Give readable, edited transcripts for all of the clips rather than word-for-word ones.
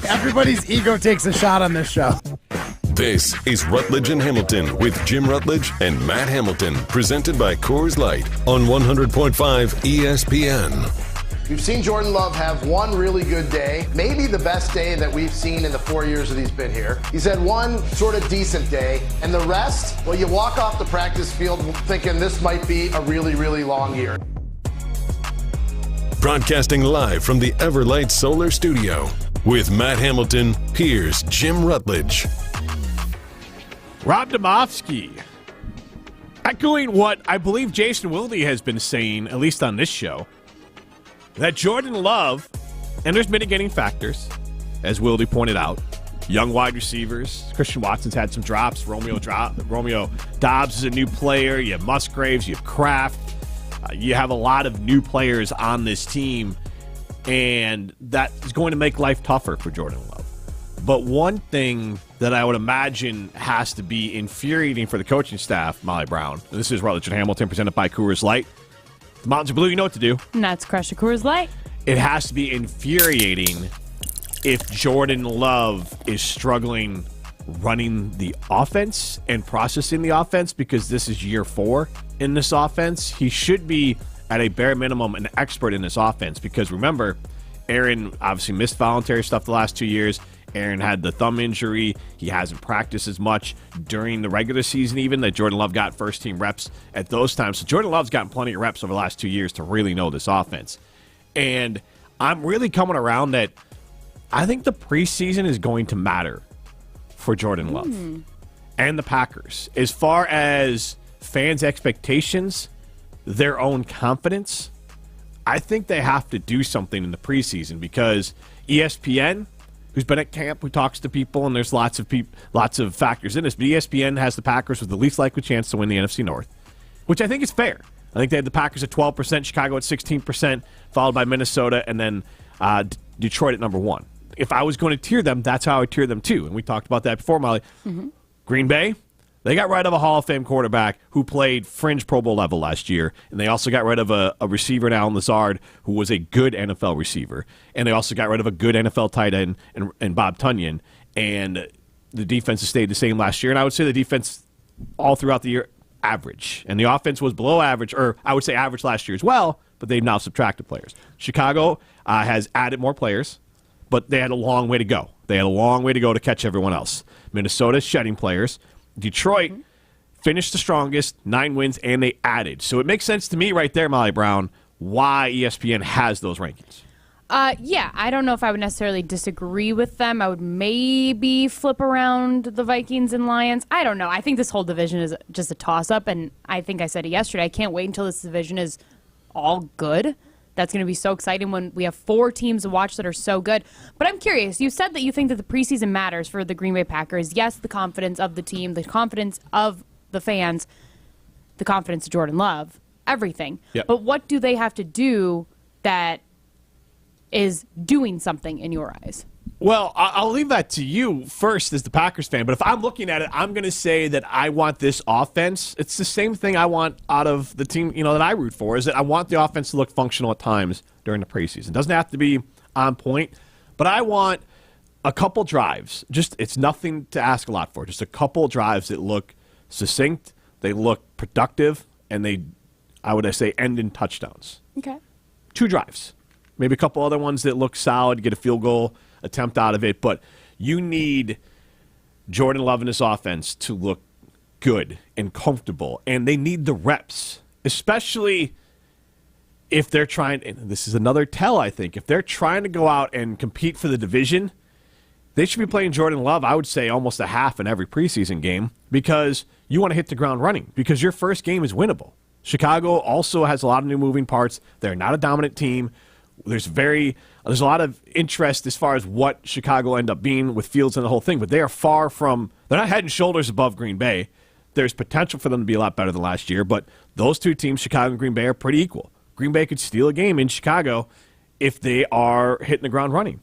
Everybody's ego takes a shot on this show. This is Rutledge and Hamilton with Jim Rutledge and Matt Hamilton, presented by Coors Light on 100.5 ESPN. We've seen Jordan Love have one really good day, maybe the best day that we've seen in the 4 years that he's been here. He's had one sort of decent day, and the rest, well, you walk off the practice field thinking this might be a really, really long year. Broadcasting live from the Everlight Solar Studio. With Matt Hamilton, here's Jim Rutledge. Rob Domofsky, echoing what I believe Jason Wilde has been saying, at least on this show, that Jordan Love, and there's mitigating factors, as Wilde pointed out, young wide receivers. Christian Watson's had some drops. Romeo Dobbs is a new player. You have Musgraves. You have Kraft. You have a lot of new players on this team, and that is going to make life tougher for Jordan Love. But one thing that I would imagine has to be infuriating for the coaching staff, Molly Brown, and this is Rutledge and Hamilton presented by Coors Light. The Mountains are blue, you know what to do. And that's crush a Coors Light. It has to be infuriating if Jordan Love is struggling running the offense and processing the offense, because this is year 4 in this offense. He should be, at a bare minimum, an expert in this offense, because remember, Aaron obviously missed voluntary stuff the last 2 years. Aaron had the thumb injury. He hasn't practiced as much during the regular season, even, that Jordan Love got first-team reps at those times. So Jordan Love's gotten plenty of reps over the last 2 years to really know this offense. And I'm really coming around that I think the preseason is going to matter for Jordan Love and the Packers. As far as fans' expectations, their own confidence, I think they have to do something in the preseason, because ESPN, who's been at camp, who talks to people, and there's lots of factors in this, but ESPN has the Packers with the least likely chance to win the NFC North, which I think is fair. I think they had the Packers at 12%, Chicago at 16%, followed by Minnesota, and then Detroit at number 1. If I was going to tier them, that's how I would tier them too. And we talked about that before, Molly. Green Bay, they got rid of a Hall of Fame quarterback who played fringe Pro Bowl level last year, and they also got rid of a receiver in Alan Lazard who was a good NFL receiver, and they also got rid of a good NFL tight end and Bob Tunyon, and the defense has stayed the same last year. And I would say the defense all throughout the year, average. And the offense was below average, or I would say average last year as well, but they've now subtracted players. Chicago has added more players, but they had a long way to go. They had a long way to go to catch everyone else. Minnesota's shedding players. Detroit finished the strongest, 9 wins, and they added. So it makes sense to me right there, Molly Brown, why ESPN has those rankings. Yeah, I don't know if I would necessarily disagree with them. I would maybe flip around the Vikings and Lions. I don't know. I think this whole division is just a toss-up, and I think I said it yesterday. I can't wait until this division is all good. That's going to be so exciting when we have 4 teams to watch that are so good. But I'm curious. You said that you think that the preseason matters for the Green Bay Packers. Yes, the confidence of the team, the confidence of the fans, the confidence of Jordan Love, everything. Yep. But what do they have to do that is doing something in your eyes? Well, I'll leave that to you first as the Packers fan, but if I'm looking at it, I'm going to say that I want this offense. It's the same thing I want out of the team, that I root for, is that I want the offense to look functional at times during the preseason. It doesn't have to be on point, but I want a couple drives. It's nothing to ask a lot for. Just a couple drives that look succinct, they look productive, and they, I would say, end in touchdowns. Okay. 2 drives. Maybe a couple other ones that look solid, get a field goal attempt out of it, but you need Jordan Love in this offense to look good and comfortable, and they need the reps, especially if they're trying, and this is another tell, I think, if they're trying to go out and compete for the division, they should be playing Jordan Love, I would say, almost a half in every preseason game, because you want to hit the ground running, because your first game is winnable. Chicago also has a lot of new moving parts. They're not a dominant team. There's a lot of interest as far as what Chicago end up being with Fields and the whole thing, but they are far from, they're not head and shoulders above Green Bay. There's potential for them to be a lot better than last year, but those 2 teams, Chicago and Green Bay, are pretty equal. Green Bay could steal a game in Chicago if they are hitting the ground running.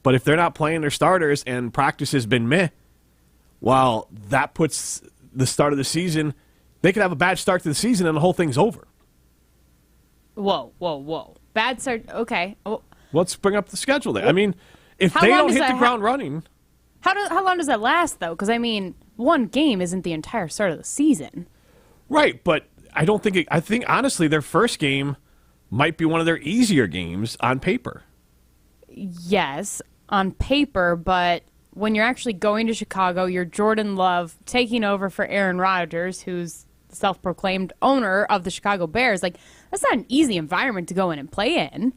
But if they're not playing their starters and practice has been meh, well, that puts the start of the season, they could have a bad start to the season and the whole thing's over. Whoa. bad start. Okay. Oh, Let's bring up the schedule there. I mean, if How they long don't does hit the that ground running, how long does that last, though? Because, I mean, one game isn't the entire start of the season. right? But I don't think. I think honestly, their first game might be one of their easier games on paper. Yes, on paper, but when you're actually going to Chicago, you're Jordan Love taking over for Aaron Rodgers, who's the self-proclaimed owner of the Chicago Bears. Like, that's not an easy environment to go in and play in.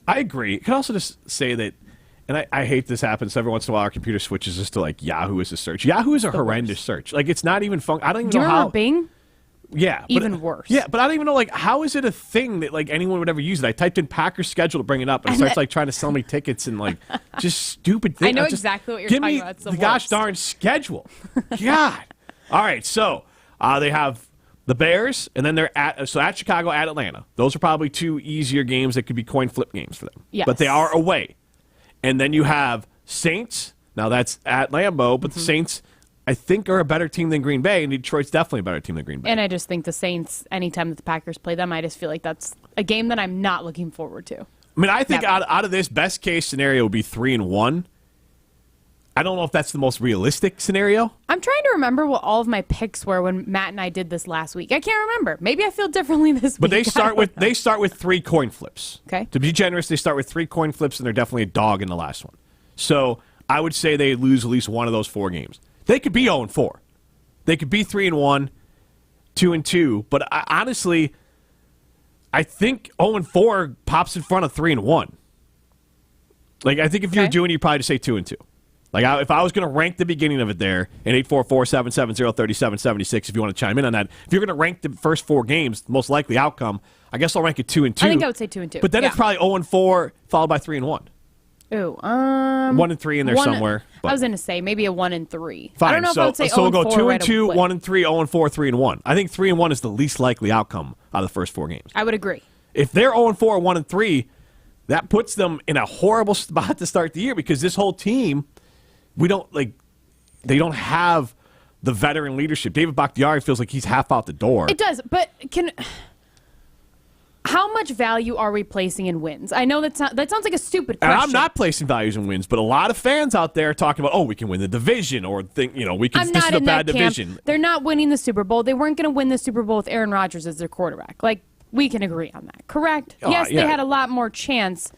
I agree. I can also just say that, and I hate this happens every once in a while. Our computer switches us to like Yahoo as a search. Yahoo is a horrendous search. Like, it's not even fun. I don't even Do you know remember how. Bing? Yeah, Even worse. Yeah, but I don't even know, like, how is it a thing that, like, anyone would ever use it? I typed in Packers schedule to bring it up, and it starts, like, trying to sell me tickets and, like, just stupid things. I know Just exactly what you're give talking me about. It's the the gosh worst. darn schedule. God. All right, so they have the Bears, and then they're at Chicago, at Atlanta. Those are probably two easier games that could be coin flip games for them. Yes. But they are away. And then you have Saints. Now, that's at Lambeau, but the Saints, I think, are a better team than Green Bay, and Detroit's definitely a better team than Green Bay. And I just think the Saints, anytime that the Packers play them, I just feel like that's a game that I'm not looking forward to. I mean, I think Never. out of this, best case scenario would be 3-1. I don't know if that's the most realistic scenario. I'm trying to remember what all of my picks were when Matt and I did this last week. I can't remember. Maybe I feel differently this But week. they start with 3 coin flips. Okay. To be generous, they start with 3 coin flips, and they're definitely a dog in the last one. So I would say they lose at least one of those 4 games. They could be 0-4. They could be 3-1, 2-2. But honestly, I think 0-4 pops in front of 3-1. Like, I think if you're Okay. doing, you probably just say 2-2. Like, if I was going to rank the beginning of it there, in 844-770-3776, if you want to chime in on that, if you're going to rank the first 4 games, the most likely outcome, I guess I'll rank it 2-2. I think I would say 2-2. But then Yeah. it's probably 0-4 followed by 3-1. Ooh, 1-3 in there somewhere. I was going to say maybe a 1-3. Fine. I don't know if I would say so we'll go 0-4 right 2-2, away. 1-3, 0-4, 3-1. I think 3-1 is the least likely outcome out of the first 4 games. I would agree. If they're 0-4, 1-3, that puts them in a horrible spot to start the year because this whole team, they don't have the veteran leadership. David Bakhtiari feels like he's half out the door. It does, but how much value are we placing in wins? I know that sounds like a stupid And question. I'm not placing values in wins, but a lot of fans out there are talking about, we can win the division, or think, we can. I'm This not is a in bad that camp. division. They're not winning the Super Bowl. They weren't going to win the Super Bowl with Aaron Rodgers as their quarterback. Like, we can agree on that, correct? Yes, yeah. they had a lot more chance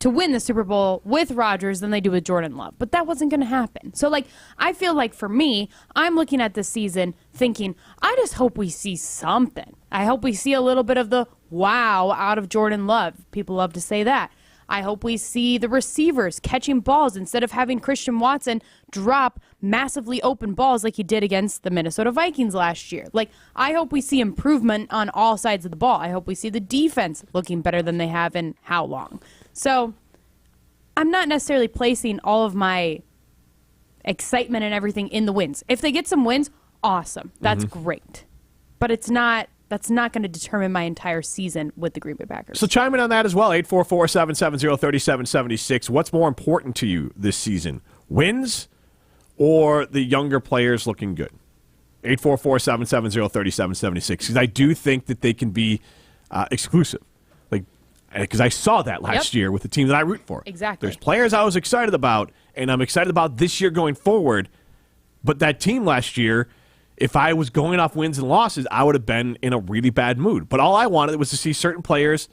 to win the Super Bowl with Rodgers than they do with Jordan Love. But that wasn't going to happen. So, I feel like for me, I'm looking at this season thinking, I just hope we see something. I hope we see a little bit of the wow out of Jordan Love. People love to say that. I hope we see the receivers catching balls instead of having Christian Watson drop massively open balls like he did against the Minnesota Vikings last year. I hope we see improvement on all sides of the ball. I hope we see the defense looking better than they have in how long. So I'm not necessarily placing all of my excitement and everything in the wins. If they get some wins, awesome. That's great. But that's not going to determine my entire season with the Green Bay Packers. So chime in on that as well, 844-770-3776. What's more important to you this season, wins or the younger players looking good? 844-770-3776. Because I do think that they can be exclusive. Because I saw that last year with the team that I root for. Exactly. There's players I was excited about, and I'm excited about this year going forward. But that team last year, if I was going off wins and losses, I would have been in a really bad mood. But all I wanted was to see certain players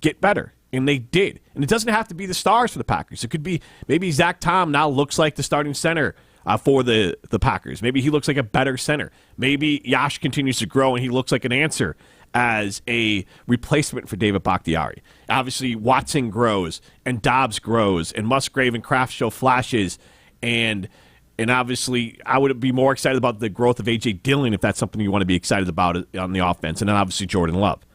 get better, and they did. And it doesn't have to be the stars for the Packers. It could be maybe Zach Tom now looks like the starting center for the Packers. Maybe he looks like a better center. Maybe Yash continues to grow, and he looks like an answer as a replacement for David Bakhtiari. Obviously, Watson grows, and Dobbs grows, and Musgrave and Kraft show flashes, and obviously, I would be more excited about the growth of A.J. Dillon if that's something you want to be excited about on the offense, and then obviously Jordan Love.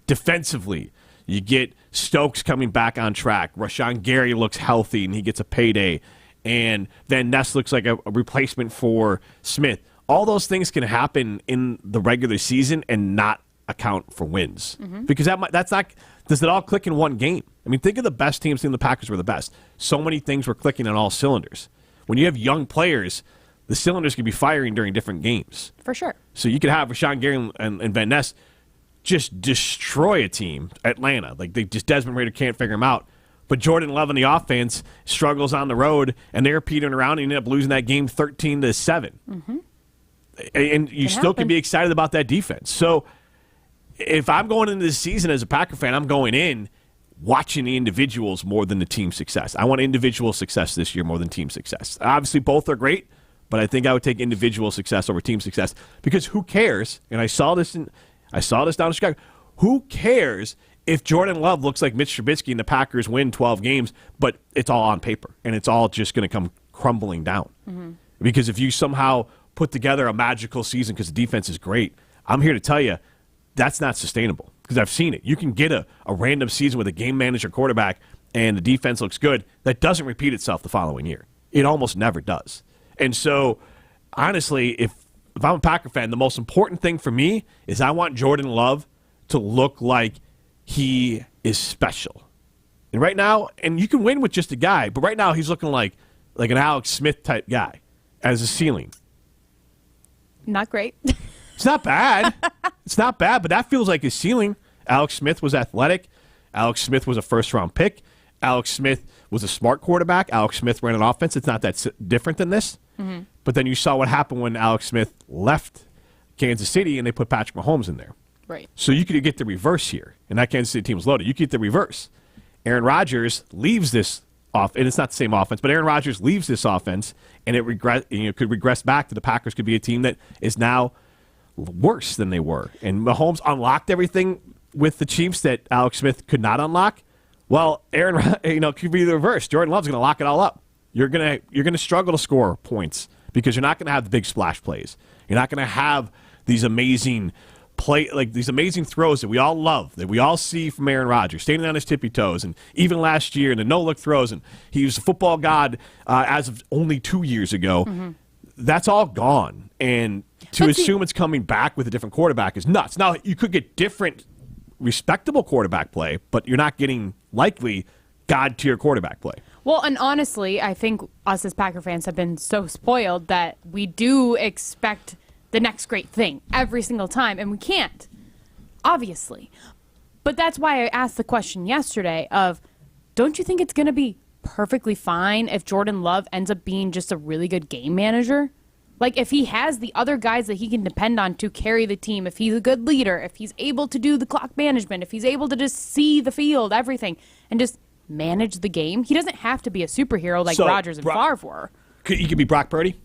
Defensively, you get Stokes coming back on track. Rashawn Gary looks healthy, and he gets a payday, and Van Ness looks like a replacement for Smith. All those things can happen in the regular season and not account for wins because that's not. Does it all click in one game? I mean, think of the best teams. The Packers were the best. So many things were clicking on all cylinders. When you have young players, the cylinders can be firing during different games. For sure. So you could have Rashawn Gary and Van Ness just destroy a team, Atlanta. Like, Desmond Ridder can't figure them out. But Jordan Love in the offense struggles on the road, and they're petering around and end up losing that game 13-7. Mm-hmm. And you still can be excited about that defense. So if I'm going into this season as a Packer fan, I'm going in watching the individuals more than the team success. I want individual success this year more than team success. Obviously, both are great, but I think I would take individual success over team success because who cares? And I saw this down in Chicago. Who cares if Jordan Love looks like Mitch Trubisky and the Packers win 12 games, but it's all on paper and it's all just going to come crumbling down? Mm-hmm. Because if you somehow put together a magical season because the defense is great, I'm here to tell you that's not sustainable because I've seen it. You can get a random season with a game manager quarterback and the defense looks good. That doesn't repeat itself the following year. It almost never does. And so, honestly, if I'm a Packer fan, the most important thing for me is I want Jordan Love to look like he is special. And right now, and you can win with just a guy, but right now he's looking like an Alex Smith type guy as a ceiling. Not great. It's not bad. It's not bad, but that feels like his ceiling. Alex Smith was athletic. Alex Smith was a first-round pick. Alex Smith was a smart quarterback. Alex Smith ran an offense. It's not that different than this. Mm-hmm. But then you saw what happened when Alex Smith left Kansas City and they put Patrick Mahomes in there. Right. So you could get the reverse here. And that Kansas City team was loaded. You could get the reverse. Aaron Rodgers leaves this off, and it's not the same offense, but Aaron Rodgers leaves this offense, and it could regress back to the Packers could be a team that is now worse than they were. And Mahomes unlocked everything with the Chiefs that Alex Smith could not unlock. Well, Aaron, could be the reverse. Jordan Love's going to lock it all up. You're gonna struggle to score points because you're not going to have the big splash plays. You're not going to have these amazing these amazing throws that we all love, that we all see from Aaron Rodgers, standing on his tippy toes, and even last year, and the no-look throws, and he was a football god as of only 2 years ago. Mm-hmm. That's all gone, and to assume it's coming back with a different quarterback is nuts. Now, you could get different, respectable quarterback play, but you're not getting likely god-tier quarterback play. Well, and honestly, I think us as Packer fans have been so spoiled that we do expect the next great thing every single time, and we can't, obviously. But that's why I asked the question yesterday of, don't you think it's going to be perfectly fine if Jordan Love ends up being just a really good game manager? Like, if he has the other guys that he can depend on to carry the team, if he's a good leader, if he's able to do the clock management, if he's able to just see the field, everything, and just manage the game, he doesn't have to be a superhero like Rodgers and Favre were. He could be Brock Purdy.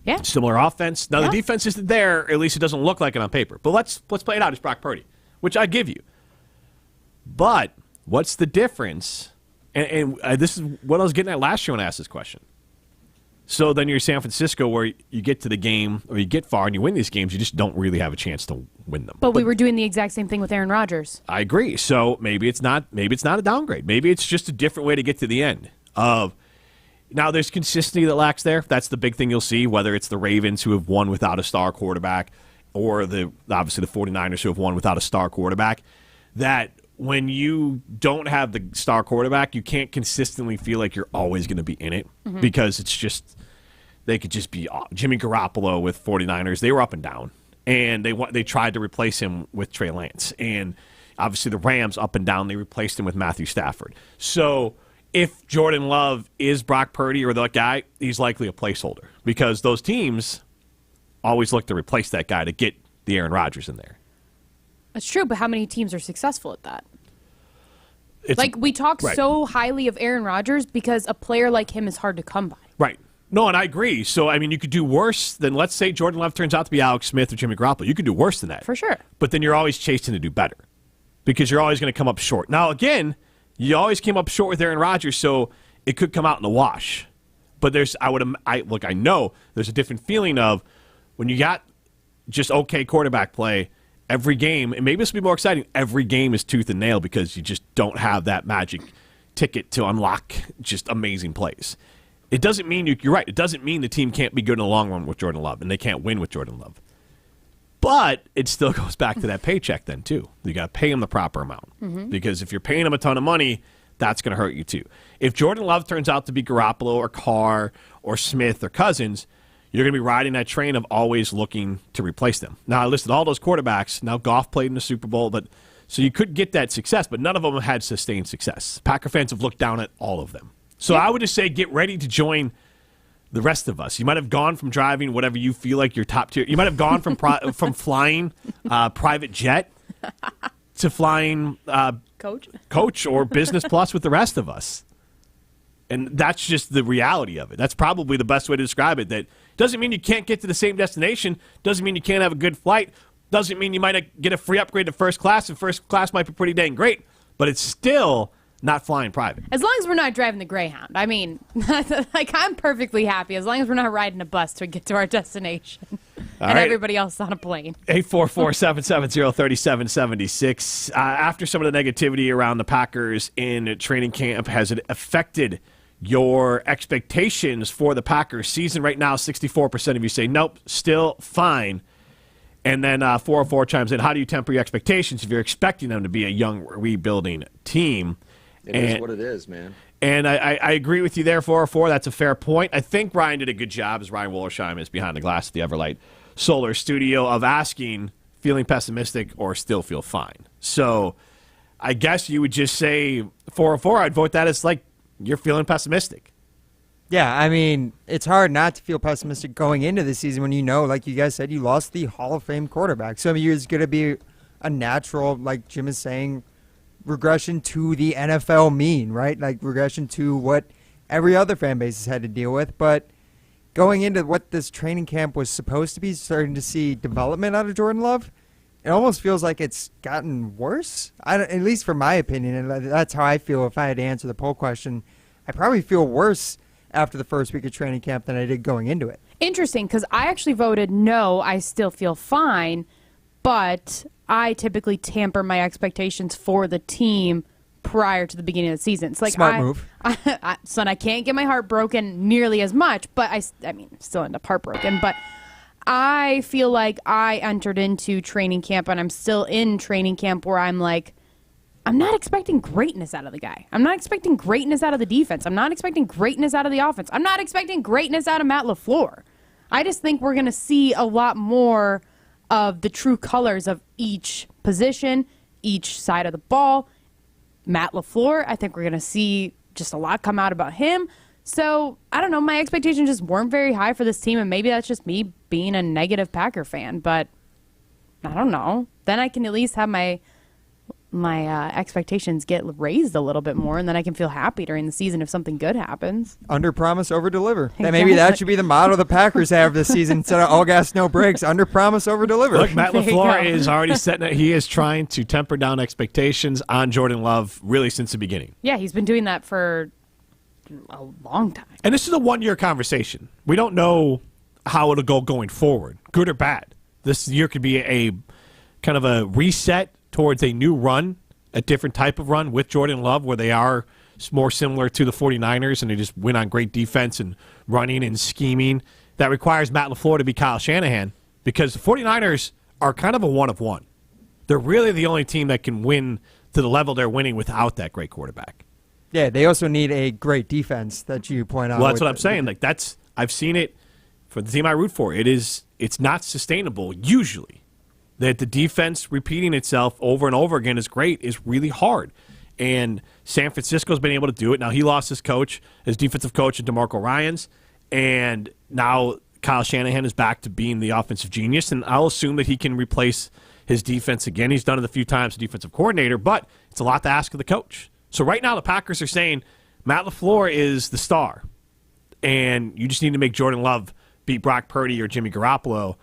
Yeah. Similar offense. Now, the defense isn't there, or at least it doesn't look like it on paper. But let's play it out as Brock Purdy, which I give you. But what's the difference? And this is what I was getting at last year when I asked this question. So then you're San Francisco where you get to the game, or you get far and you win these games, you just don't really have a chance to win them. But we were doing the exact same thing with Aaron Rodgers. I agree. So maybe it's not a downgrade. Maybe it's just a different way to get to the end of. Now, there's consistency that lacks there. That's the big thing you'll see, whether it's the Ravens who have won without a star quarterback or obviously the 49ers who have won without a star quarterback, that when you don't have the star quarterback, you can't consistently feel like you're always going to be in it because it's just they could just be Jimmy Garoppolo with 49ers. They were up and down, and they tried to replace him with Trey Lance. And obviously the Rams up and down, they replaced him with Matthew Stafford. So if Jordan Love is Brock Purdy or that guy, he's likely a placeholder because those teams always look to replace that guy to get the Aaron Rodgers in there. That's true, but how many teams are successful at that? We talk so highly of Aaron Rodgers because a player like him is hard to come by. Right. No, and I agree. So, I mean, you could do worse than, let's say Jordan Love turns out to be Alex Smith or Jimmy Garoppolo. You could do worse than that. For sure. But then you're always chasing to do better because you're always going to come up short. Now, again, you always came up short with Aaron Rodgers, so it could come out in the wash. But I know there's a different feeling of when you got just okay quarterback play every game, and maybe this will be more exciting, every game is tooth and nail because you just don't have that magic ticket to unlock just amazing plays. It doesn't mean you're right. It doesn't mean the team can't be good in the long run with Jordan Love, and they can't win with Jordan Love. But it still goes back to that paycheck then, too. You got to pay him the proper amount. Because if you're paying him a ton of money, that's going to hurt you, too. If Jordan Love turns out to be Garoppolo or Carr or Smith or Cousins, you're going to be riding that train of always looking to replace them. Now, I listed all those quarterbacks. Now, Goff played in the Super Bowl, but so you could get that success, but none of them had sustained success. Packer fans have looked down at all of them. So I would just say get ready to join the rest of us. You might have gone from driving whatever you feel like your top tier. You might have gone from from flying private jet to flying coach or business plus with the rest of us. And that's just the reality of it. That's probably the best way to describe it. That doesn't mean you can't get to the same destination. Doesn't mean you can't have a good flight. Doesn't mean you might get a free upgrade to first class, and first class might be pretty dang great. But it's still not flying private. As long as we're not driving the Greyhound. I mean, like, I'm perfectly happy as long as we're not riding a bus to get to our destination. And everybody else on a plane. 844-770-3776. After some of the negativity around the Packers in training camp, has it affected your expectations for the Packers season? Right now, 64% of you say, nope, still fine. And then 404 chimes in, how do you temper your expectations if you're expecting them to be a young, rebuilding team? It is what it is, man. And I agree with you there, 404. That's a fair point. I think Ryan did a good job, as Ryan Wollersheim is behind the glass at the Everlight Solar Studio, of asking, feeling pessimistic or still feel fine. So I guess you would just say 404. I'd vote that as like you're feeling pessimistic. Yeah, I mean, it's hard not to feel pessimistic going into the season when you know, like you guys said, you lost the Hall of Fame quarterback. So it's going to be a natural, like Jim is saying, regression to the NFL mean, right? Like regression to what every other fan base has had to deal with. But going into what this training camp was supposed to be, starting to see development out of Jordan Love, it almost feels like it's gotten worse, at least from my opinion. And that's how I feel if I had to answer the poll question. I probably feel worse after the first week of training camp than I did going into it. Interesting, because I actually voted no, I still feel fine, but I typically tamper my expectations for the team prior to the beginning of the season. It's like Smart move. Son, I can't get my heart broken nearly as much, but I mean, still end up heartbroken, but I feel like I entered into training camp, and I'm still in training camp where I'm like, I'm not expecting greatness out of the guy. I'm not expecting greatness out of the defense. I'm not expecting greatness out of the offense. I'm not expecting greatness out of Matt LaFleur. I just think we're going to see a lot more of the true colors of each position, each side of the ball. Matt LaFleur, I think we're going to see just a lot come out about him. So, I don't know, my expectations just weren't very high for this team, and maybe that's just me being a negative Packer fan, but I don't know. Then I can at least have my expectations get raised a little bit more, and then I can feel happy during the season if something good happens. Under promise, over deliver. Exactly. Maybe that should be the motto the Packers have this season instead of all gas, no breaks. Under promise, over deliver. Look, Matt LaFleur is already setting it. He is trying to temper down expectations on Jordan Love really since the beginning. Yeah, he's been doing that for a long time. And this is a one-year conversation. We don't know how it'll go going forward, good or bad. This year could be a kind of a reset towards a new run, a different type of run with Jordan Love, where they are more similar to the 49ers and they just win on great defense and running and scheming. That requires Matt LaFleur to be Kyle Shanahan, because the 49ers are kind of a one of one. They're really the only team that can win to the level they're winning without that great quarterback. Yeah, they also need a great defense that you point out. Well, that's what I'm saying. Like I've seen it for the team I root for. It's not sustainable usually. That the defense repeating itself over and over again is great, is really hard. And San Francisco's been able to do it. Now, he lost his coach, his defensive coach, and DeMarco Ryans. And now Kyle Shanahan is back to being the offensive genius. And I'll assume that he can replace his defense again. He's done it a few times, the defensive coordinator, but it's a lot to ask of the coach. So right now the Packers are saying Matt LaFleur is the star. And you just need to make Jordan Love beat Brock Purdy or Jimmy Garoppolo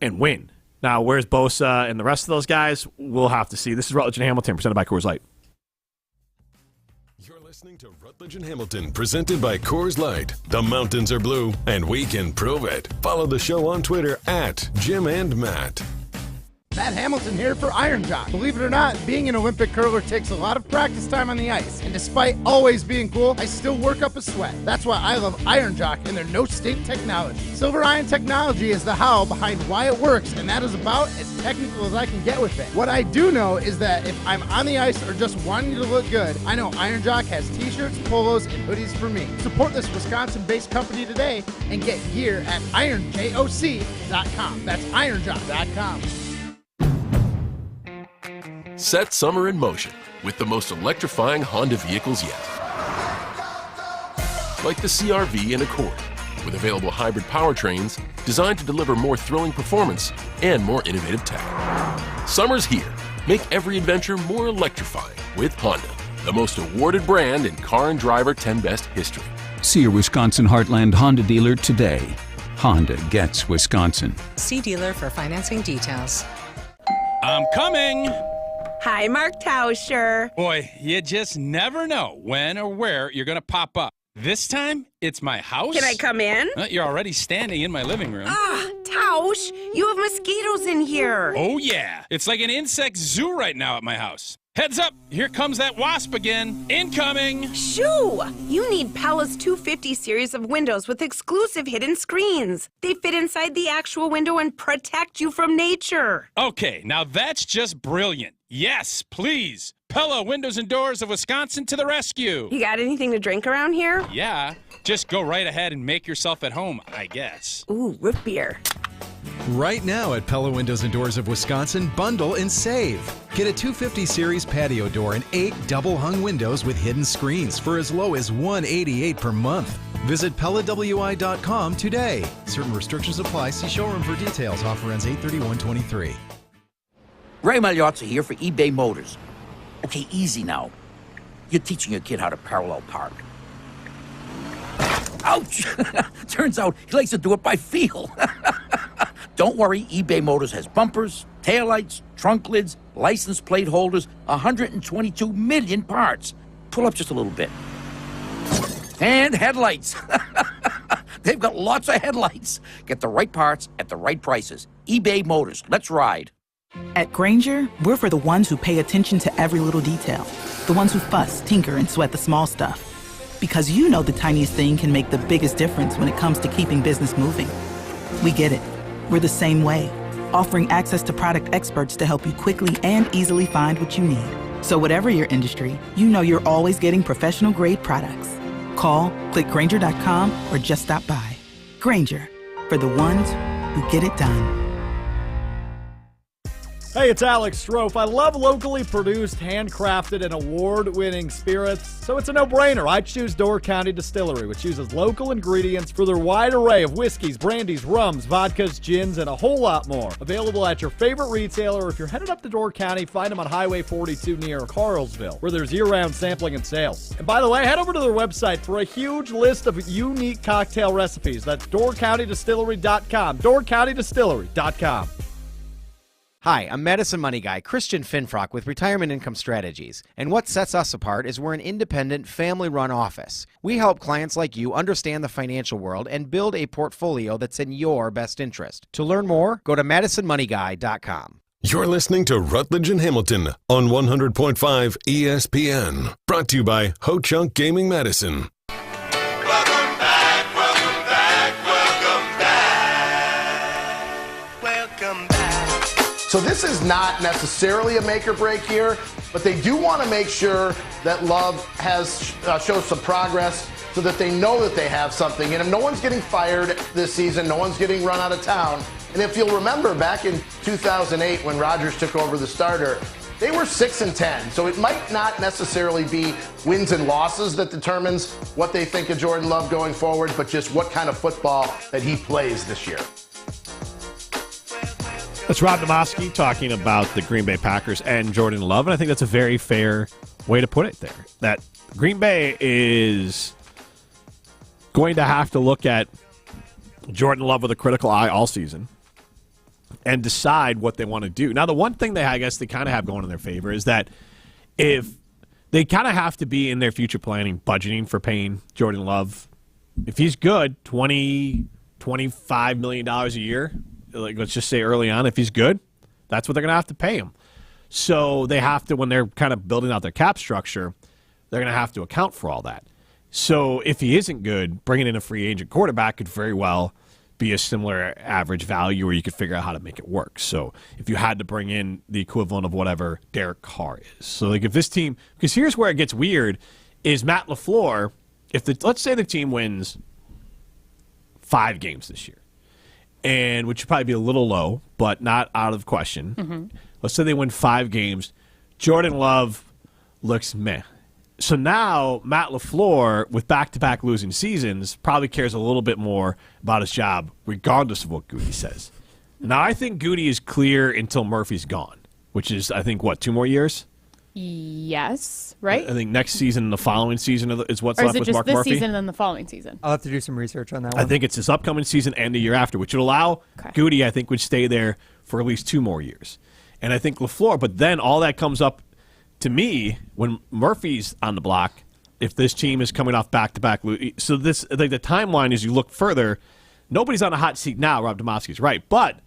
and win. Now, where's Bosa and the rest of those guys? We'll have to see. This is Rutledge and Hamilton, presented by Coors Light. You're listening to Rutledge and Hamilton, presented by Coors Light. The mountains are blue, and we can prove it. Follow the show on Twitter at Jim and Matt. Matt Hamilton here for Iron Jock. Believe it or not, being an Olympic curler takes a lot of practice time on the ice. And despite always being cool, I still work up a sweat. That's why I love Iron Jock and their no-stink technology. Silver Iron technology is the how behind why it works, and that is about as technical as I can get with it. What I do know is that if I'm on the ice or just wanting to look good, I know Iron Jock has t-shirts, polos, and hoodies for me. Support this Wisconsin-based company today and get gear at ironjoc.com. That's ironjoc.com. Set summer in motion with the most electrifying Honda vehicles yet. Like the CR-V and Accord, with available hybrid powertrains designed to deliver more thrilling performance and more innovative tech. Summer's here. Make every adventure more electrifying with Honda, the most awarded brand in car and driver 10 Best history. See your Wisconsin Heartland Honda dealer today. Honda gets Wisconsin. See dealer for financing details. I'm coming! Hi, Mark Tauscher. Boy, you just never know when or where you're going to pop up. This time, it's my house. Can I come in? You're already standing in my living room. Tausch, you have mosquitoes in here. Oh, yeah. It's like an insect zoo right now at my house. Heads up, here comes that wasp again. Incoming! Shoo! You need Pella's 250 series of windows with exclusive hidden screens. They fit inside the actual window and protect you from nature. Okay, now that's just brilliant. Yes, please. Pella Windows and Doors of Wisconsin to the rescue. You got anything to drink around here? Yeah, just go right ahead and make yourself at home, I guess. Ooh, root beer. Right now at Pella Windows and Doors of Wisconsin, bundle and save. Get a 250 series patio door and 8 double-hung windows with hidden screens for as low as $188 per month. Visit PellaWI.com today. Certain restrictions apply. See showroom for details. Offer ends 8/31/23. Ray Magliozzi here for eBay Motors. Okay, easy now. You're teaching your kid how to parallel park. Ouch! Turns out he likes to do it by feel. Don't worry, eBay Motors has bumpers, taillights, trunk lids, license plate holders, 122 million parts. Pull up just a little bit. And headlights. They've got lots of headlights. Get the right parts at the right prices. eBay Motors. Let's ride. At Grainger, we're for the ones who pay attention to every little detail. The ones who fuss, tinker, and sweat the small stuff. Because you know the tiniest thing can make the biggest difference when it comes to keeping business moving. We get it. We're the same way, offering access to product experts to help you quickly and easily find what you need. So whatever your industry, you know you're always getting professional-grade products. Call, click Grainger.com, or just stop by. Grainger, for the ones who get it done. Hey, it's Alex Strofe. I love locally produced, handcrafted, and award-winning spirits, so it's a no-brainer. I choose Door County Distillery, which uses local ingredients for their wide array of whiskeys, brandies, rums, vodkas, gins, and a whole lot more. Available at your favorite retailer, or if you're headed up to Door County, find them on Highway 42 near Carlsville, where there's year-round sampling and sales. And by the way, head over to their website for a huge list of unique cocktail recipes. That's DoorCountyDistillery.com. DoorCountyDistillery.com. Hi, I'm Medicine Money Guy, Christian Finfrock with Retirement Income Strategies. And what sets us apart is we're an independent, family-run office. We help clients like you understand the financial world and build a portfolio that's in your best interest. To learn more, go to MadisonMoneyGuy.com. You're listening to Rutledge and Hamilton on 100.5 ESPN. Brought to you by Ho Chunk Gaming Madison. So this is not necessarily a make or break here, but they do want to make sure that Love has shows some progress so that they know that they have something. And if no one's getting fired this season, no one's getting run out of town. And if you'll remember back in 2008 when Rodgers took over the starter, they were 6-10. So it might not necessarily be wins and losses that determines what they think of Jordan Love going forward, but just what kind of football that he plays this year. That's Rob Demoski talking about the Green Bay Packers and Jordan Love, and I think that's a very fair way to put it there. That Green Bay is going to have to look at Jordan Love with a critical eye all season and decide what they want to do. Now, the one thing I guess they kind of have going in their favor is that if they kind of have to be in their future planning, budgeting for paying Jordan Love, if he's good, $20, $25 million a year, like let's just say early on, if he's good, That's what they're going to have to pay him. So they have to, when they're kind of building out their cap structure, they're going to have to account for all that. So if he isn't good, bringing in a free agent quarterback could very well be a similar average value where you could figure out how to make it work. So if you had to bring in the equivalent of whatever Derek Carr is. So like if this team, because here's where it gets weird, is Matt LaFleur, let's say the team wins 5 games this year, and which would probably be a little low, but not out of question. Mm-hmm. Let's say they win 5 games. Jordan Love looks meh. So now Matt LaFleur, with back-to-back losing seasons, probably cares a little bit more about his job, regardless of what Goody says. Now, I think Goody is clear until Murphy's gone, which is, I think, 2 more years? Yes, right? I think next season and the following season is what's or left is it with just Mark this Murphy. season and then the following season? I'll have to do some research on that one. I think it's this upcoming season and the year after, which would allow Goody, I think, would stay there for at least 2 more years. And I think LaFleur, but then all that comes up to me when Murphy's on the block, if this team is coming off back-to-back. So this, like the timeline, as you look further, nobody's on a hot seat now. Rob Demovsky's right. But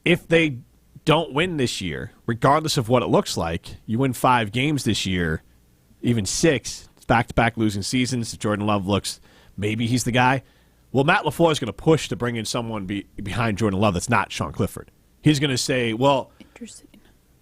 if they don't win this year, regardless of what it looks like, you win 5 games this year, even 6, it's back-to-back losing seasons. If Jordan Love looks, maybe he's the guy. Well, Matt LaFleur is going to push to bring in someone behind Jordan Love that's not Sean Clifford. He's going to say, well,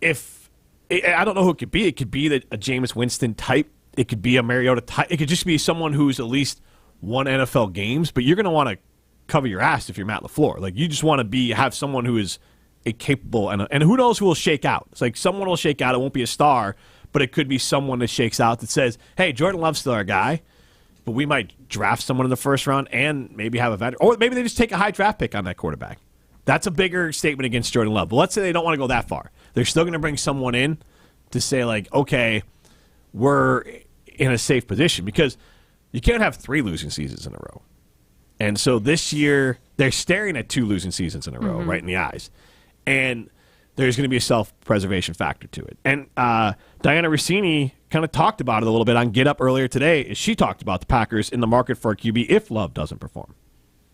if I don't know who it could be. It could be a Jameis Winston type. It could be a Mariota type. It could just be someone who's at least won NFL games. But you're going to want to cover your ass if you're Matt LaFleur. Like you just want to have someone who is a capable and who knows who will shake out. It's like someone will shake out. It won't be a star, but it could be someone that shakes out that says, "Hey, Jordan Love's still our guy, but we might draft someone in the first round and maybe have a veteran, or maybe they just take a high draft pick on that quarterback." That's a bigger statement against Jordan Love. But let's say they don't want to go that far. They're still going to bring someone in to say, like, okay, we're in a safe position because you can't have 3 losing seasons in a row. And so this year, they're staring at 2 losing seasons in a row, right in the eyes. And there's going to be a self-preservation factor to it. And Diana Rossini kind of talked about it a little bit on Get Up earlier today. She talked about the Packers in the market for a QB if Love doesn't perform.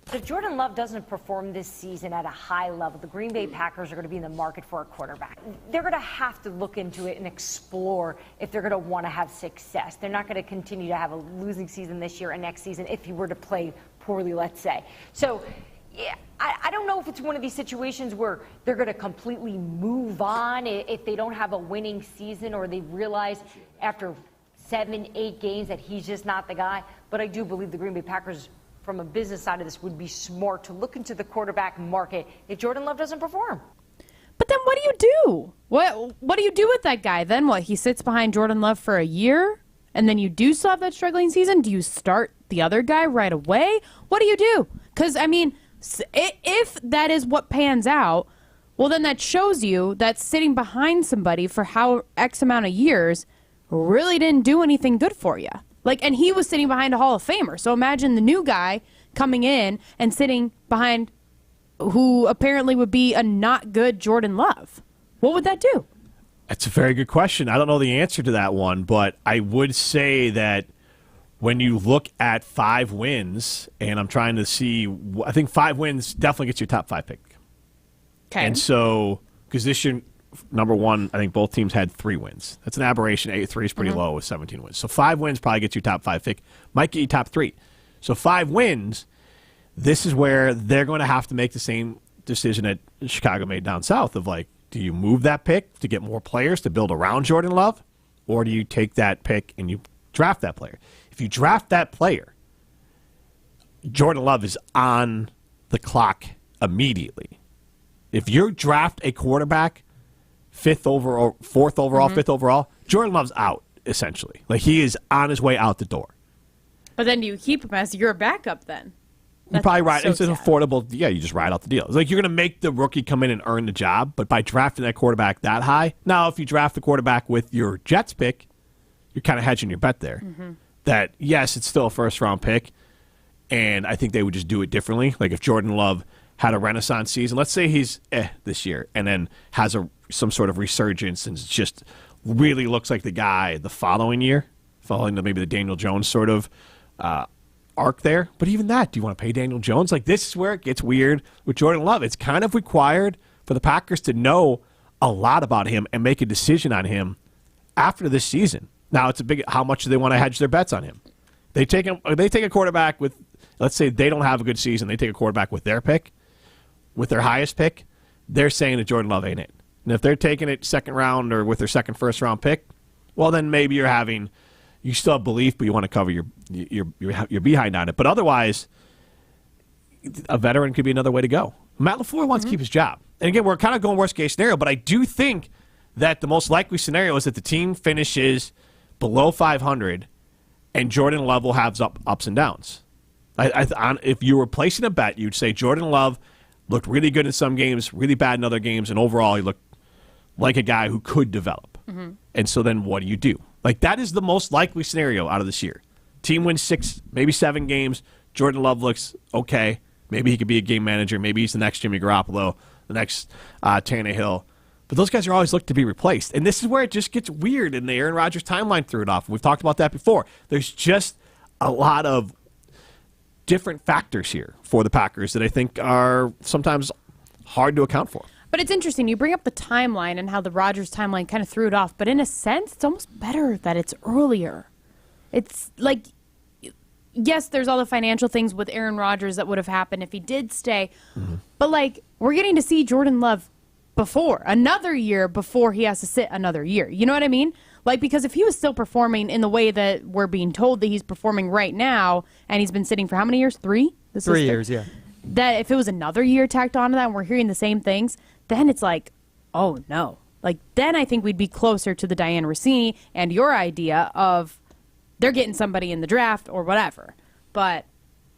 But if Jordan Love doesn't perform this season at a high level, the Green Bay Packers are going to be in the market for a quarterback. They're going to have to look into it and explore if they're going to want to have success. They're not going to continue to have a losing season this year and next season if he were to play poorly, let's say. So, yeah, I don't know if it's one of these situations where they're going to completely move on if they don't have a winning season or they realize after 7, 8 games that he's just not the guy. But I do believe the Green Bay Packers, from a business side of this, would be smart to look into the quarterback market if Jordan Love doesn't perform. But then what do you do? What do you do with that guy? Then what? He sits behind Jordan Love for a year, and then you do still have that struggling season? Do you start the other guy right away? What do you do? Because, I mean, if that is what pans out, well, then that shows you that sitting behind somebody for X amount of years really didn't do anything good for you. And he was sitting behind a Hall of Famer. So imagine the new guy coming in and sitting behind who apparently would be a not good Jordan Love. What would that do? That's a very good question. I don't know the answer to that one, but I would say that when you look at 5 wins, and I'm trying to see, I think 5 wins definitely gets your top 5 pick. Okay. And so, because this year, number one, I think both teams had 3 wins. That's an aberration. 3 is pretty low with 17 wins. So 5 wins probably gets you top 5 pick. Might get you top 3. So 5 wins, this is where they're going to have to make the same decision that Chicago made down south of like, do you move that pick to get more players to build around Jordan Love? Or do you take that pick and you draft that player? If you draft that player, Jordan Love is on the clock immediately. If you draft a quarterback 5th overall, 4th overall, 5th overall, Jordan Love's out, essentially. Like, he is on his way out the door. But then do you keep him as your backup then? You probably ride. so It's an affordable. Yeah, you just ride out the deal. It's like you're going to make the rookie come in and earn the job, but by drafting that quarterback that high, now if you draft the quarterback with your Jets pick, you're kind of hedging your bet there. That, yes, it's still a first-round pick, and I think they would just do it differently. Like if Jordan Love had a renaissance season, let's say he's this year, and then has some sort of resurgence and just really looks like the guy the following year, following maybe the Daniel Jones sort of arc there. But even that, do you want to pay Daniel Jones? Like, this is where it gets weird with Jordan Love. It's kind of required for the Packers to know a lot about him and make a decision on him after this season. Now, it's a big how much do they want to hedge their bets on him? They take a quarterback with, let's say they don't have a good season. They take a quarterback with their pick, with their highest pick. They're saying that Jordan Love ain't it. And if they're taking it second round or with their second, first round pick, well, then maybe you still have belief, but you want to cover your behind on it. But otherwise, a veteran could be another way to go. Matt LaFleur wants to keep his job. And again, we're kind of going worst case scenario, but I do think that the most likely scenario is that the team finishes below 500 and Jordan Love will have ups and downs. If you were placing a bet, you'd say Jordan Love looked really good in some games, really bad in other games, and overall he looked like a guy who could develop. Mm-hmm. And so then what do you do? Like, that is the most likely scenario out of this year. Team wins 6, maybe 7 games. Jordan Love looks okay. Maybe he could be a game manager. Maybe he's the next Jimmy Garoppolo, the next Tannehill. But those guys are always looked to be replaced. And this is where it just gets weird, and the Aaron Rodgers timeline threw it off. We've talked about that before. There's just a lot of different factors here for the Packers that I think are sometimes hard to account for. But it's interesting. You bring up the timeline and how the Rodgers timeline kind of threw it off. But in a sense, it's almost better that it's earlier. It's like, yes, there's all the financial things with Aaron Rodgers that would have happened if he did stay. Mm-hmm. But, like, we're getting to see Jordan Love another year before he has to sit another year. You know what I mean? Like, because if he was still performing in the way that we're being told that he's performing right now, and he's been sitting for how many years? 3? 3 years, yeah. That if it was another year tacked onto that and we're hearing the same things, then it's like, oh, no. Like, then I think we'd be closer to the Diane Rossini and your idea of they're getting somebody in the draft or whatever. But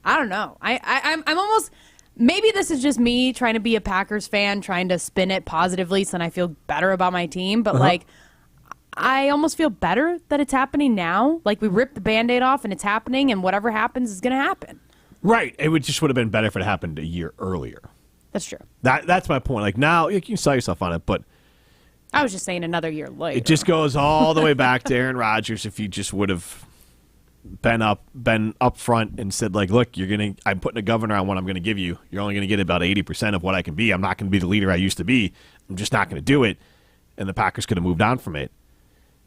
I don't know. I'm almost... Maybe this is just me trying to be a Packers fan, trying to spin it positively so then I feel better about my team. But, like, I almost feel better that it's happening now. Like, we ripped the Band-Aid off and it's happening, and whatever happens is going to happen. Right. It would have been better if it happened a year earlier. That's true. That's my point. Like, now, you can sell yourself on it, but... I was just saying another year later. It just goes all the way back to Aaron Rodgers if he just would have... been up front and said, like, look, I'm putting a governor on what I'm going to give you. You're only going to get about 80% of what I can be. I'm not going to be the leader I used to be. I'm just not going to do it. And the Packers could have moved on from it.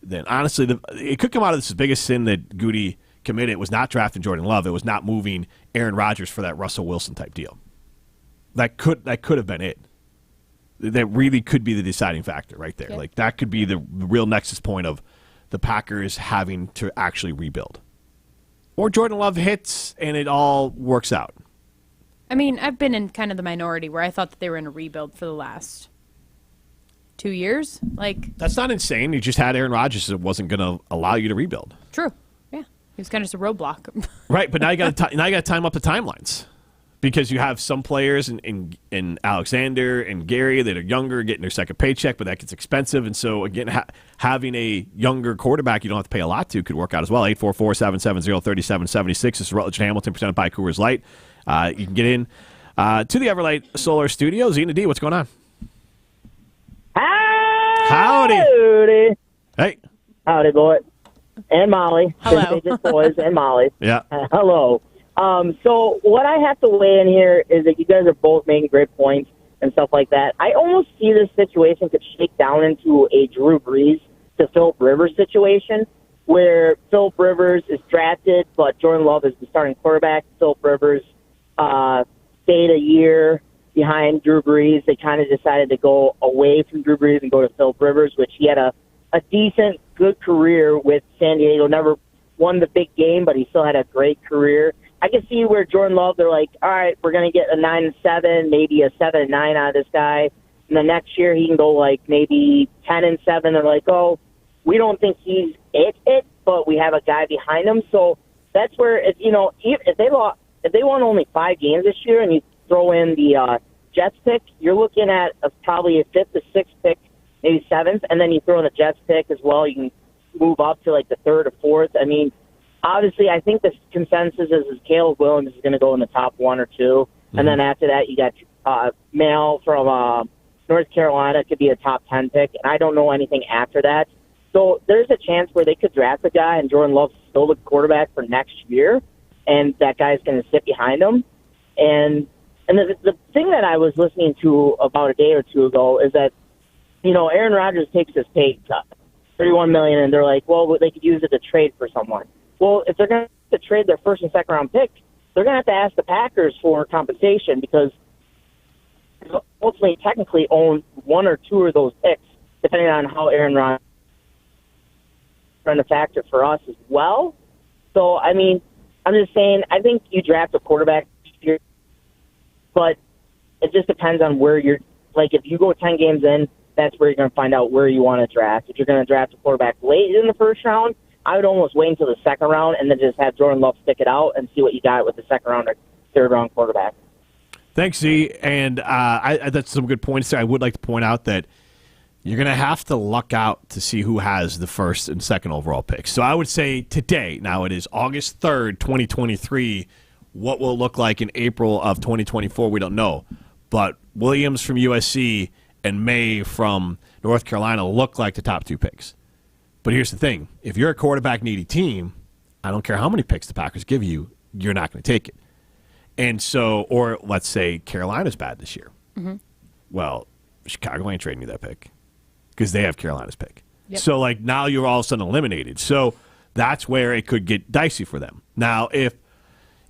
Then, honestly, it could come out of this biggest sin that Goody committed. It was not drafting Jordan Love. It was not moving Aaron Rodgers for that Russell Wilson type deal. That could have been it. That really could be the deciding factor right there. Yeah. Like, that could be the real nexus point of the Packers having to actually rebuild. Or Jordan Love hits and it all works out. I mean, I've been in kind of the minority where I thought that they were in a rebuild for the last 2 years. Like, that's not insane. You just had Aaron Rodgers that wasn't going to allow you to rebuild. True. Yeah. He was kind of just a roadblock. Right, but now you got to time up the timelines. Because you have some players in Alexander and Gary that are younger, getting their second paycheck, but that gets expensive. And so, again, having a younger quarterback you don't have to pay a lot to could work out as well. 844-770-3776. This is Rutledge and Hamilton, presented by Coors Light. You can get in to the Everlight Solar Studios. Zena D, what's going on? Howdy. Hey. Howdy, boy. And Molly. Hello. Just boys and Molly. Yeah. Hello. So what I have to weigh in here is that you guys are both making great points and stuff like that. I almost see this situation could shake down into a Drew Brees to Philip Rivers situation, where Philip Rivers is drafted, but Jordan Love is the starting quarterback. Philip Rivers stayed a year behind Drew Brees. They kind of decided to go away from Drew Brees and go to Philip Rivers, which he had a decent, good career with San Diego. Never won the big game, but he still had a great career. I can see where Jordan Love, they're like, all right, we're going to get a 9-7, maybe a 7-9 out of this guy. And the next year he can go like maybe 10-7. They're like, oh, we don't think he's it, but we have a guy behind him. So that's where, if they won only 5 games this year and you throw in the Jets pick, you're looking at probably a 5th to 6th pick, maybe 7th, and then you throw in the Jets pick as well. You can move up to like the 3rd or 4th. I mean, obviously, I think the consensus is Caleb Williams is going to go in the top 1 or 2. Mm-hmm. And then after that, you got Mel from North Carolina, could be a top 10 pick. And I don't know anything after that. So there's a chance where they could draft a guy and Jordan Love's still the quarterback for next year. And that guy's going to sit behind him. And the thing that I was listening to about a day or two ago is that Aaron Rodgers takes his pay cut, $31 million, and they're like, well, they could use it to trade for someone. Well, if they're going to trade their first and second round pick, they're going to have to ask the Packers for compensation because they ultimately technically own one or two of those picks, depending on how Aaron Rodgers run a factor for us as well. So, I mean, I'm just saying, I think you draft a quarterback this year, but it just depends on where you're. Like, if you go 10 games in, that's where you're going to find out where you want to draft. If you're going to draft a quarterback late in the first round, I would almost wait until the second round and then just have Jordan Love stick it out and see what you got with the second round or third round quarterback. Thanks, Z. And that's some good points there. I would like to point out that you're going to have to luck out to see who has the first and second overall picks. So I would say today, now it is August 3rd, 2023. What will it look like in April of 2024? We don't know. But Williams from USC and May from North Carolina look like the top two picks. But here's the thing. If you're a quarterback-needy team, I don't care how many picks the Packers give you, you're not going to take it. And so, or let's say Carolina's bad this year. Mm-hmm. Well, Chicago ain't trading you that pick because they have Carolina's pick. Yep. So, like, now you're all of a sudden eliminated. So that's where it could get dicey for them. Now, if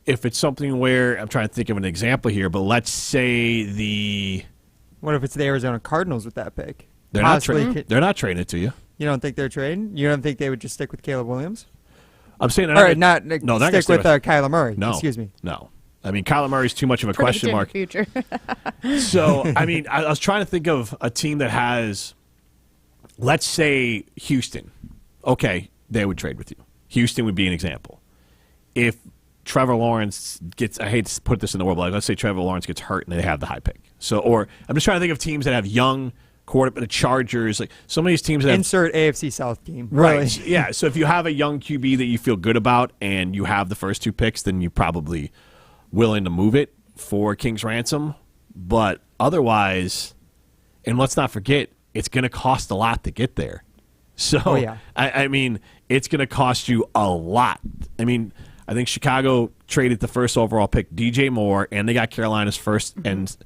it's something where, I'm trying to think of an example here, but let's say What if it's the Arizona Cardinals with that pick? They're not trading it to you. You don't think they're trading? You don't think they would just stick with Caleb Williams? I'm saying stick with Kyler Murray. No, excuse me. No, I mean Kyler Murray's too much of a question mark. Future. So I mean, I was trying to think of a team that has, let's say Houston. Okay, they would trade with you. Houston would be an example. If Trevor Lawrence gets, I hate to put this in the world, but let's say Trevor Lawrence gets hurt and they have the high pick. So, or I'm just trying to think of teams that have young quarterback, the Chargers, like some of these teams that insert AFC South team. Right. Really. Yeah. So if you have a young QB that you feel good about and you have the first two picks, then you're probably willing to move it for King's ransom. But otherwise, and let's not forget, it's going to cost a lot to get there. So, I mean, it's going to cost you a lot. I mean, I think Chicago traded the first overall pick, DJ Moore, and they got Carolina's first and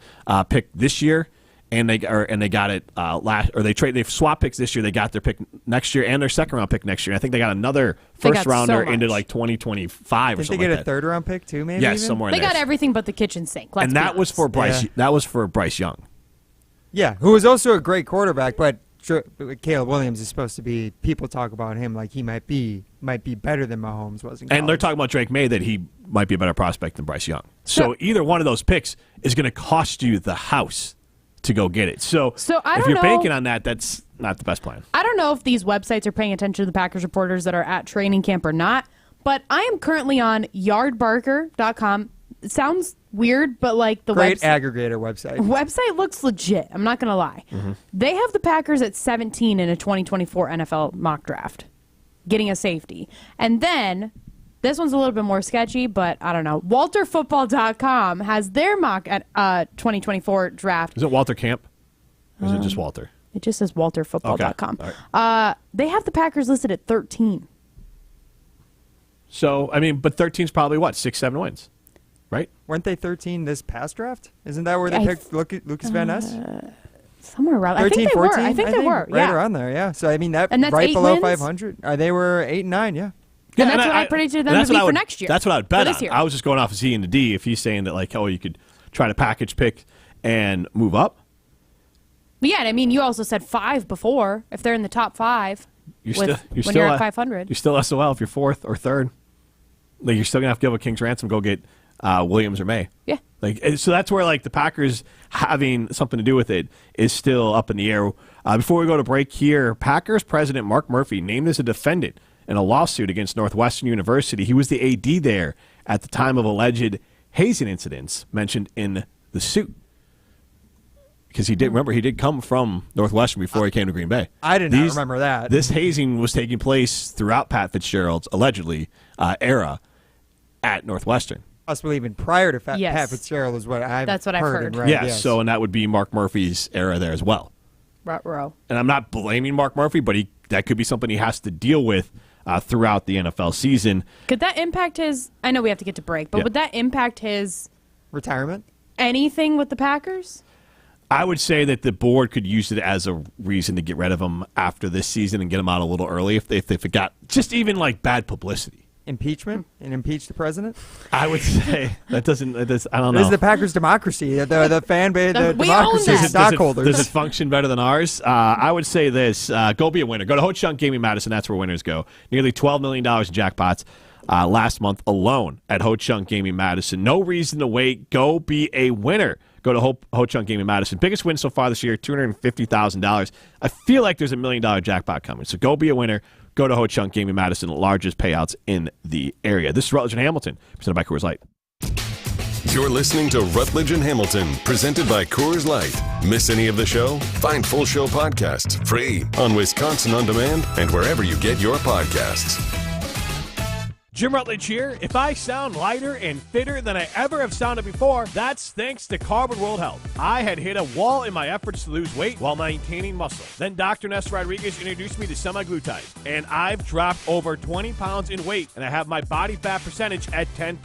pick this year. And they got it they've swapped picks this year. They got their pick next year and their second round pick next year. I think they got another first rounder into like 2025 or something. Did they get a third round pick too? Maybe. Yes, somewhere. They in there. got everything but the kitchen sink. And that was for Bryce. Yeah. That was for Bryce Young. Yeah, who was also a great quarterback, but Caleb Williams is supposed to be. People talk about him like he might be better than Mahomes was. And they're talking about Drake May that he might be a better prospect than Bryce Young. So either one of those picks is going to cost you the house to go get it. So if you're banking on that, that's not the best plan. I don't know if these websites are paying attention to the Packers reporters that are at training camp or not, but I am currently on yardbarker.com. It sounds weird, but like the great aggregator website. Website looks legit. I'm not going to lie. Mm-hmm. They have the Packers at 17 in a 2024 NFL mock draft, getting a safety. And then this one's a little bit more sketchy, but I don't know. WalterFootball.com has their mock at 2024 draft. Is it Walter Camp? Or is it just Walter? It just says WalterFootball.com. Okay. Right. They have the Packers listed at 13. So, I mean, but 13's probably what? 6-7 wins, right? Weren't they 13 this past draft? Isn't that where they picked Lucas Van Ness? Somewhere around. 13, I think they 14? were. I think they were. Right around there, yeah. So, I mean, that's right below 500. They were 8 and 9, yeah. And that's what I predicted them to be for next year. That's what I would bet this on. year. I was just going off of Z and the D. If he's saying that, like, you could try to package pick and move up. Yeah, and I mean, you also said 5 before. If they're in the top 5, when you're at 500. You're still SOL if you're 4th or 3rd. Like, you're still going to have to give a King's ransom, go get Williams or May. Yeah. Like, so that's where, like, the Packers having something to do with it is still up in the air. Before we go to break here, Packers president Mark Murphy named as a defendant in a lawsuit against Northwestern University. He was the AD there at the time of alleged hazing incidents mentioned in the suit. Because he did come from Northwestern before he came to Green Bay. I did not remember that. This hazing was taking place throughout Pat Fitzgerald's, allegedly, era at Northwestern. Possibly even prior to Pat Fitzgerald is what I've That's what I've heard. Right, yes, so and that would be Mark Murphy's era there as well. Row. And I'm not blaming Mark Murphy, but that could be something he has to deal with throughout the NFL season. Could that impact his... I know we have to get to break, but would that impact his... retirement? Anything with the Packers? I would say that the board could use it as a reason to get rid of him after this season and get him out a little early if it got just even like bad publicity. Impeachment and impeach the president? I would say that doesn't. I don't know. This is the Packers' democracy. The fan base, the democracy of stockholders. Does it function better than ours? I would say this: go be a winner. Go to Ho-Chunk Gaming Madison. That's where winners go. Nearly $12 million in jackpots last month alone at Ho-Chunk Gaming Madison. No reason to wait. Go be a winner. Go to Ho-Chunk Gaming Madison. Biggest win so far this year, $250,000. I feel like there's $1 million jackpot coming. So go be a winner. Go to Ho-Chunk Gaming Madison, largest payouts in the area. This is Rutledge and Hamilton, presented by Coors Light. You're listening to Rutledge and Hamilton, presented by Coors Light. Miss any of the show? Find full show podcasts free on Wisconsin On Demand and wherever you get your podcasts. Jim Rutledge here. If I sound lighter and fitter than I ever have sounded before, that's thanks to Carbon World Health. I had hit a wall in my efforts to lose weight while maintaining muscle. Then Dr. Ness Rodriguez introduced me to semaglutide, and I've dropped over 20 pounds in weight, and I have my body fat percentage at 10%.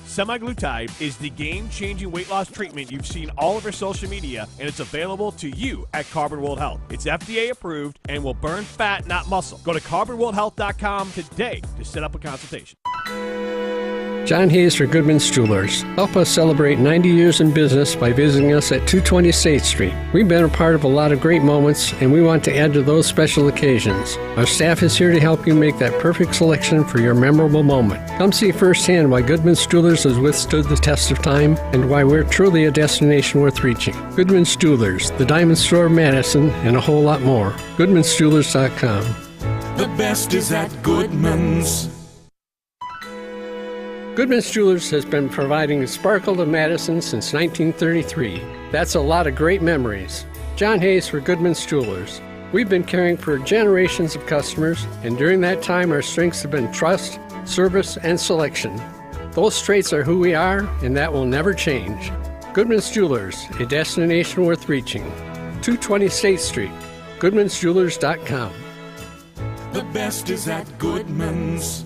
Semaglutide is the game-changing weight loss treatment you've seen all over social media, and it's available to you at Carbon World Health. It's FDA approved and will burn fat, not muscle. Go to carbonworldhealth.com today to set up a consultation. John Hayes for Goodman's Jewelers. Help us celebrate 90 years in business by visiting us at 220 State Street. We've been a part of a lot of great moments, and we want to add to those special occasions. Our staff is here to help you make that perfect selection for your memorable moment. Come see firsthand why Goodman's Jewelers has withstood the test of time and why we're truly a destination worth reaching. Goodman's Jewelers, the Diamond Store of Madison, and a whole lot more. Goodman'sJewelers.com. The best is at Goodman's. Goodman's Jewelers has been providing sparkle to Madison since 1933. That's a lot of great memories. John Hayes for Goodman's Jewelers. We've been caring for generations of customers, and during that time our strengths have been trust, service, and selection. Those traits are who we are, and that will never change. Goodman's Jewelers, a destination worth reaching. 220 State Street, Goodman'sJewelers.com. The best is at Goodman's.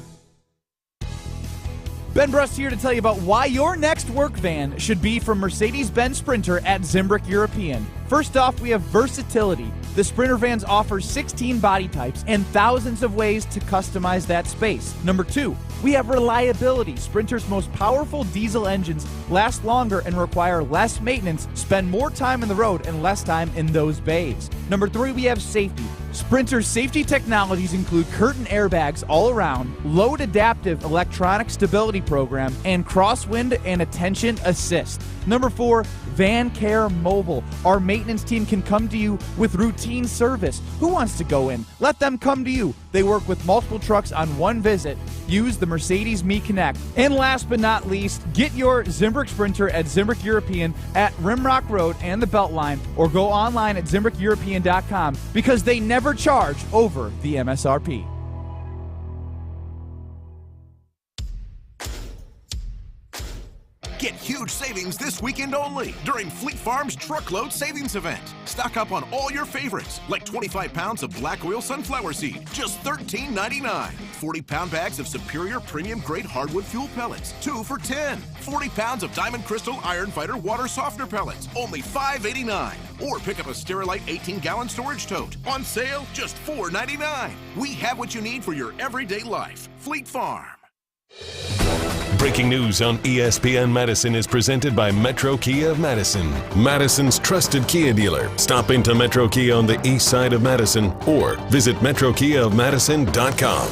Ben Brust here to tell you about why your next work van should be from Mercedes-Benz Sprinter at Zimbrick European. First off, we have versatility. The Sprinter vans offer 16 body types and thousands of ways to customize that space. Number 2, we have reliability. Sprinter's most powerful diesel engines last longer and require less maintenance, spend more time on the road and less time in those bays. Number 3, we have safety. Sprinter's safety technologies include curtain airbags all around, load adaptive electronic stability program, and crosswind and attention assist. Number 4, Van Care Mobile. Our maintenance team can come to you with routine service. Who wants to go in? Let them come to you. They work with multiple trucks on one visit. Use the Mercedes Me Connect. And last but not least, get your Zimbrick Sprinter at Zimbrick European at Rimrock Road and the Beltline, or go online at ZimbrickEuropean.com because they never charge over the MSRP. Get huge savings this weekend only during Fleet Farm's Truckload Savings Event. Stock up on all your favorites, like 25 pounds of black oil sunflower seed, just $13.99. 40-pound bags of Superior Premium Grade Hardwood Fuel Pellets, 2 for $10. 40 pounds of Diamond Crystal Iron Fighter Water Softener Pellets, only $5.89. Or pick up a Sterilite 18-gallon storage tote, on sale, just $4.99. We have what you need for your everyday life. Fleet Farm. Breaking news on ESPN Madison is presented by Metro Kia of Madison, Madison's trusted Kia dealer. Stop into Metro Kia on the east side of Madison or visit metrokiaofmadison.com.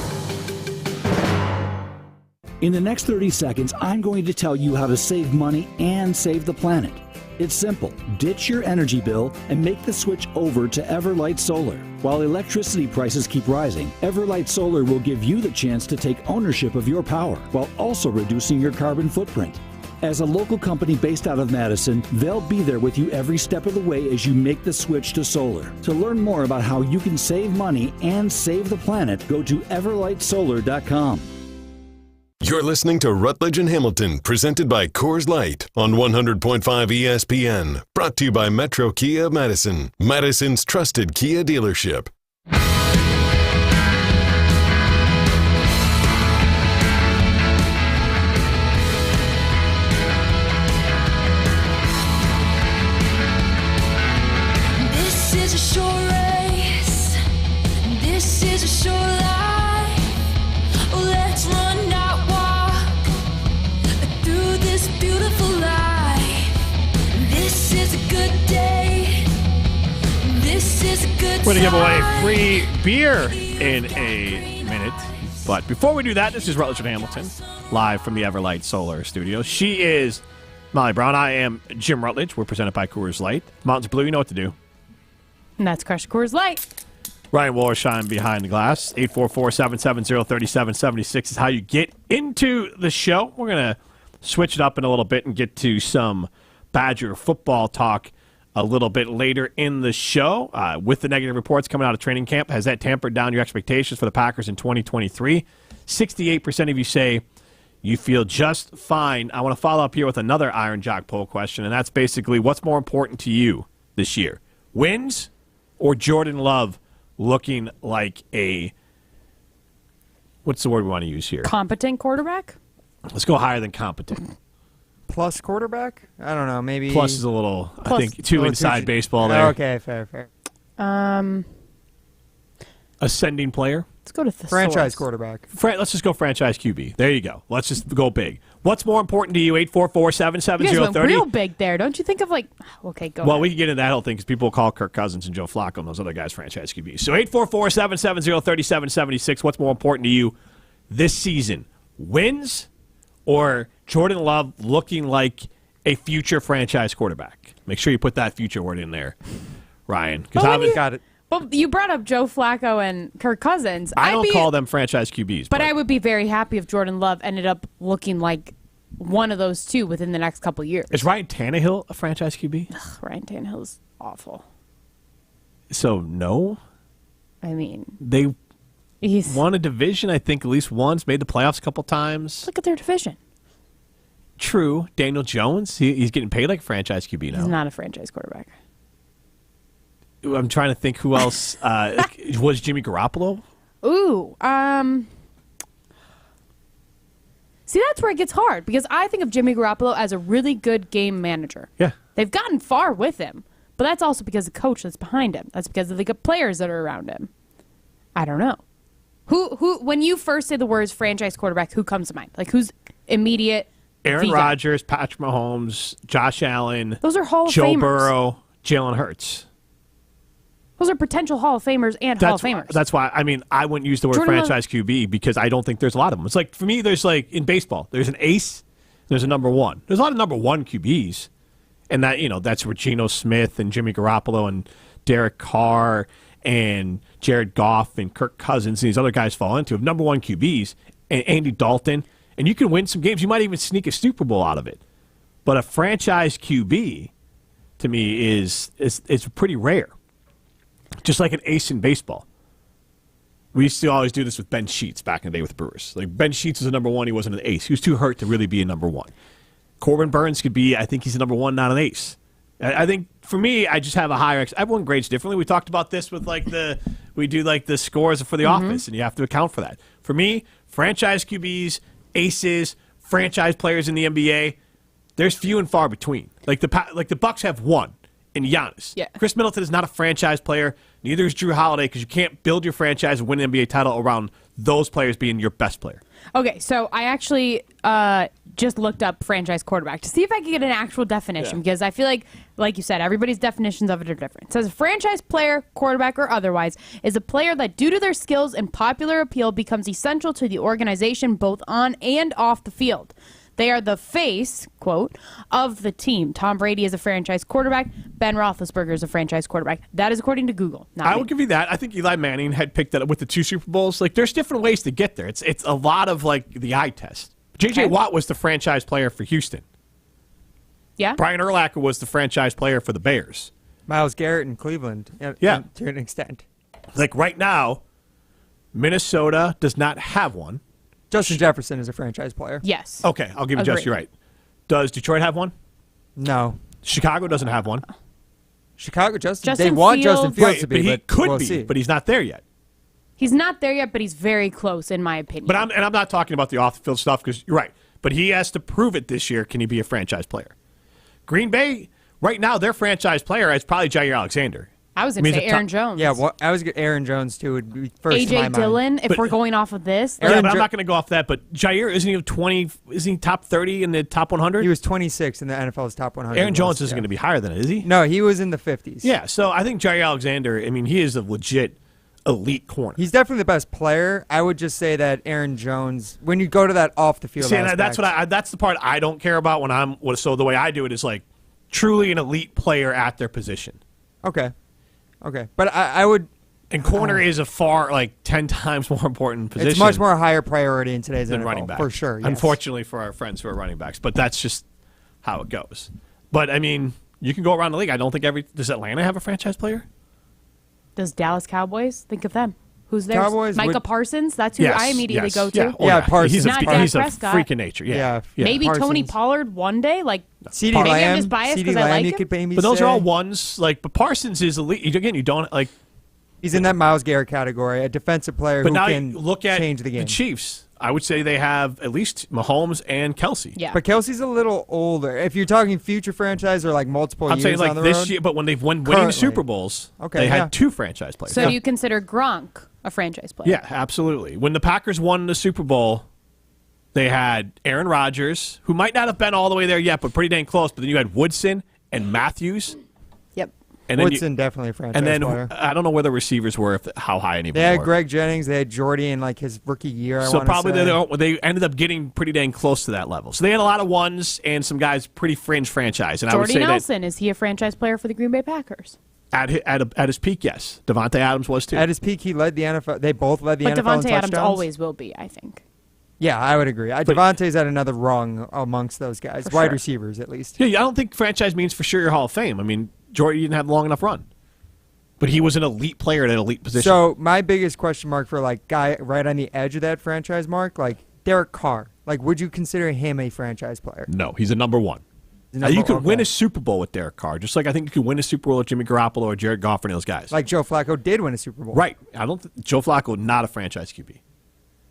In the next 30 seconds, I'm going to tell you how to save money and save the planet. It's simple. Ditch your energy bill and make the switch over to Everlight Solar. While electricity prices keep rising, Everlight Solar will give you the chance to take ownership of your power while also reducing your carbon footprint. As a local company based out of Madison, they'll be there with you every step of the way as you make the switch to solar. To learn more about how you can save money and save the planet, go to everlightsolar.com. You're listening to Rutledge and Hamilton, presented by Coors Light on 100.5 ESPN. Brought to you by Metro Kia of Madison, Madison's trusted Kia dealership. We're going to give away free beer in a minute. But before we do that, this is Rutledge and Hamilton, live from the Everlight Solar Studios. She is Molly Brown. I am Jim Rutledge. We're presented by Coors Light. Mountains Blue, you know what to do. And that's Crush Coors Light. Ryan Wollersheim behind the glass. 844-770-3776 is how you get into the show. We're going to switch it up in a little bit and get to some Badger football talk a little bit later in the show. With the negative reports coming out of training camp, has that tampered down your expectations for the Packers in 2023? 68% of you say you feel just fine. I want to follow up here with another Iron Jock poll question, and that's basically what's more important to you this year? Wins or Jordan Love looking like a, what's the word we want to use here? Competent quarterback? Let's go higher than competent. Plus quarterback? I don't know. Maybe Plus is a little, Plus, I think, too inside baseball there. Okay, fair. Ascending player. Let's go to the Franchise quarterback. Let's just go franchise QB. There you go. Let's just go big. What's more important to you? 844-770-30. You guys went real big there. Don't you think of okay, go ahead. We can get into that whole thing because people will call Kirk Cousins and Joe Flacco and those other guys franchise QBs. So 844-770-3776. What's more important to you this season? Wins or Jordan Love looking like a future franchise quarterback? Make sure you put that future word in there, Ryan. Because I've got it. Well, you brought up Joe Flacco and Kirk Cousins. I don't call them franchise QBs. But I would be very happy if Jordan Love ended up looking like one of those two within the next couple of years. Is Ryan Tannehill a franchise QB? Ryan Tannehill's awful. So, no? I mean, they won a division, I think, at least once, made the playoffs a couple times. Look at their division. True. Daniel Jones, he's getting paid like a franchise QB now. He's not a franchise quarterback. I'm trying to think who else. Was Jimmy Garoppolo? Ooh. See, that's where it gets hard because I think of Jimmy Garoppolo as a really good game manager. Yeah. They've gotten far with him, but that's also because of the coach that's behind him. That's because of the good players that are around him. I don't know. Who? When you first say the words franchise quarterback, who comes to mind? Like who's immediate? Aaron Rodgers, Patrick Mahomes, Josh Allen. Those are Hall of Joe Famers. Burrow, Jalen Hurts. Those are potential Hall of Famers and Hall of Famers. That's why, I wouldn't use the word franchise QB because I don't think there's a lot of them. It's like, for me, there's like, in baseball, there's an ace, there's a number one. There's a lot of number one QBs. And that, that's where Geno Smith and Jimmy Garoppolo and Derek Carr and Jared Goff and Kirk Cousins and these other guys fall into. Number one QBs and Andy Dalton. And you can win some games. You might even sneak a Super Bowl out of it. But a franchise QB, to me, is pretty rare. Just like an ace in baseball. We used to always do this with Ben Sheets back in the day with the Brewers. Like Ben Sheets was a number one. He wasn't an ace. He was too hurt to really be a number one. Corbin Burns could be, I think he's a number one, not an ace. I think, for me, I just have a higher... Everyone grades differently. We talked about this with we do the scores for the office, and you have to account for that. For me, franchise QBs, aces, franchise players in the NBA, there's few and far between. Like the Bucks have one. And Giannis. Yeah. Chris Middleton is not a franchise player. Neither is Drew Holiday because you can't build your franchise and win an NBA title around those players being your best player. Okay, so I actually just looked up franchise quarterback to see if I could get an actual definition because I feel like you said, everybody's definitions of it are different. It says a franchise player, quarterback or otherwise, is a player that due to their skills and popular appeal becomes essential to the organization both on and off the field. They are the face, quote, of the team. Tom Brady is a franchise quarterback. Ben Roethlisberger is a franchise quarterback. That is according to Google. I will give you that. I think Eli Manning had picked that up with the 2 Super Bowls. Like, there's different ways to get there. It's a lot of, the eye test. J.J. Watt was the franchise player for Houston. Yeah? Brian Urlacher was the franchise player for the Bears. Myles Garrett in Cleveland. Yeah. To an extent. Like, right now, Minnesota does not have one. Justin Jefferson is a franchise player. Yes. Okay, I'll give you Justin. You're right. Does Detroit have one? No. Chicago doesn't have one. They want Justin Fields to be, but he could we'll be, see. but he's not there yet. He's not there yet, but he's very close, in my opinion. But I'm not talking about the off-the-field stuff because you're right. But he has to prove it this year. Can he be a franchise player? Green Bay, right now, their franchise player is probably Jair Alexander. I was going to say Aaron Jones. Yeah, well, I was Aaron Jones too. Would be first to my AJ mind. Dillon. If But- we're going off of this, Yeah, but I'm not going to go off that. But Jair, isn't he 20? Isn't he top 30 in the top 100? He was 26 in the NFL's top 100. Aaron Jones list, isn't yeah. going to be higher than it, is he? No, he was in the 50s. Yeah, so I think Jair Alexander, I mean, he is a legit elite corner. He's definitely the best player. I would just say that Aaron Jones, when you go to that off the field, See, and aspect, that's the part I don't care about when so the way I do it is like truly an elite player at their position. Okay, but I would. And corner is a far 10 times more important position. It's much more higher priority in today's than NFL, running back for sure. Yes. Unfortunately for our friends who are running backs, but that's just how it goes. But I mean, you can go around the league. I don't think does Atlanta have a franchise player? does Dallas Cowboys? Think of them. Who's there? Cowboys Micah would- Parsons. That's who I immediately go to. Parsons. He's Not a Dak he's a Prescott. freak of nature. Yeah. Maybe Parsons. Tony Pollard one day. Like CeeDee maybe I'm Lamb, just biased CeeDee because I Lamb, like you him. could maybe But those say. are all ones but Parsons is elite. Again, you don't like. He's in that Myles Garrett category, a defensive player But who now can you look at change the game. Chiefs. I would say they have at least Mahomes and Kelsey. Yeah. But Kelsey's a little older. If you're talking future franchise or like multiple I'm years saying like on the this road, year, but when they've winning the Currently. Super Bowls, Okay, they yeah. had two franchise players. So do you consider Gronk a franchise player? Yeah, absolutely. When the Packers won the Super Bowl, they had Aaron Rodgers, who might not have been all the way there yet, but pretty dang close. But then you had Woodson and Matthews. Yep. And then Woodson definitely a franchise and then player. I don't know where the receivers were, how high anymore. They had Greg Jennings. They had Jordy in like his rookie year. I So wanna probably say. they ended up getting pretty dang close to that level. So they had a lot of ones and some guys pretty fringe franchise. And I would Jordy say Nelson, is he a franchise player for the Green Bay Packers? that at his peak, yes. Devontae Adams was too. At his peak, he led the NFL. They both led the But NFL in Devontae touchdowns. Adams always will be, I think. Yeah, I would agree. Devontae's at another rung amongst those guys, For wide sure. receivers at least. Yeah, I don't think franchise means for sure you're Hall of Fame. I mean, Jordy didn't have a long enough run. But he was an elite player at an elite position. So my biggest question mark for like guy right on the edge of that franchise mark, like Derek Carr, like would you consider him a franchise player? No, he's a number one. He's You could win okay. a Super Bowl with Derek Carr, just like I think you could win a Super Bowl with Jimmy Garoppolo or Jared Goff and those guys. Like Joe Flacco did win a Super Bowl, Right. I don't. Joe Flacco not a franchise QB.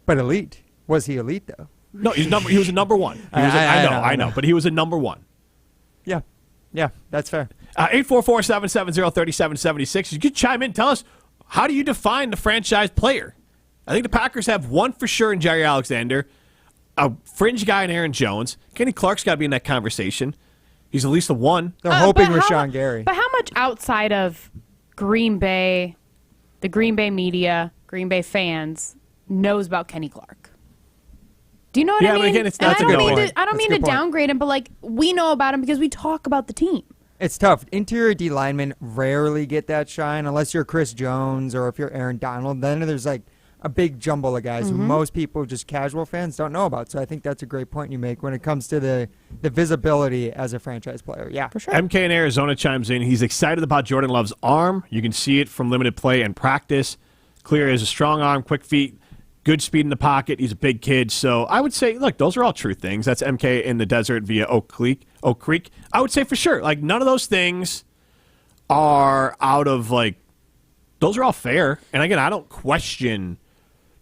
But elite. Was he elite though? No, he was a number one. I know, but he was a number one. Yeah, that's fair. 844-770-3776. You could chime in. Tell us, how do you define the franchise player? I think the Packers have one for sure in Jair Alexander, a fringe guy in Aaron Jones. Kenny Clark's got to be in that conversation. He's at least a one. They're hoping but Rashawn Gary. But how much outside of Green Bay, the Green Bay media, Green Bay fans, knows about Kenny Clark? Do you know what Yeah, I but mean? again, it's And not I a don't good mean point. to, I don't That's a mean to good point. downgrade him, but like we know about him because we talk about the team. It's tough. Interior D linemen rarely get that shine unless you're Chris Jones or if you're Aaron Donald. Then there's like a big jumble of guys who most people, just casual fans, don't know about. So I think that's a great point you make when it comes to the visibility as a franchise player. Yeah, for sure. MK in Arizona chimes in. He's excited about Jordan Love's arm. You can see it from limited play and practice. Clear as a strong arm, quick feet, good speed in the pocket. He's a big kid. So I would say, look, those are all true things. That's MK in the desert via Oak Creek. I would say for sure. Like, none of those things are out of, like, those are all fair. And again, I don't question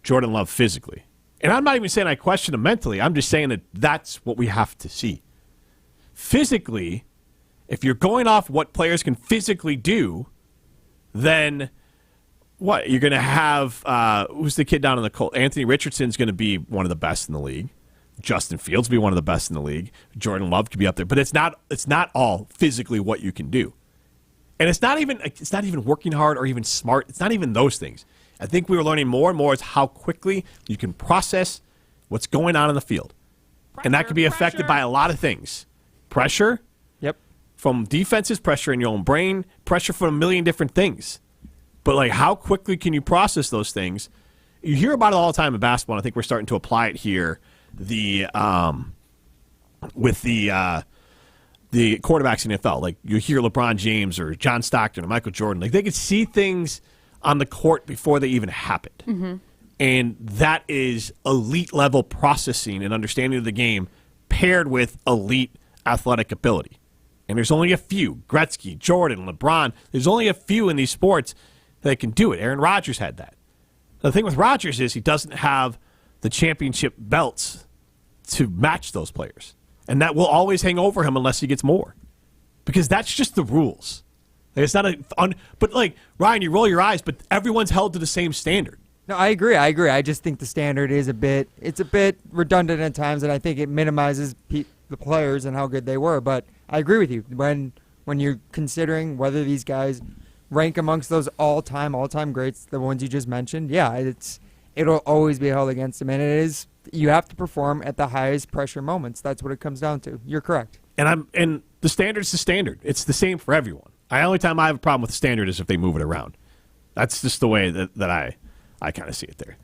Jordan Love physically. And I'm not even saying I question him mentally. I'm just saying that that's what we have to see. Physically, if you're going off what players can physically do, then what? You're going to have, who's the kid down in the Colts? Anthony Richardson's going to be one of the best in the league. Justin Fields will be one of the best in the league. Jordan Love could be up there. But it's not all physically what you can do. And it's not even working hard or even smart. It's not even those things. I think we were learning more and more is how quickly you can process what's going on in the field. And that can be affected by a lot of things. Pressure. Yep. From defenses, pressure in your own brain, pressure from a million different things. But, like, how quickly can you process those things? You hear about it all the time in basketball, and I think we're starting to apply it here. With the quarterbacks in the NFL. Like, you hear LeBron James or John Stockton or Michael Jordan. Like, they could see things on the court before they even happened. Mm-hmm. And that is elite-level processing and understanding of the game paired with elite athletic ability. And there's only a few. Gretzky, Jordan, LeBron. There's only a few in these sports that can do it. Aaron Rodgers had that. The thing with Rodgers is he doesn't have the championship belts to match those players. And that will always hang over him unless he gets more. Because that's just the rules. It's not but like, Ryan, you roll your eyes, but everyone's held to the same standard. No, I agree. I just think the standard is a bit redundant at times, and I think it minimizes the players and how good they were. But I agree with you. When you're considering whether these guys rank amongst those all-time greats, the ones you just mentioned, yeah, it'll always be held against them. And it is, you have to perform at the highest pressure moments. That's what it comes down to. You're correct. And the standard's the standard. It's the same for everyone. The only time I have a problem with the standard is if they move it around. That's just the way that I kind of see it there.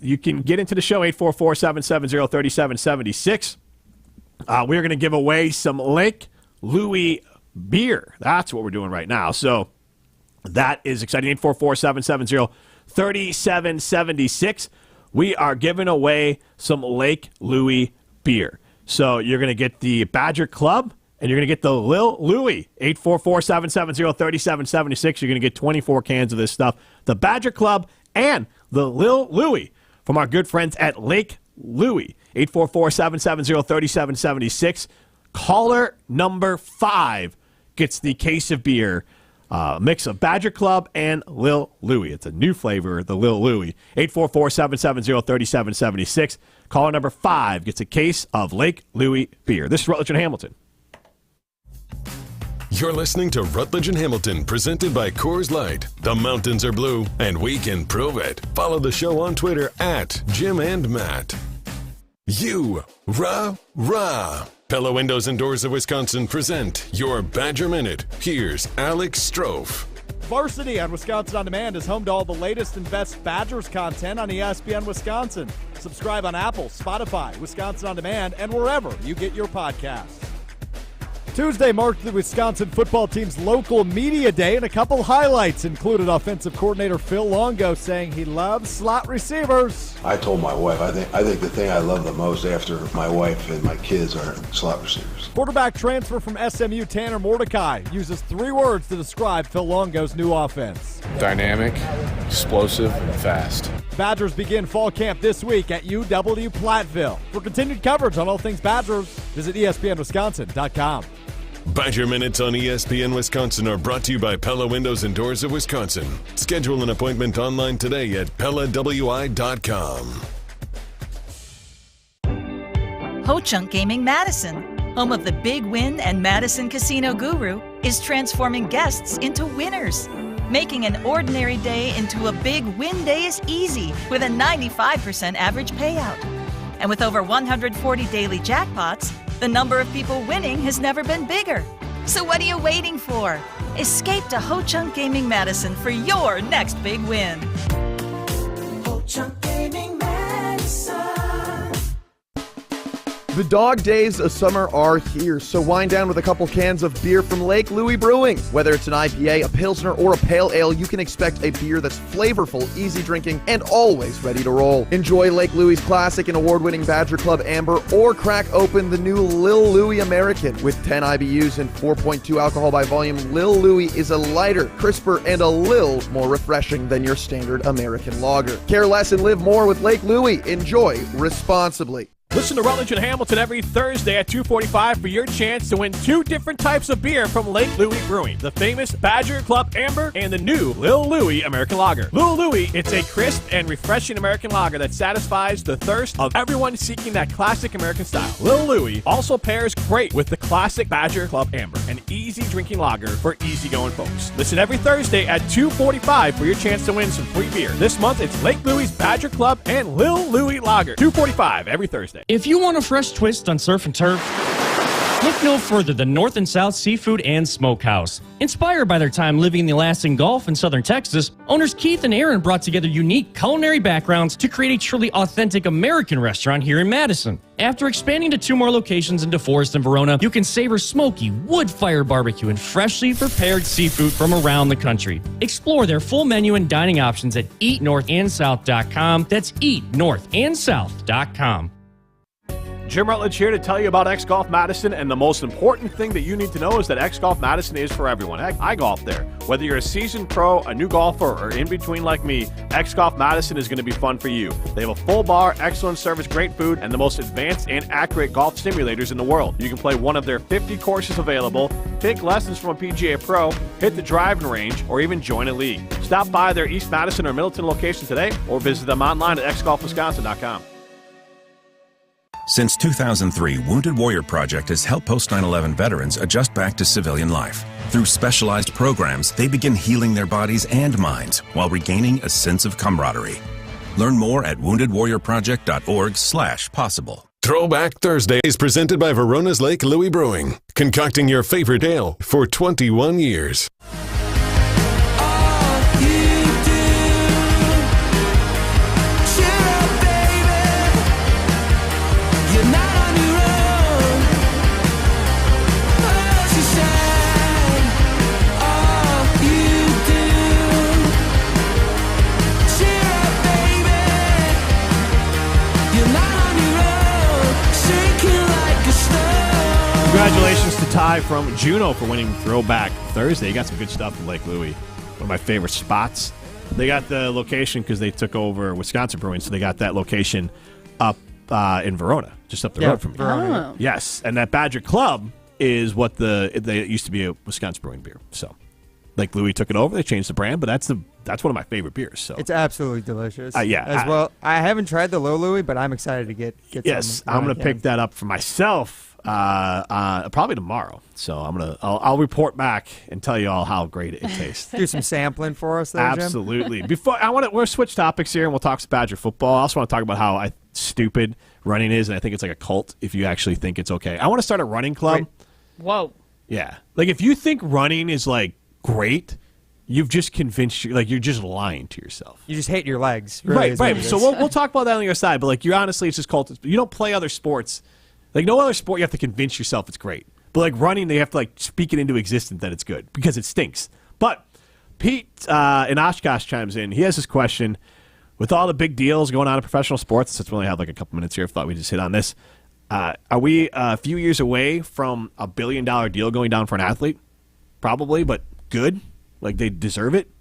You can get into the show, 844-770-3776. We're going to give away some Lake Louis beer. That's what we're doing right now. So that is exciting. 844-770-3776. We are giving away some Lake Louis beer. So you're going to get the Badger Club, and you're going to get the Lil Louis. 844-770-3776. You're going to get 24 cans of this stuff. The Badger Club and the Lil Louis from our good friends at Lake Louis. 844-770-3776. Caller number 5 gets the case of beer, mix of Badger Club and Lil Louis. It's a new flavor, the Lil Louis. 844-770-3776. Caller number 5 gets a case of Lake Louis beer. This is Rutledge and Hamilton. You're listening to Rutledge and Hamilton, presented by Coors Light. The mountains are blue, and we can prove it. Follow the show on Twitter at Jim and Matt. Rah. Pella Windows and Doors of Wisconsin present your Badger Minute. Here's Alex Strofe. Varsity on Wisconsin On Demand is home to all the latest and best Badgers content on ESPN Wisconsin. Subscribe on Apple, Spotify, Wisconsin On Demand, and wherever you get your podcasts. Tuesday marked the Wisconsin football team's local media day, and a couple highlights included offensive coordinator Phil Longo saying he loves slot receivers. I told my wife, I think the thing I love the most after my wife and my kids are slot receivers. Quarterback transfer from SMU Tanner Mordecai uses 3 words to describe Phil Longo's new offense. Dynamic, explosive, and fast. Badgers begin fall camp this week at UW Platteville. For continued coverage on all things Badgers, visit ESPNWisconsin.com. Badger Minutes on ESPN Wisconsin are brought to you by Pella Windows and Doors of Wisconsin. Schedule an appointment online today at PellaWI.com. Ho-Chunk Gaming Madison, home of the Big Win and Madison Casino Guru, is transforming guests into winners. Making an ordinary day into a big win day is easy with a 95% average payout. And with over 140 daily jackpots, the number of people winning has never been bigger. So what are you waiting for? Escape to Ho-Chunk Gaming Madison for your next big win. Ho-Chunk Gaming Madison. The dog days of summer are here, so wind down with a couple cans of beer from Lake Louis Brewing. Whether it's an IPA, a Pilsner, or a Pale Ale, you can expect a beer that's flavorful, easy drinking, and always ready to roll. Enjoy Lake Louis' classic and award-winning Badger Club Amber, or crack open the new Lil Louis American. With 10 IBUs and 4.2 alcohol by volume, Lil Louis is a lighter, crisper, and a little more refreshing than your standard American lager. Care less and live more with Lake Louis. Enjoy responsibly. Listen to Rutledge and Hamilton every Thursday at 2:45 for your chance to win 2 different types of beer from Lake Louis Brewing. The famous Badger Club Amber and the new Lil Louis American Lager. Lil Louis, it's a crisp and refreshing American lager that satisfies the thirst of everyone seeking that classic American style. Lil Louis also pairs great with the classic Badger Club Amber, an easy drinking lager for easygoing folks. Listen every Thursday at 2:45 for your chance to win some free beer. This month, it's Lake Louis Badger Club and Lil Louis Lager. 2:45 every Thursday. If you want a fresh twist on surf and turf, look no further than North and South Seafood and Smokehouse. Inspired by their time living in the Alaskan Gulf in southern Texas, owners Keith and Aaron brought together unique culinary backgrounds to create a truly authentic American restaurant here in Madison. After expanding to 2 more locations in DeForest and Verona, you can savor smoky, wood-fired barbecue and freshly prepared seafood from around the country. Explore their full menu and dining options at eatnorthandsouth.com. That's eatnorthandsouth.com. Jim Rutledge here to tell you about X Golf Madison, and the most important thing that you need to know is that X Golf Madison is for everyone. Heck, I golf there. Whether you're a seasoned pro, a new golfer, or in between like me, X Golf Madison is going to be fun for you. They have a full bar, excellent service, great food, and the most advanced and accurate golf simulators in the world. You can play one of their 50 courses available, take lessons from a PGA pro, hit the driving range, or even join a league. Stop by their East Madison or Middleton location today, or visit them online at xgolfwisconsin.com. Since 2003, Wounded Warrior Project has helped post-9/11 veterans adjust back to civilian life. Through specialized programs, they begin healing their bodies and minds while regaining a sense of camaraderie. Learn more at woundedwarriorproject.org/possible. Throwback Thursday is presented by Verona's Lake Louis Brewing, concocting your favorite ale for 21 years. Congratulations to Ty from Juneau for winning Throwback Thursday. You got some good stuff in Lake Louis. One of my favorite spots. They got the location because they took over Wisconsin Brewing, so they got that location up in Verona, just up the road from me. Verona. Yes, and that Badger Club is what they used to be a Wisconsin Brewing beer. So Lake Louis took it over. They changed the brand, but that's one of my favorite beers. So it's absolutely delicious. Yeah. I haven't tried the Low Louis, but I'm excited to get Yes, some. I'm going to pick that up for myself probably tomorrow. So I'll report back and tell you all how great it tastes. Do some sampling for us there, Jim? Absolutely. We'll switch topics here and we'll talk some Badger football. I also want to talk about how stupid running is, and I think it's like a cult if you actually think it's okay. I want to start a running club. Wait. Whoa. Yeah. Like if you think running is like great, you've just convinced you're just lying to yourself. You just hate your legs. Really Right. So we'll talk about that on the other side. But like honestly, it's just cult. You don't play other sports. Like no other sport, you have to convince yourself it's great. But like running, they have to like speak it into existence that it's good because it stinks. But Pete in Oshkosh chimes in. He has this question: with all the big deals going on in professional sports, since we only have like a couple minutes here, I thought we'd just hit on this. Are we a few years away from a $1 billion deal going down for an athlete? Probably, but good. Like they deserve it.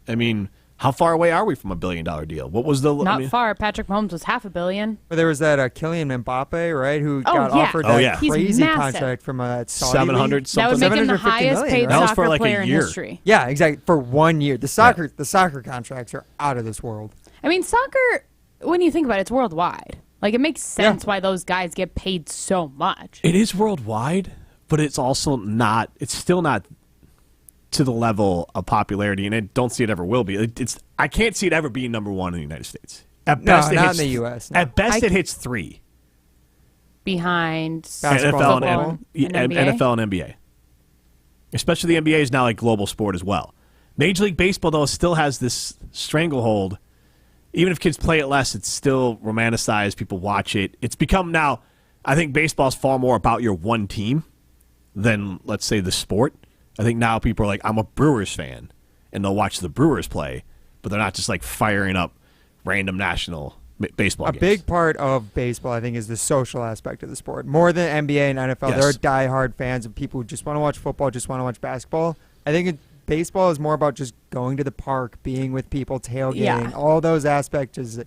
I mean, how far away are we from $1 billion deal? What was the not far? Patrick Mahomes was $500 million. Well, there was that Kylian Mbappe, right? Who got offered that crazy contract from Saudi 700 league. That would make him the highest paid that was soccer for like player a in year. history. Yeah, exactly. For 1 year, the soccer contracts are out of this world. I mean, soccer. When you think about it, it's worldwide. Like it makes sense why those guys get paid so much. It is worldwide, but it's also not. It's still not to the level of popularity, and I don't see it ever will be. I can't see it ever being number one in the United States. At best, not in the U.S. No. At best, it hits 3 behind NFL and NFL and NBA. Especially the NBA is now a global sport as well. Major League Baseball though still has this stranglehold. Even if kids play it less, it's still romanticized. People watch it. It's become now. I think baseball is far more about your one team than, let's say, the sport. I think now people are like, I'm a Brewers fan, and they'll watch the Brewers play, but they're not just like firing up random national baseball games. A big part of baseball, I think, is the social aspect of the sport. More than NBA and NFL, there are diehard fans of people who just want to watch football, just want to watch basketball. I think baseball is more about just going to the park, being with people, tailgating. All those aspects is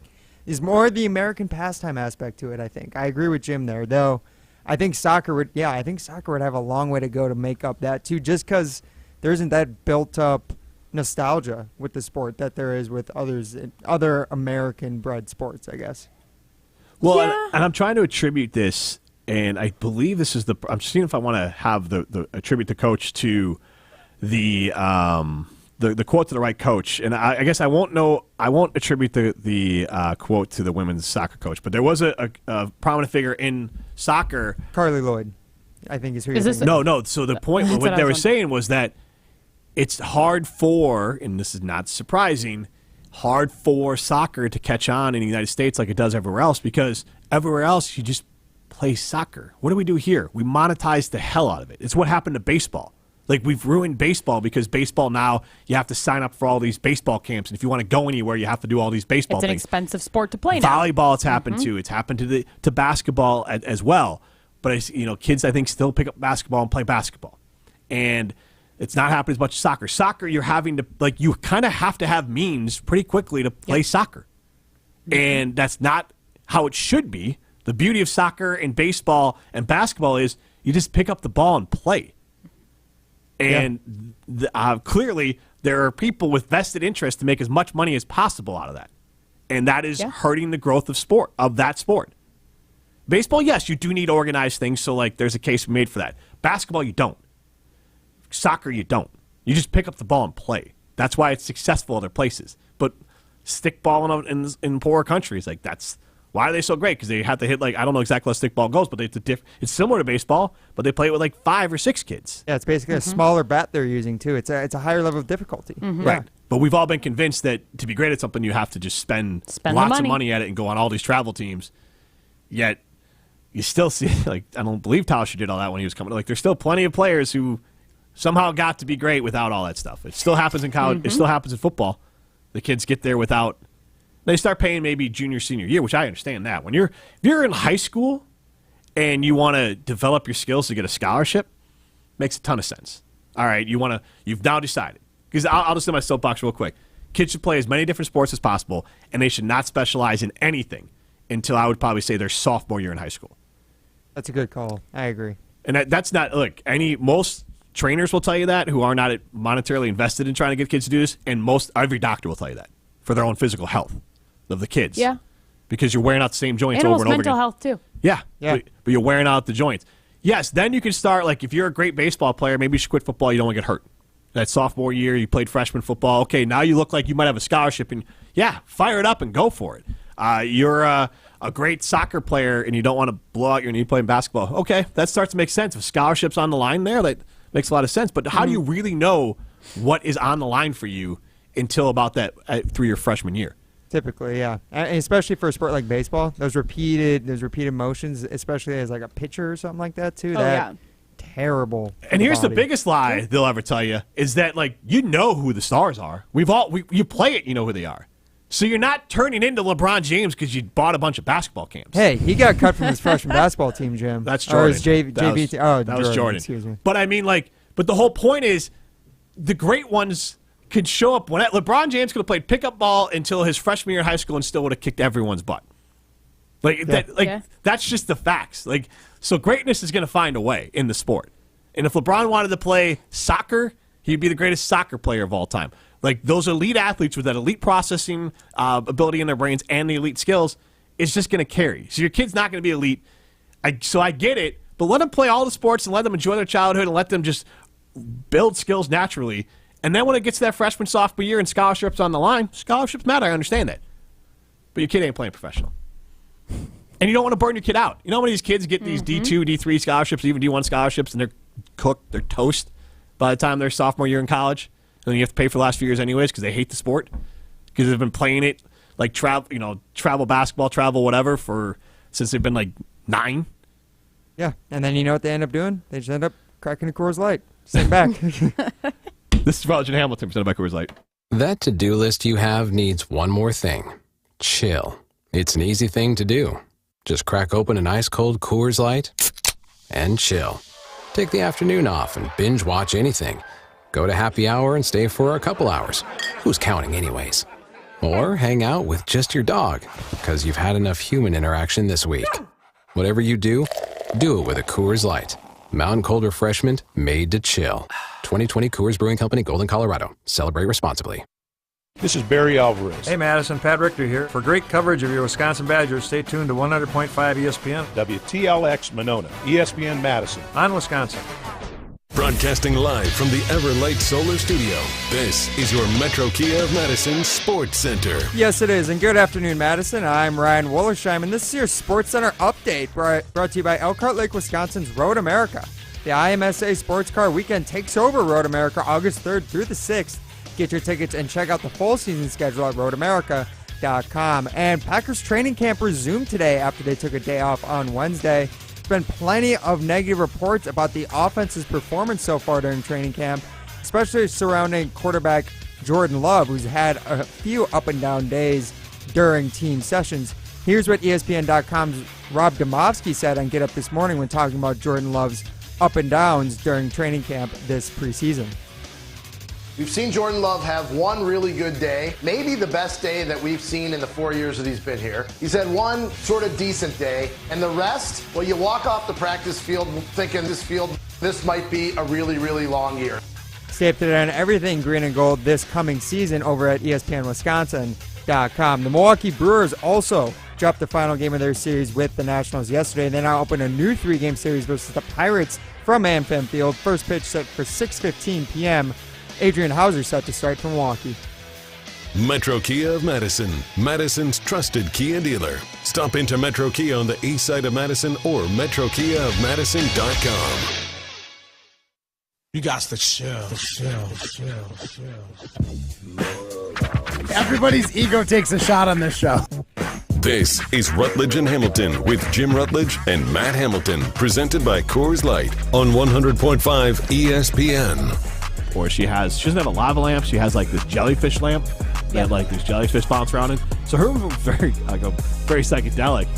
more the American pastime aspect to it, I think. I agree with Jim there, though. I think soccer would have a long way to go to make up that too, just because there isn't that built-up nostalgia with the sport that there is with other American-bred sports, I guess. Well, and I'm trying to attribute this, and I believe this is I'm seeing if I want to have the attribute the coach to the quote to the right coach, and I guess I won't attribute the quote to the women's soccer coach, but there was a prominent figure in soccer, Carly Lloyd, I think is who. No. So the point what they were saying was that it's hard for, and this is not surprising, hard for soccer to catch on in the United States like it does everywhere else, because everywhere else you just play soccer. What do we do here? We monetize the hell out of it. It's what happened to baseball. Like, we've ruined baseball because baseball now, you have to sign up for all these baseball camps. And if you want to go anywhere, you have to do all these baseball It's an things. expensive sport to play now. Volleyball, it's happened to. It's happened to basketball as well. But, kids, I think, still pick up basketball and play basketball. And it's not happening as much as soccer. Soccer, you're having to, you kind of have to have means pretty quickly to play soccer. And that's not how it should be. The beauty of soccer and baseball and basketball is you just pick up the ball and play. And clearly, there are people with vested interest to make as much money as possible out of that. And that is hurting the growth of that sport. Baseball, yes, you do need organized things, so there's a case made for that. Basketball, you don't. Soccer, you don't. You just pick up the ball and play. That's why it's successful other places. But stickball in poorer countries, that's why are they so great? Because they have to hit I don't know exactly how stickball goes, but it's similar to baseball, but they play it with 5 or 6 kids. Yeah, it's basically a smaller bat they're using too. It's a higher level of difficulty. Right. But we've all been convinced that to be great at something, you have to just spend lots of money at it and go on all these travel teams. Yet you still see I don't believe Tauscher did all that when he was coming. There's still plenty of players who somehow got to be great without all that stuff. It still happens in college. It still happens in football. The kids get there without. They start paying maybe junior, senior year, which I understand that. If you're in high school and you want to develop your skills to get a scholarship, makes a ton of sense. All right, you've now decided. Because I'll just do my soapbox real quick. Kids should play as many different sports as possible, and they should not specialize in anything until I would probably say their sophomore year in high school. That's a good call. I agree. And that's not most trainers will tell you that who are not monetarily invested in trying to get kids to do this, and every doctor will tell you that for their own physical health of the kids. Yeah. Because you're wearing out the same joints Animals over and over mental again. health too. Yeah. But you're wearing out the joints. Yes, then you can start, if you're a great baseball player, maybe you should quit football, you don't want to get hurt. That sophomore year, you played freshman football. Okay, now you look like you might have a scholarship, and fire it up and go for it. You're a great soccer player, and you don't want to blow out your knee playing basketball. Okay, that starts to make sense. If scholarship's on the line there, that makes a lot of sense. But how do you really know what is on the line for you until about that through your freshman year? Typically, yeah. And especially for a sport like baseball, those repeated motions, especially as a pitcher or something like that too. Terrible. And here's the biggest lie they'll ever tell you is that you know who the stars are. You play it, you know who they are. So you're not turning into LeBron James because you bought a bunch of basketball camps. Hey, he got cut from his freshman basketball team, Jim. That's Jordan. Or his JV team. Oh, that was Jordan. Excuse me. But I mean, but the whole point is the great ones could show up when LeBron James could have played pickup ball until his freshman year in high school and still would have kicked everyone's butt. That's just the facts. So greatness is going to find a way in the sport. And if LeBron wanted to play soccer, he'd be the greatest soccer player of all time. Those elite athletes with that elite processing ability in their brains and the elite skills is just going to carry. So your kid's not going to be elite. So I get it, but let them play all the sports and let them enjoy their childhood and let them just build skills naturally. And then when it gets to that freshman, sophomore year and scholarships on the line, scholarships matter. I understand that. But your kid ain't playing professional. And you don't want to burn your kid out. You know how many of these kids get these D2, D3 scholarships, even D1 scholarships, and they're cooked, they're toast by the time they're sophomore year in college? And then you have to pay for the last few years anyways because they hate the sport. Because they've been playing it travel basketball, travel whatever since they've been 9. Yeah, and then you know what they end up doing? They just end up cracking a Coors Light. Sit back. This is Rutledge and Hamilton presented by Coors Light. That to-do list you have needs one more thing. Chill. It's an easy thing to do. Just crack open an ice-cold Coors Light and chill. Take the afternoon off and binge watch anything. Go to happy hour and stay for a couple hours. Who's counting anyways? Or hang out with just your dog because you've had enough human interaction this week. Whatever you do it with a Coors Light. Mountain cold refreshment made to chill. 2020 Coors Brewing Company, Golden, Colorado. Celebrate responsibly. This is Barry Alvarez. Hey, Madison. Pat Richter here. For great coverage of your Wisconsin Badgers, stay tuned to 100.5 ESPN. WTLX Monona, ESPN Madison. On Wisconsin. Broadcasting live from the Everlight Solar Studio, this is your Metro Kia of Madison Sports Center. Yes, it is. And good afternoon, Madison. I'm Ryan Wollersheim, and this is your Sports Center update brought to you by Elkhart Lake, Wisconsin's Road America. The IMSA Sports Car Weekend takes over Road America August 3rd through the 6th. Get your tickets and check out the full season schedule at roadamerica.com. And Packers training camp resumed today after they took a day off on Wednesday. been plenty of negative reports about the offense's performance so far during training camp, especially surrounding quarterback Jordan Love, who's had a few up and down days during team sessions. Here's what ESPN.com's Rob Domofsky said on Get Up This Morning when talking about Jordan Love's up and downs during training camp this preseason. We've seen Jordan Love have one really good day, maybe the best day that we've seen in the 4 years that he's been here. He's had one sort of decent day, and the rest, well, you walk off the practice field thinking this might be a really, really long year. Stay up to date on everything green and gold this coming season over at ESPNWisconsin.com. The Milwaukee Brewers also dropped the final game of their series with the Nationals yesterday. They now open a new 3-game series versus the Pirates from AmFam Field. First pitch set for 6:15 p.m. Adrian Hauser set to start for Milwaukee. Metro Kia of Madison, Madison's trusted Kia dealer. Stop into Metro Kia on the east side of Madison or metrokiaofmadison.com. You got the shell. Everybody's ego takes a shot on this show. This is Rutledge and Hamilton with Jim Rutledge and Matt Hamilton, presented by Coors Light on 100.5 ESPN. Or she doesn't have a lava lamp. She has like this jellyfish lamp that like these jellyfish bounce around in. So her very psychedelic.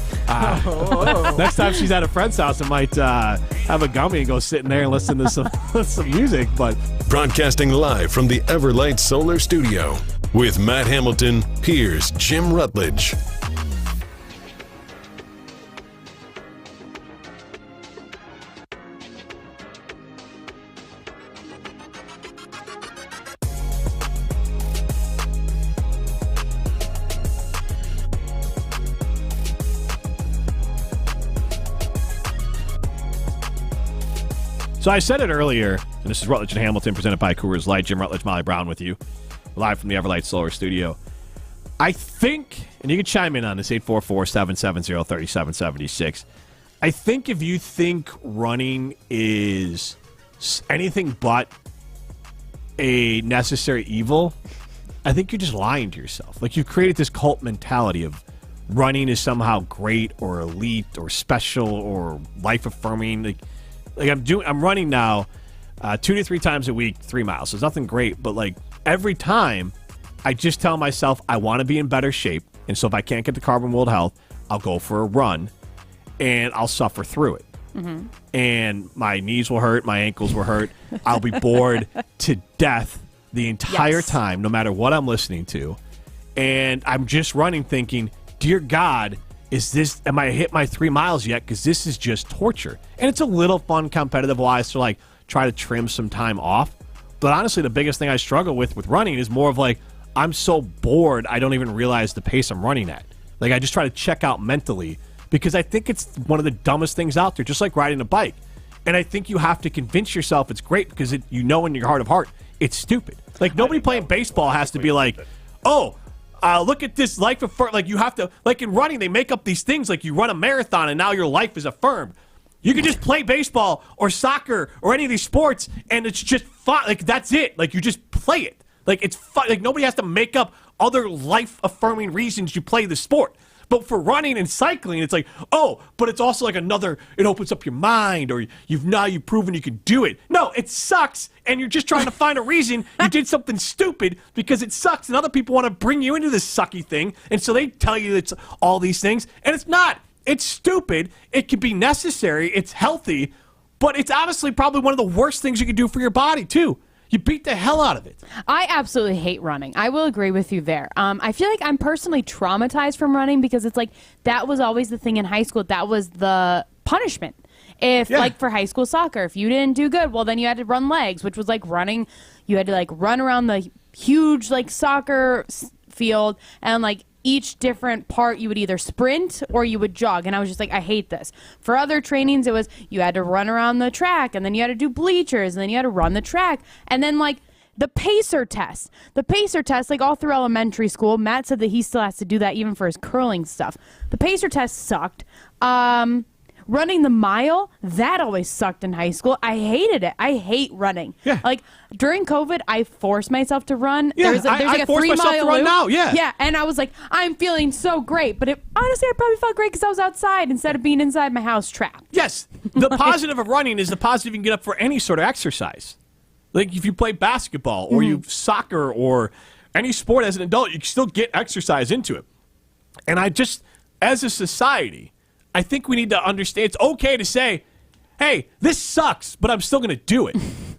Next time she's at a friend's house, I might have a gummy and go sit in there and listen to some music. But broadcasting live from the Everlight Solar Studio with Matt Hamilton, here's Jim Rutledge. So I said it earlier, and this is Rutledge and Hamilton presented by Coors Light. Jim Rutledge, Molly Brown with you, live from the Everlight Solar Studio. I think, and you can chime in on this, 844-770-3776. I think if you think running is anything but a necessary evil, I think you're just lying to yourself. Like, you've created this cult mentality of running is somehow great or elite or special or life-affirming. Like I'm running now 2 to 3 times a week, 3 miles. So it's nothing great, but like every time I just tell myself I want to be in better shape. And so if I can't get to Carbon World Health, I'll go for a run and I'll suffer through it. Mm-hmm. And my knees will hurt, my ankles will hurt. I'll be bored to death the entire time, no matter what I'm listening to. And I'm just running thinking, dear God, am I hit my 3 miles yet? Because this is just torture. And it's a little fun competitive-wise to like try to trim some time off. But honestly, the biggest thing I struggle with running is more of like, I'm so bored, I don't even realize the pace I'm running at. Like, I just try to check out mentally because I think it's one of the dumbest things out there, just like riding a bike. And I think you have to convince yourself it's great because you know in your heart of heart, it's stupid. Like, nobody playing baseball has to be like, oh, look at this life affirmed. Like, you have to, like in running, they make up these things like you run a marathon and now your life is affirmed. You can just play baseball or soccer or any of these sports and it's just fun. Like, that's it. Like, you just play it. Like, it's fun. Like, nobody has to make up other life affirming reasons you play the sport. But for running and cycling, it's like, oh, but it's also like another, it opens up your mind, or you've proven you can do it. No, it sucks, and you're just trying to find a reason you did something stupid because it sucks, and other people want to bring you into this sucky thing, and so they tell you it's all these things, and it's not. It's stupid. It can be necessary. It's healthy, but it's obviously probably one of the worst things you can do for your body, too. You beat the hell out of it. I absolutely hate running. I will agree with you there. I feel like I'm personally traumatized from running because it's like that was always the thing in high school. That was the punishment. Like for high school soccer, if you didn't do good, well, then you had to run legs, which was like running. You had to like run around the huge like soccer field and like each different part you would either sprint or you would jog, and I was just like, I hate this. For other trainings, it was you had to run around the track, and then you had to do bleachers, and then you had to run the track, and then like the pacer test, like all through elementary school, Matt said that he still has to do that even for his curling stuff. The pacer test sucked. running the mile, that always sucked in high school. I hated it. I hate running. Yeah. Like during COVID, I forced myself to run. Yeah, there's like I a force 3 myself mile to run loop. now, yeah. Yeah, and I was like, I'm feeling so great. But honestly, I probably felt great because I was outside instead of being inside my house trapped. Yes. The positive of running is the positive you can get up for any sort of exercise. Like if you play basketball or you soccer or any sport as an adult, you can still get exercise into it. And I just, as a society, I think we need to understand it's okay to say, hey, this sucks, but I'm still going to do it.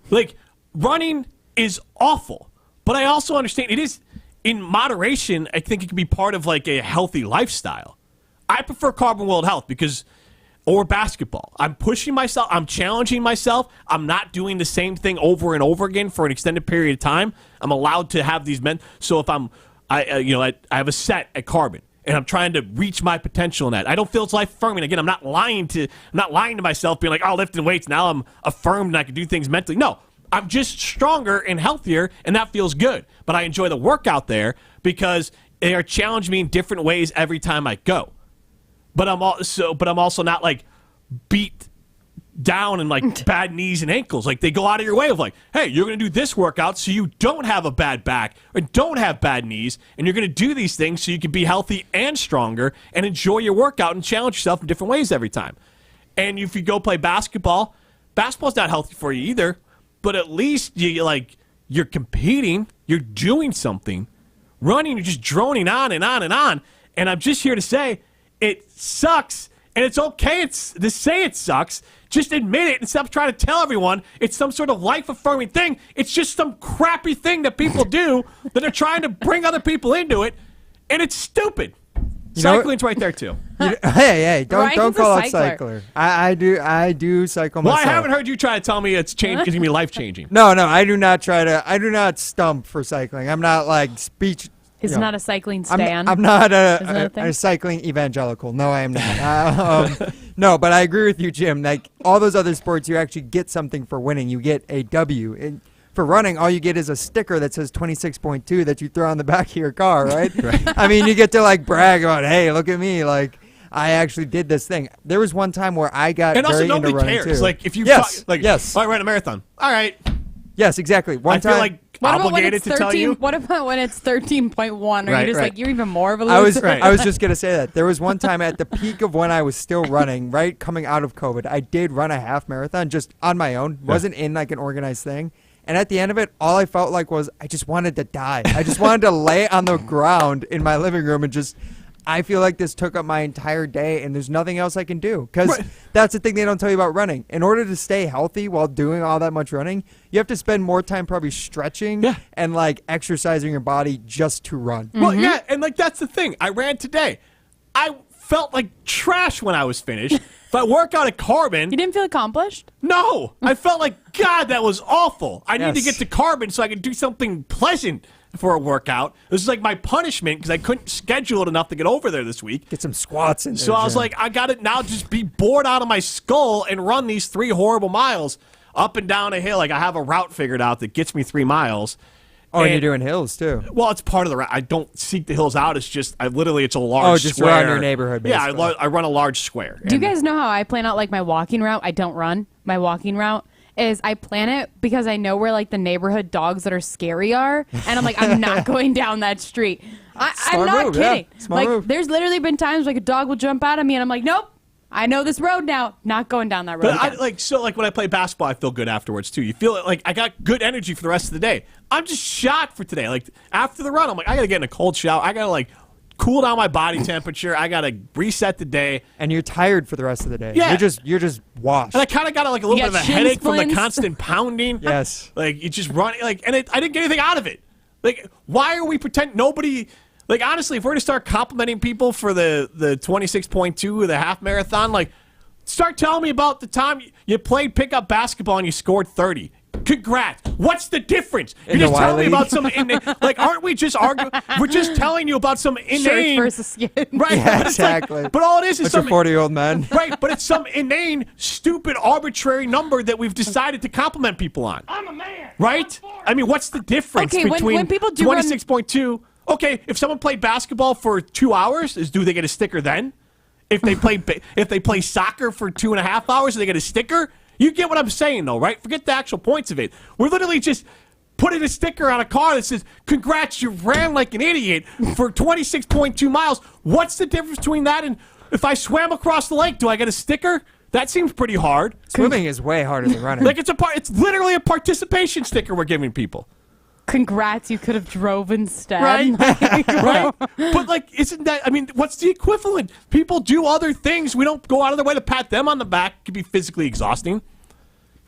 Like, running is awful, but I also understand it is, in moderation, I think it can be part of, like, a healthy lifestyle. I prefer Carbon World Health or basketball. I'm pushing myself. I'm challenging myself. I'm not doing the same thing over and over again for an extended period of time. I'm allowed to have these so if I have a set at Carbon, and I'm trying to reach my potential in that. I don't feel it's life affirming. Again, I'm not lying to myself, being like, oh, lifting weights, now I'm affirmed and I can do things mentally. No, I'm just stronger and healthier, and that feels good. But I enjoy the workout there because they are challenging me in different ways every time I go. But I'm also not like beat down and like bad knees and ankles. Like they go out of your way of like, hey, you're going to do this workout so you don't have a bad back or don't have bad knees, and you're going to do these things so you can be healthy and stronger and enjoy your workout and challenge yourself in different ways every time. And if you go play basketball's not healthy for you either, but at least you're competing, you're doing something. Running, you're just droning on and on and on. And I'm just here to say it sucks, and it's okay to say it sucks. Just admit it and stop trying to tell everyone it's some sort of life-affirming thing. It's just some crappy thing that people do that they're trying to bring other people into it, and it's stupid. Cycling's right there, too. Hey, don't call it cycler. I do cycle myself. Well, I haven't heard you try to tell me it's going to be life-changing. No, I do not stump for cycling. I'm not like speech... He's not a cycling stan. I'm not a cycling evangelical. No, I am not. No, but I agree with you, Jim. Like all those other sports, you actually get something for winning. You get a W. And for running, all you get is a sticker that says 26.2 that you throw on the back of your car, right? Right. I mean, you get to like brag about, hey, look at me, like I actually did this thing. There was one time where I got and very also nobody into running cares. too. Like if you yes, oh, I ran a marathon. All right. Yes, exactly. One time. I feel like obligated to tell you. What about when it's 13.1? Are you just like, you're even more of a loser? I was just going to say that. There was one time at the peak of when I was still running, right, coming out of COVID, I did run a half marathon just on my own. Wasn't in like an organized thing. And at the end of it, all I felt like was I just wanted to die. I just wanted to lay on the ground in my living room and just... I feel like this took up my entire day, and there's nothing else I can do. Because that's the thing they don't tell you about running. In order to stay healthy while doing all that much running, you have to spend more time probably stretching and, like, exercising your body just to run. Well, yeah, and, like, that's the thing. I ran today. I felt like trash when I was finished. If I work out at Carbon... You didn't feel accomplished? No. I felt like, God, that was awful. I need to get to Carbon so I can do something pleasant for a workout. This is like my punishment because I couldn't schedule it enough to get over there this week. Get some squats in there. So I was like, I got to now just be bored out of my skull and run these 3 horrible miles up and down a hill. Like I have a route figured out that gets me 3 miles. Oh, and you're doing hills too. Well, it's part of the route. I don't seek the hills out. It's just, it's a large just square. around your neighborhood, basically. Yeah, I run a large square. Do you guys know how I plan out like my walking route? I don't run. My walking route is I plan it because I know where like the neighborhood dogs that are scary are, and I'm like, I'm not going down that street. I'm not kidding. Yeah. Smart move. There's literally been times like a dog will jump out at me, and I'm like, nope. I know this road now. Not going down that road. But when I play basketball, I feel good afterwards too. You feel like I got good energy for the rest of the day. I'm just shot for today. Like after the run, I'm like, I gotta get in a cold shower. I gotta like cool down my body temperature. I gotta reset the day. And you're tired for the rest of the day. Yeah. You're just washed. And I kind of got like a little bit of a headache from the constant pounding. Yes. Like you just run I didn't get anything out of it. Like why are we pretend nobody? Like, honestly, if we're going to start complimenting people for the 26.2 or the half marathon, like, start telling me about the time you played pickup basketball and you scored 30. Congrats. What's the difference? You're just telling me about some like, aren't we just arguing? We're just telling you about some inane... Shirt versus skin. Right. Yeah, but exactly. But all it is That's some... a 40-year-old man. Right, but it's some inane, stupid, arbitrary number that we've decided to compliment people on. I'm a man. Right? I mean, what's the difference Okay, between when people do 26.2... Okay, if someone played basketball for 2 hours, do they get a sticker then? If they play soccer for 2.5 hours and they get a sticker, you get what I'm saying, though, right? Forget the actual points of it. We're literally just putting a sticker on a car that says, "Congrats, you ran like an idiot for 26.2 miles." What's the difference between that and if I swam across the lake? Do I get a sticker? That seems pretty hard. Swimming is way harder than running. Like it's literally a participation sticker we're giving people. Congrats, you could have drove instead. Right? Right? But, like, isn't that, I mean, what's the equivalent? People do other things. We don't go out of their way to pat them on the back. It could be physically exhausting.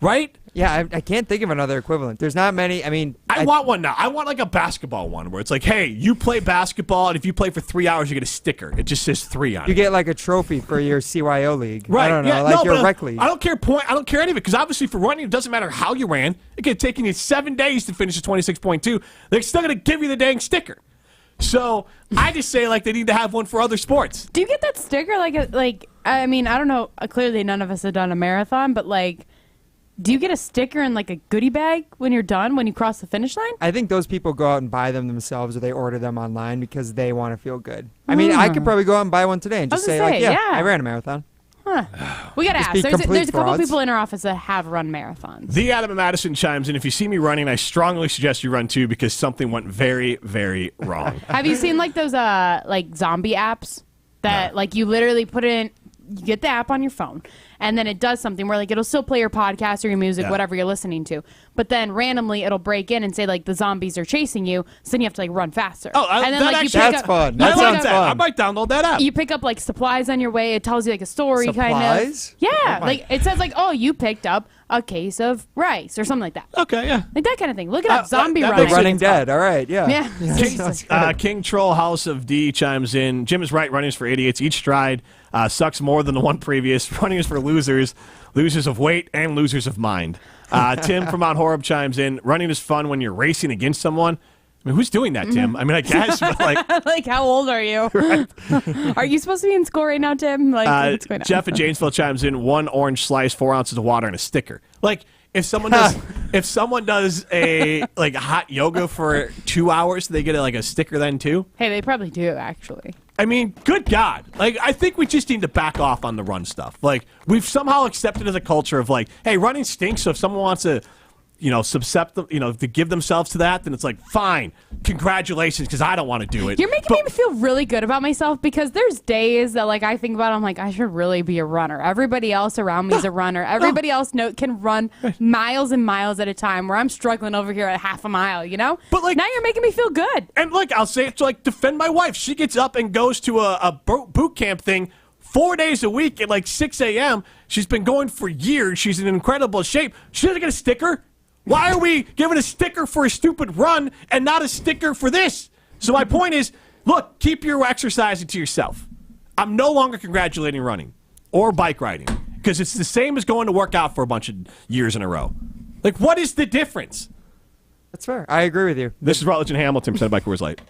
Right? Yeah, I can't think of another equivalent. There's not many. I mean, I want one now. I want like a basketball one where it's like, hey, you play basketball, and if you play for 3 hours, you get a sticker. It just says 3 on it. You get like a trophy for your CYO league. Right. I don't know, yeah, like no, your but rec league. I don't care any of it, because obviously for running, it doesn't matter how you ran. It could have taken you 7 days to finish a 26.2. They're still going to give you the dang sticker. So I just say, like, they need to have one for other sports. Do you get that sticker? Like, I mean, I don't know. Clearly, none of us have done a marathon, but like, do you get a sticker in like a goodie bag when you're done, when you cross the finish line? I think those people go out and buy them themselves, or they order them online because they want to feel good. I mean, I could probably go out and buy one today and just say, like, yeah, I ran a marathon. Huh. We gotta Just ask. be There's complete a couple frauds. people in our office that have run marathons. The Adam and Madison chimes in. If you see me running, I strongly suggest you run too, because something went very, very wrong. Have you seen like those like zombie apps that like you literally put in? You get the app on your phone, and then it does something where like it'll still play your podcast or your music, whatever you're listening to. But then randomly it'll break in and say like the zombies are chasing you, so then you have to like run faster. Oh, and then like that's fun. That sounds fun. I might download that app. You pick up like supplies on your way. It tells you like a story kind Supplies? of. Yeah, Oh my- like it says like, oh, you picked up a case of rice or something like that. Okay, yeah. Like that kind of thing. Look it up. Zombie that running. The Running Dead. All right, yeah. Yeah. King Troll House of D chimes in. Jim is right. Running is for idiots. Each stride sucks more than the one previous. Running is for losers. Losers of weight and losers of mind. Tim from Mount Horeb chimes in. Running is fun when you're racing against someone. I mean, who's doing that, Tim? I mean, I guess, but like... like, how old are you? Right. Are you supposed to be in school right now, Tim? Like, what's going on? Jeff at Janesville chimes in. 1 orange slice, 4 ounces of water, and a sticker. Like, if someone does a like hot yoga for 2 hours, they get like a sticker then too. Hey, they probably do, actually. I mean, good God. Like, I think we just need to back off on the run stuff. Like, we've somehow accepted as a culture of like, hey, running stinks, so if someone wants to, to give themselves to that, then it's like, fine, congratulations, because I don't want to do it. You're making me feel really good about myself, because there's days that like I think about it, I'm like, I should really be a runner. Everybody else around me is a runner. Everybody else can run miles and miles at a time, where I'm struggling over here at half a mile, you know? But like, now you're making me feel good. And like, I'll say it to like defend my wife. She gets up and goes to a boot camp thing 4 days a week at like 6 a.m. She's been going for years. She's in incredible shape. She doesn't get a sticker. Why are we giving a sticker for a stupid run and not a sticker for this? So my point is, look, keep your exercising to yourself. I'm no longer congratulating running or bike riding, because it's the same as going to work out for a bunch of years in a row. Like, what is the difference? That's fair. I agree with you. This is Rutledge and Hamilton, presented by Coors Light.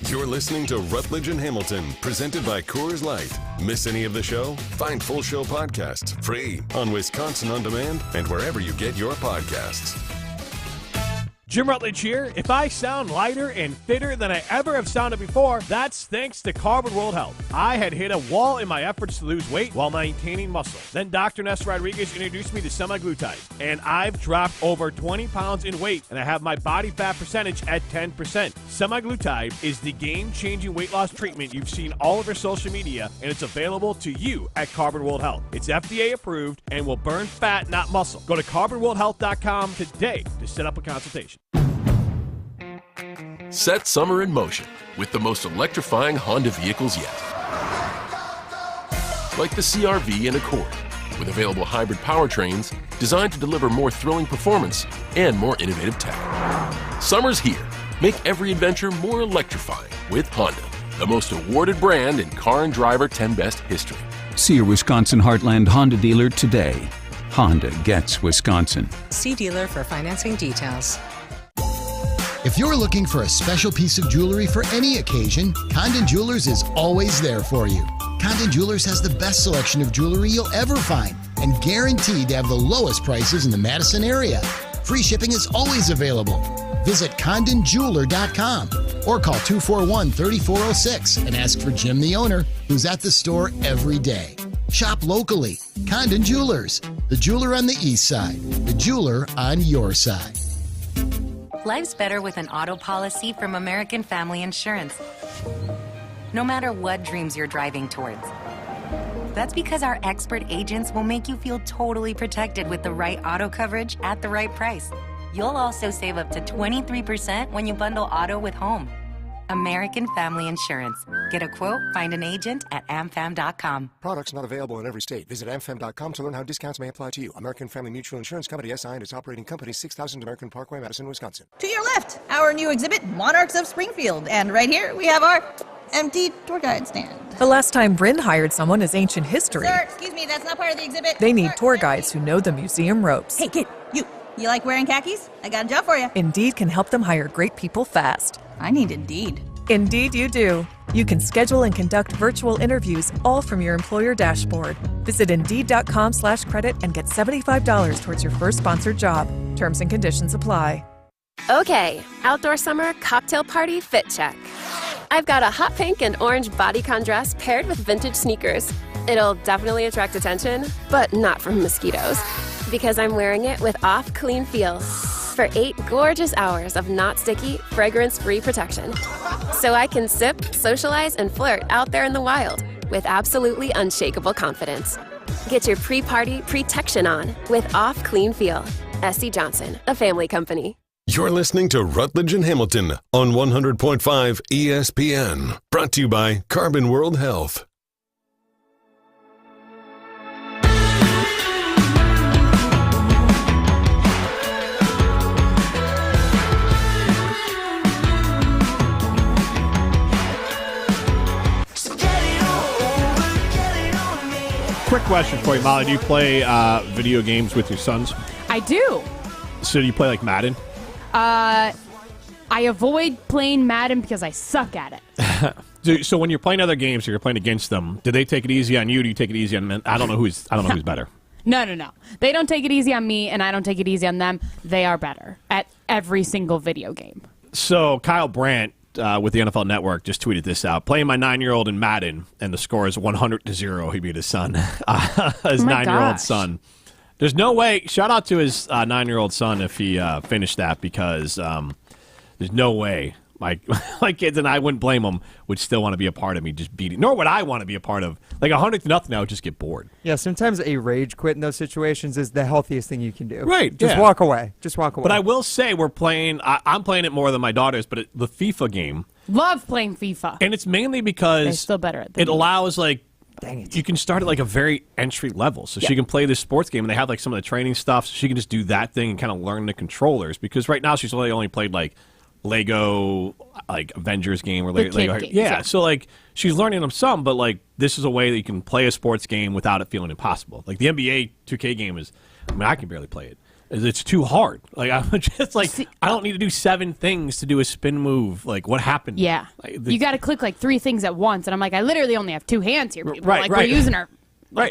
You're listening to Rutledge and Hamilton, presented by Coors Light. Miss any of the show? Find full show podcasts free on Wisconsin On Demand and wherever you get your podcasts. Jim Rutledge here. If I sound lighter and fitter than I ever have sounded before, that's thanks to Carbon World Health. I had hit a wall in my efforts to lose weight while maintaining muscle. Then Dr. Ness Rodriguez introduced me to semaglutide, and I've dropped over 20 pounds in weight, and I have my body fat percentage at 10%. Semaglutide is the game-changing weight loss treatment you've seen all over social media, and it's available to you at Carbon World Health. It's FDA approved and will burn fat, not muscle. Go to carbonworldhealth.com today to set up a consultation. Set summer in motion with the most electrifying Honda vehicles yet. Like the CR-V and Accord, with available hybrid powertrains designed to deliver more thrilling performance and more innovative tech. Summer's here. Make every adventure more electrifying with Honda, the most awarded brand in car and driver 10 Best history. See your Wisconsin Heartland Honda dealer today. Honda gets Wisconsin. See dealer for financing details. If you're looking for a special piece of jewelry for any occasion, Condon Jewelers is always there for you. Condon Jewelers has the best selection of jewelry you'll ever find and guaranteed to have the lowest prices in the Madison area. Free shipping is always available. Visit CondonJeweler.com. or call 241-3406 and ask for Jim, the owner, who's at the store every day. Shop locally. Condon Jewelers, the jeweler on the east side, the jeweler on your side. Life's better with an auto policy from American Family Insurance. No matter what dreams you're driving towards. That's because our expert agents will make you feel totally protected with the right auto coverage at the right price. You'll also save up to 23% when you bundle auto with home. American Family Insurance. Get a quote, find an agent at amfam.com. Products not available in every state. Visit amfam.com to learn how discounts may apply to you. American Family Mutual Insurance Company, SI, and its operating company, 6000 American Parkway, Madison, Wisconsin. To your left, our new exhibit, Monarchs of Springfield. And right here, we have our empty tour guide stand. The last time Bryn hired someone is ancient history. Sir, excuse me, that's not part of the exhibit. They need Sir, tour guides who know the museum ropes. Hey, kid, you like wearing khakis? I got a job for you. Indeed can help them hire great people fast. I need Indeed. Indeed you do. You can schedule and conduct virtual interviews all from your employer dashboard. Visit Indeed.com/credit and get $75 towards your first sponsored job. Terms and conditions apply. Okay, outdoor summer cocktail party fit check. I've got a hot pink and orange bodycon dress paired with vintage sneakers. It'll definitely attract attention, but not from mosquitoes, because I'm wearing it with Off Clean Feel for 8 gorgeous hours of not sticky, fragrance-free protection. So I can sip, socialize, and flirt out there in the wild with absolutely unshakable confidence. Get your pre-party protection on with Off Clean Feel. S.C. Johnson, a family company. You're listening to Rutledge and Hamilton on 100.5 ESPN. Brought to you by Carbon World Health. Quick question for you, Molly. Do you play video games with your sons? I do. So do you play like Madden? I avoid playing Madden because I suck at it. So when you're playing other games or you're playing against them, do they take it easy on you? Do you take it easy on them? I don't know who's better. No. They don't take it easy on me, and I don't take it easy on them. They are better at every single video game. So Kyle Brandt with the NFL Network just tweeted this out. Playing my 9-year-old in Madden, and the score is 100-0. He beat his son, his 9-year-old son. There's no way. Shout out to his 9-year-old son if he finished that, because there's no way my kids, and I wouldn't blame them, would still want to be a part of me just beating. Nor would I want to be a part of 100-0. I would just get bored. Yeah, sometimes a rage quit in those situations is the healthiest thing you can do. Right. Just walk away. Just walk away. But I will say we're playing. I'm playing it more than my daughters, but the FIFA game. Love playing FIFA. And it's mainly because they're still better at it. Allows dang it. You can start at a very entry level. So she can play this sports game, and they have some of the training stuff, so she can just do that thing and kind of learn the controllers. Because right now she's only played Lego, Avengers game or Lego. Games, yeah, so she's learning them some, but this is a way that you can play a sports game without it feeling impossible. The NBA 2K game is, I can barely play it. It's too hard. I'm just I don't need to do 7 things to do a spin move. What happened? Yeah. You got to click 3 things at once. And I'm I literally only have 2 hands here, people. Right. We're using our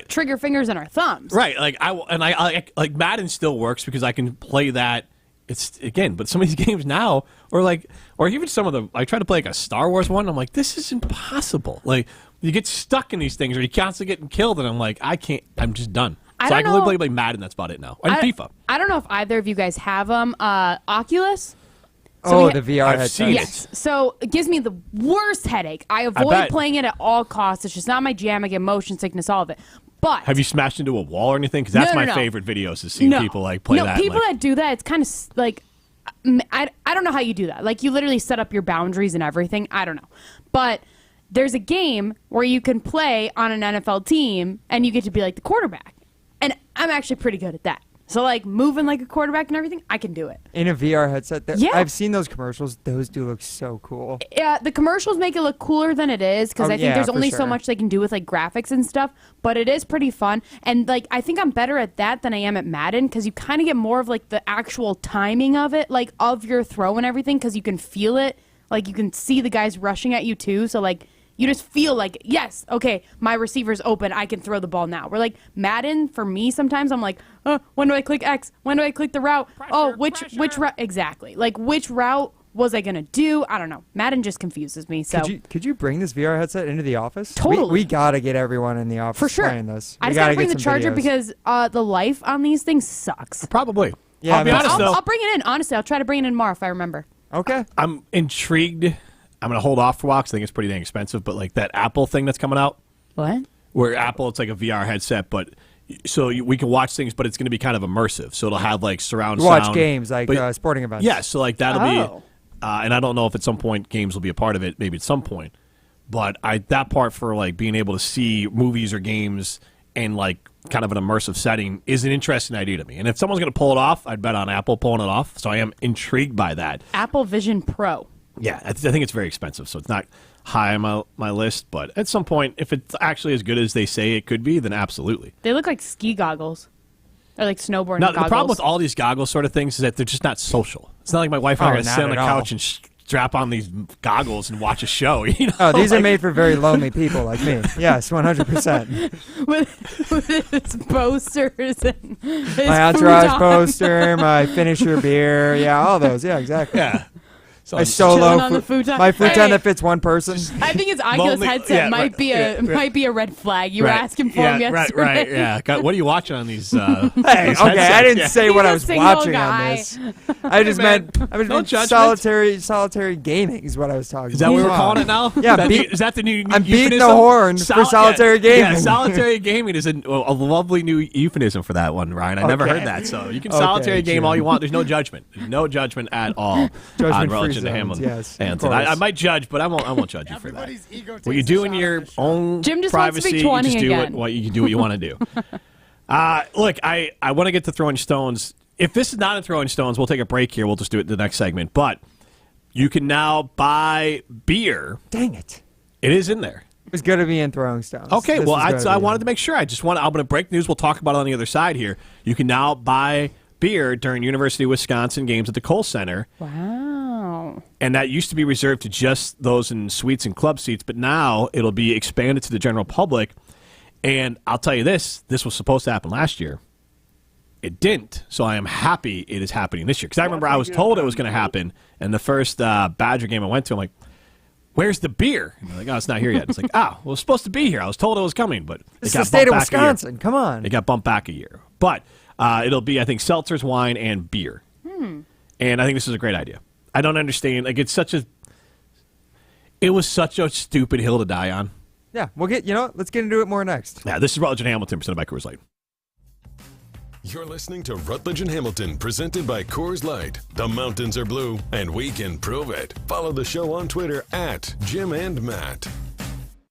trigger fingers and our thumbs. Right. I Madden still works because I can play that. It's but some of these games now, or even some of them, I try to play a Star Wars one. I'm this is impossible. You get stuck in these things, or you constantly getting killed, and I'm I can't. I'm just done. So I can only play Madden. That's about it now. And FIFA. I don't know if either of you guys have them. Oculus. So the VR headset. I've seen yes. So it gives me the worst headache. I avoid playing it at all costs. It's just not my jam. I get motion sickness, all of it. But have you smashed into a wall or anything? Because that's my favorite videos, is seeing people play that. No, people that do that, it's kind of I don't know how you do that. You literally set up your boundaries and everything. I don't know. But there's a game where you can play on an NFL team, and you get to be the quarterback. And I'm actually pretty good at that. So, moving like a quarterback and everything, I can do it. In a VR headset? Yeah. I've seen those commercials. Those do look so cool. Yeah, the commercials make it look cooler than it is, because I think there's only so much they can do with, graphics and stuff. But it is pretty fun. And, I think I'm better at that than I am at Madden, because you kind of get more of, the actual timing of it, of your throw and everything, because you can feel it. You can see the guys rushing at you, too. So, you just feel yes, okay, my receiver's open. I can throw the ball now. We're Madden, for me, sometimes I'm when do I click X? When do I click the route? Which route? Exactly. Which route was I going to do? I don't know. Madden just confuses me. So Could you bring this VR headset into the office? Totally. We got to get everyone in the office for sure. playing this. I just got to bring the charger because the life on these things sucks. Probably. Yeah, I'll be honest, though. I'll bring it in. Honestly, I'll try to bring it in tomorrow if I remember. Okay. I'm intrigued. I'm going to hold off for a while because I think it's pretty dang expensive. But like that Apple thing that's coming out. What? Where Apple, it's like a VR headset, but so we can watch things, but it's going to be kind of immersive. So it'll have like surround sound. Watch games like sporting events. Yeah, so like that'll be, and I don't know if at some point games will be a part of it. Maybe at some point, but that part for like being able to see movies or games in like kind of an immersive setting is an interesting idea to me. And if someone's going to pull it off, I'd bet on Apple pulling it off. So I am intrigued by that. Apple Vision Pro. Yeah, I think it's very expensive, so it's not high on my list. But at some point, if it's actually as good as they say it could be, then absolutely. They look like ski goggles. Or like snowboarding now, goggles. The problem with all these goggle sort of things is that they're just not social. It's not like my wife and I are going to sit on the couch and strap on these goggles and watch a show. You know? Oh, these are made for very lonely people like me. Yes, 100%. with its posters and his my entourage futons. poster, my finisher beer. Yeah, all those. Yeah, exactly. Yeah. So my solo, my futon that fits one person. I think his Oculus headset might be a red flag. You were asking for him yesterday. Right. Yeah. God, what are you watching on these? Hey, okay, I didn't say what I was watching on this. I just meant solitary gaming is what I was talking about. Is that what we're calling it now? Yeah. Is that the new? I'm beating the horn for solitary gaming. Yeah, solitary gaming is a lovely new euphemism for that one, Ryan. I never heard that. So you can solitary game all you want. There's no judgment. There's no judgment at all. Judgment-free. Hamilton. Yes, I might judge, but I won't judge you for that. What you do in your own Jim just privacy, wants to be 20 you just again. do what you want to do. Look, I want to get to throwing stones. If this is not a throwing stones, we'll take a break here. We'll just do it in the next segment. But you can now buy beer. Dang it! It is in there. It was going to be in throwing stones. Okay, well, I wanted to make sure. I'm going to break news. We'll talk about it on the other side here. You can now buy beer during University of Wisconsin games at the Kohl Center. Wow. And that used to be reserved to just those in suites and club seats, but now it'll be expanded to the general public. And I'll tell you this was supposed to happen last year. It didn't, so I am happy it is happening this year. Because I remember I was told it was going to happen, and the first Badger game I went to, I'm like, where's the beer? And they're like, oh, it's not here yet. It's like, well, it was supposed to be here. I was told it was coming, but it's the state of Wisconsin. Come on. It got bumped back a year. But it'll be, I think, seltzers, wine, and beer. And I think this is a great idea. I don't understand. Like, it was such a stupid hill to die on. Yeah, let's get into it more next. Yeah, this is Rutledge and Hamilton, presented by Coors Light. You're listening to Rutledge and Hamilton, presented by Coors Light. The mountains are blue, and we can prove it. Follow the show on Twitter at Jim and Matt.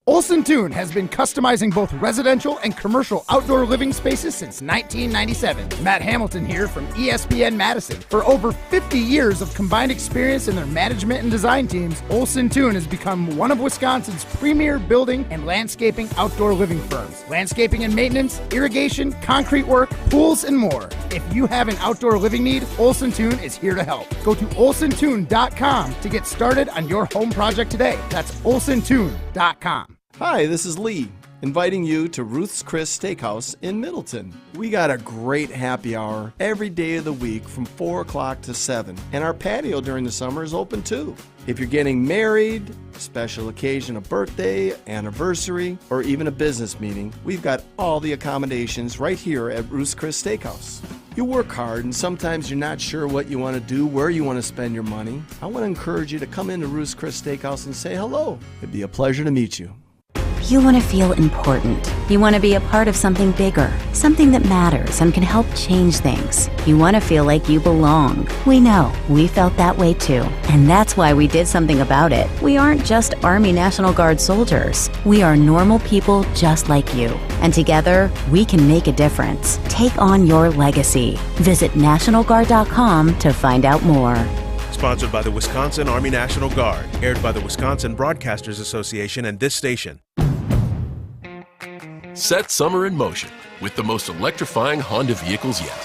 Olson Toon has been customizing both residential and commercial outdoor living spaces since 1997. Matt Hamilton here from ESPN Madison. For over 50 years of combined experience in their management and design teams, Olson Toon has become one of Wisconsin's premier building and landscaping outdoor living firms. Landscaping and maintenance, irrigation, concrete work, pools, and more. If you have an outdoor living need, Olson Toon is here to help. Go to olsontoon.com to get started on your home project today. That's olsontoon.com. Hi, this is Lee, inviting you to Ruth's Chris Steakhouse in Middleton. We got a great happy hour every day of the week from 4 o'clock to 7, and our patio during the summer is open too. If you're getting married, special occasion, a birthday, anniversary, or even a business meeting, we've got all the accommodations right here at Ruth's Chris Steakhouse. You work hard and sometimes you're not sure what you want to do, where you want to spend your money. I want to encourage you to come into Ruth's Chris Steakhouse and say hello. It'd be a pleasure to meet you. You want to feel important. You want to be a part of something bigger, something that matters and can help change things. You want to feel like you belong. We know. We felt that way too. And that's why we did something about it. We aren't just Army National Guard soldiers. We are normal people just like you. And together, we can make a difference. Take on your legacy. Visit NationalGuard.com to find out more. Sponsored by the Wisconsin Army National Guard. Aired by the Wisconsin Broadcasters Association and this station. Set summer in motion with the most electrifying Honda vehicles yet.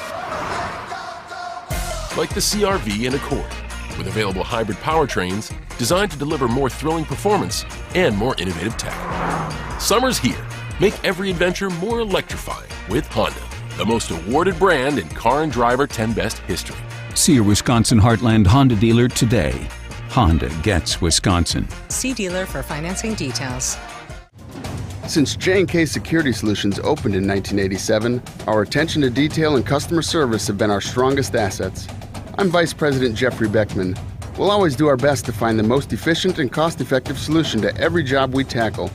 Like the CR-V and Accord, with available hybrid powertrains designed to deliver more thrilling performance and more innovative tech. Summer's here. Make every adventure more electrifying with Honda, the most awarded brand in Car and Driver 10 Best history. See your Wisconsin Heartland Honda dealer today. Honda gets Wisconsin. See dealer for financing details. Since J&K Security Solutions opened in 1987, our attention to detail and customer service have been our strongest assets. I'm Vice President Jeffrey Beckman. We'll always do our best to find the most efficient and cost-effective solution to every job we tackle.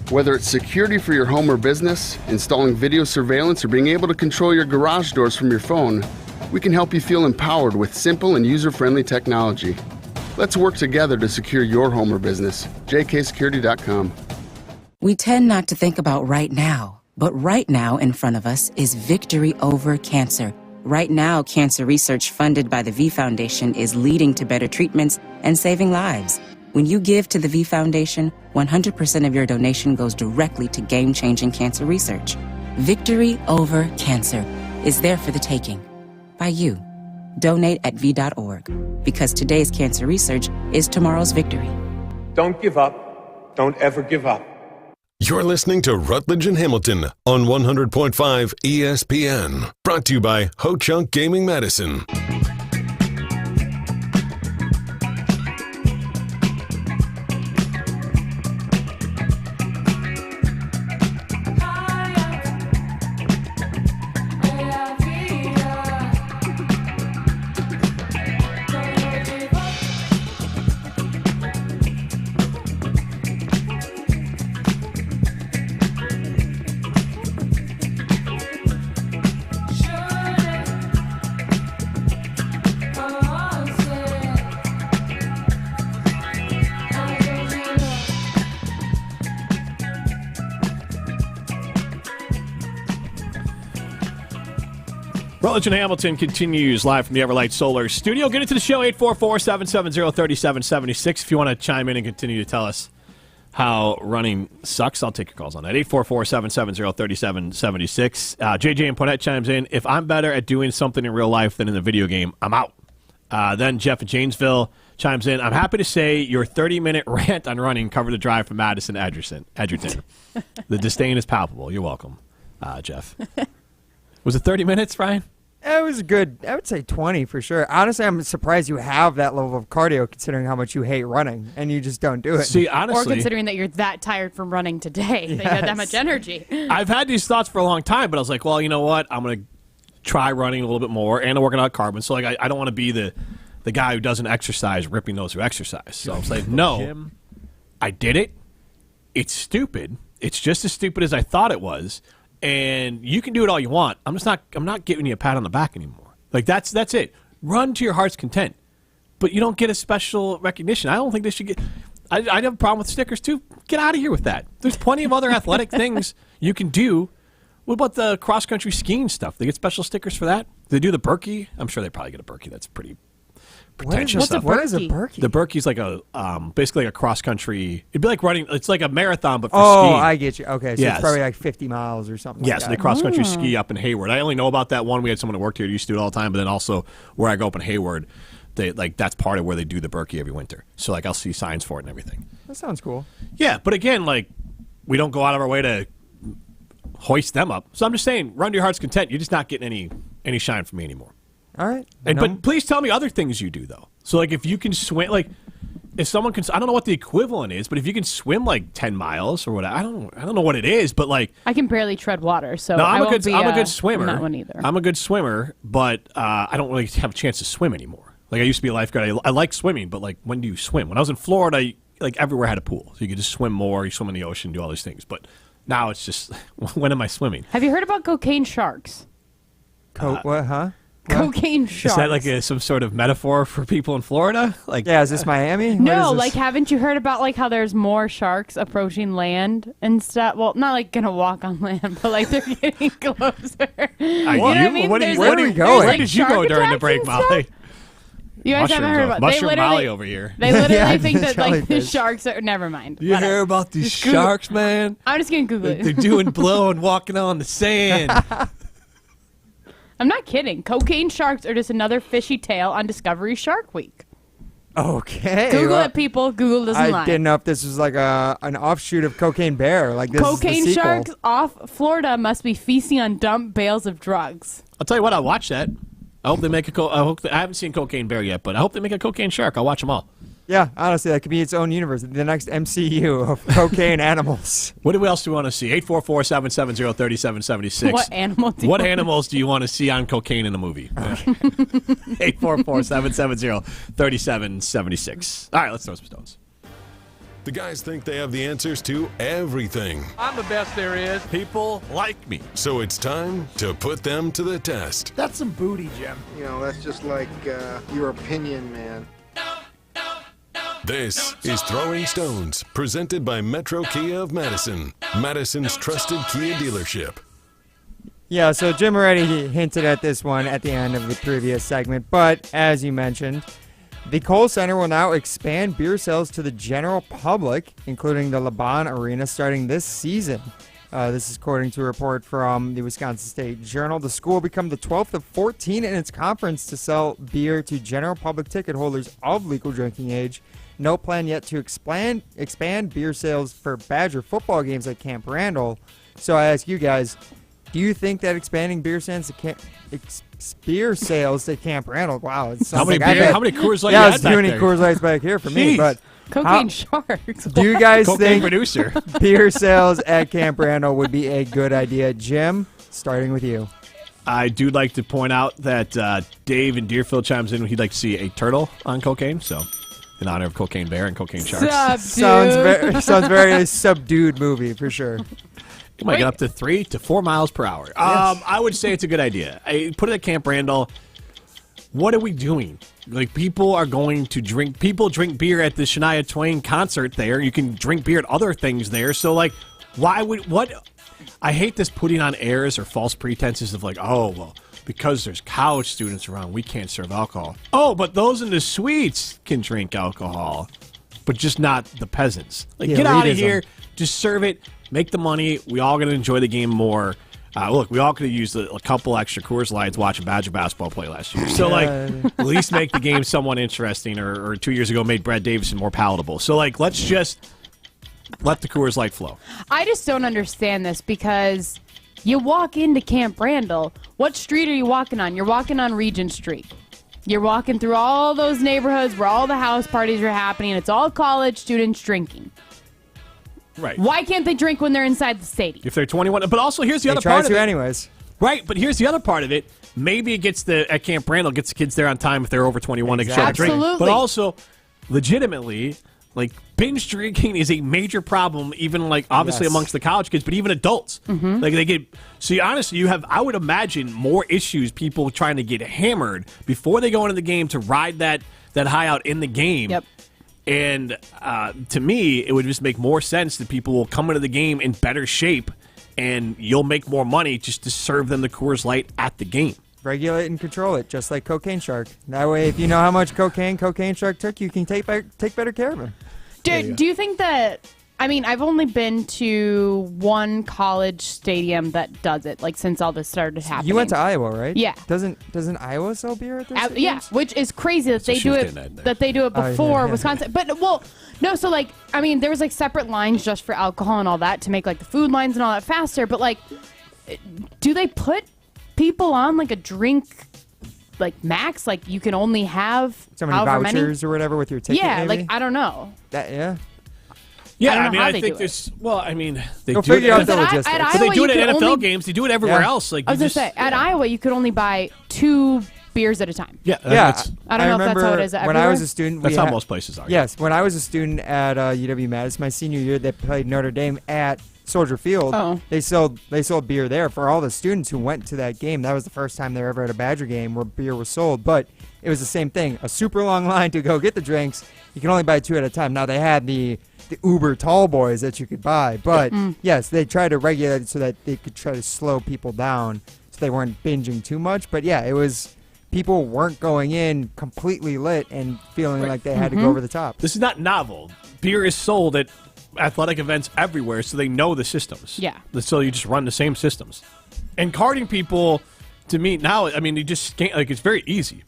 Whether it's security for your home or business, installing video surveillance, or being able to control your garage doors from your phone, we can help you feel empowered with simple and user-friendly technology. Let's work together to secure your home or business. jksecurity.com. We tend not to think about right now, but right now in front of us is victory over cancer. Right now, cancer research funded by the V Foundation is leading to better treatments and saving lives. When you give to the V Foundation, 100% of your donation goes directly to game-changing cancer research. Victory over cancer is there for the taking. By you. Donate at V.org. Because today's cancer research is tomorrow's victory. Don't give up. Don't ever give up. You're listening to Rutledge and Hamilton on 100.5 ESPN. Brought to you by Ho Chunk Gaming Medicine. Rutledge and Hamilton continues live from the Everlight Solar Studio. Get into the show, 844-770-3776. If you want to chime in and continue to tell us how running sucks, I'll take your calls on that. 844-770-3776. JJ and Ponette chimes in. If I'm better at doing something in real life than in the video game, I'm out. Then Jeff in Janesville chimes in. I'm happy to say your 30-minute rant on running covered the drive from Madison Edgerton. The disdain is palpable. You're welcome, Jeff. Was it 30 minutes, Ryan? It was good. I would say 20 for sure. Honestly, I'm surprised you have that level of cardio considering how much you hate running and you just don't do it. See, honestly, or considering that you're that tired from running today, that you have that much energy. I've had these thoughts for a long time, but I was like, well, you know what? I'm going to try running a little bit more and working out carbon. So like, I don't want to be the guy who doesn't exercise ripping those who exercise. So I was like, no, I did it. It's stupid. It's just as stupid as I thought it was. And you can do it all you want. I'm not giving you a pat on the back anymore. Like that's it. Run to your heart's content. But you don't get a special recognition. I don't think they should get I have a problem with stickers too. Get out of here with that. There's plenty of other athletic things you can do. What about the cross country skiing stuff? They get special stickers for that? They do the Berkey? I'm sure they probably get a Berkey. That's pretty pretentious stuff. What is a Berkey? The Berkey's like a basically like a cross country. It'd be like running. It's like a marathon, but for skiing. skiing. I get you. Okay, so it's probably like 50 miles or something. Yes, like they that. cross country ski up in Hayward. I only know about that one. We had someone who worked here who used to do it all the time, but then also where I go up in Hayward, they that's part of where they do the Berkey every winter. So like I'll see signs for it and everything. That sounds cool. Yeah, but again, like we don't go out of our way to hoist them up. So I'm just saying, run to your heart's content. You're just not getting any shine from me anymore. All right. But please tell me other things you do, though. So, like, if you can swim, like, if someone can, I don't know what the equivalent is, but if you can swim, like, 10 miles or whatever, I don't know what it is, but, like. I can barely tread water, so no, I'm a good swimmer. Not one either. I'm a good swimmer, but I don't really have a chance to swim anymore. Like, I used to be a lifeguard. I like swimming, but, like, when do you swim? When I was in Florida, like, everywhere had a pool. So you could just swim more, you swim in the ocean, do all these things. But now it's just, when am I swimming? Have you heard about cocaine sharks? What, huh? Cocaine sharks. Is that like some sort of metaphor for people in Florida? Like, yeah, is this Miami? No, like haven't you heard about like how there's more sharks approaching land and stuff? Well, not like gonna walk on land, but like they're getting closer. You know what I mean? Where are you going? Where did you go during the break, Molly? You guys haven't heard about Mushroom Molly over here. They literally think that like the sharks are. Never mind. You hear about these sharks, man? I'm just gonna Google it. They're doing blow and walking on the sand. I'm not kidding. Cocaine sharks are just another fishy tale on Discovery Shark Week. Okay. Google it, people. Google doesn't lie. I didn't know if this was like an offshoot of Cocaine Bear. Like this Cocaine is the sequel. sharks off Florida must be feasting on dump bales of drugs. I'll tell you what. I'll watch that. I hope they make I haven't seen Cocaine Bear yet, but I hope they make a Cocaine Shark. I'll watch them all. Yeah, honestly, that could be its own universe. The next MCU of cocaine animals. What else do we want to see? 844-770-3776. What animals do you want to see on cocaine in a movie? 844-770-3776. All right, let's throw some stones. The guys think they have the answers to everything. I'm the best there is. People like me. So it's time to put them to the test. That's some booty, Jim. You know, that's just like your opinion, man. This is Throwing Stones, presented by Metro Kia of Madison, Madison's trusted Kia dealership. Yeah, so Jim already hinted at this one at the end of the previous segment, but as you mentioned, the Kohl Center will now expand beer sales to the general public, including the Laban Arena, starting this season. This is according to a report from the Wisconsin State Journal. The school will become the 12th of 14 in its conference to sell beer to general public ticket holders of legal drinking age. No plan yet to expand beer sales for Badger football games at Camp Randall. So I ask you guys, do you think that expanding beer sales to Camp Randall? Wow, it sounds how many Coors Light? Yeah, there's too many Coors Lights back here for me. But cocaine sharks. Do you guys think producer. beer sales at Camp Randall would be a good idea? Jim, starting with you. I do like to point out that Dave in Deerfield chimes in. He'd like to see a turtle on cocaine, so in honor of Cocaine Bear and Cocaine Sharks. Sounds very subdued movie for sure. You might get up to 3 to 4 miles per hour. Yes. I would say it's a good idea. Put it at Camp Randall. What are we doing? Like, people are going to drink. People drink beer at the Shania Twain concert there. You can drink beer at other things there. So, like, I hate this putting on airs or false pretenses of like, oh, well, because there's college students around, we can't serve alcohol. Oh, but those in the suites can drink alcohol, but just not the peasants. Like, get out of here. Just serve it. Make the money. We all going to enjoy the game more. Look, we all could have used a couple extra Coors Lights watching Badger basketball play last year. So, like, at least make the game somewhat interesting, or 2 years ago made Brad Davison more palatable. So, like, let's just let the Coors Light flow. I just don't understand this because you walk into Camp Randall. What street are you walking on? You're walking on Regent Street. You're walking through all those neighborhoods where all the house parties are happening. It's all college students drinking. Right. Why can't they drink when they're inside the stadium? If they're 21. But also, here's the other part of it. They try to anyways. Right, but here's the other part of it. Maybe it gets at Camp Randall, gets the kids there on time if they're over 21. Exactly. They can show drink. Absolutely. But also, legitimately, like, binge drinking is a major problem, even, like, obviously amongst the college kids, but even adults. Mm-hmm. Like, they get... So, honestly, I would imagine more issues, people trying to get hammered before they go into the game to ride that high out in the game. Yep. And to me, it would just make more sense that people will come into the game in better shape, and you'll make more money just to serve them the Coors Light at the game. Regulate and control it, just like Cocaine Shark. That way, if you know how much Cocaine Shark took, you can take better care of him. Do you think that... I mean, I've only been to one college stadium that does it, like, since all this started happening. You went to Iowa, right? Yeah. Doesn't Iowa sell beer at this? Yeah, which is crazy that they do it. That they do it before Wisconsin. But no. So like, I mean, there was like separate lines just for alcohol and all that to make like the food lines and all that faster. But like, do they put people on like a drink? Like max, like you can only have so many vouchers or whatever with your ticket. Yeah, maybe? like I don't know. Yeah, I think this. Well, I mean, they do figure out the logistics. But they do it at NFL games. They do it everywhere else. Like I was gonna say, at Iowa, you could only buy 2 beers at a time. Yeah. I don't know if that's how it is everywhere. When I was a student, that's how most places are. Yes, when I was a student at UW-Madison, my senior year, they played Notre Dame at Soldier Field. Oh. They sold beer there for all the students who went to that game. That was the first time they were ever at a Badger game where beer was sold. But it was the same thing. A super long line to go get the drinks. You can only buy 2 at a time. Now they had the uber tall boys that you could buy. But yes, they tried to regulate it so that they could try to slow people down so they weren't binging too much. But yeah, it was people weren't going in completely lit and feeling like they had to go over the top. This is not novel. Beer is sold at athletic events everywhere, so they know the systems. Yeah. So you just run the same systems. And carding people, to me, now, I mean, you just scan, like, it's very easy.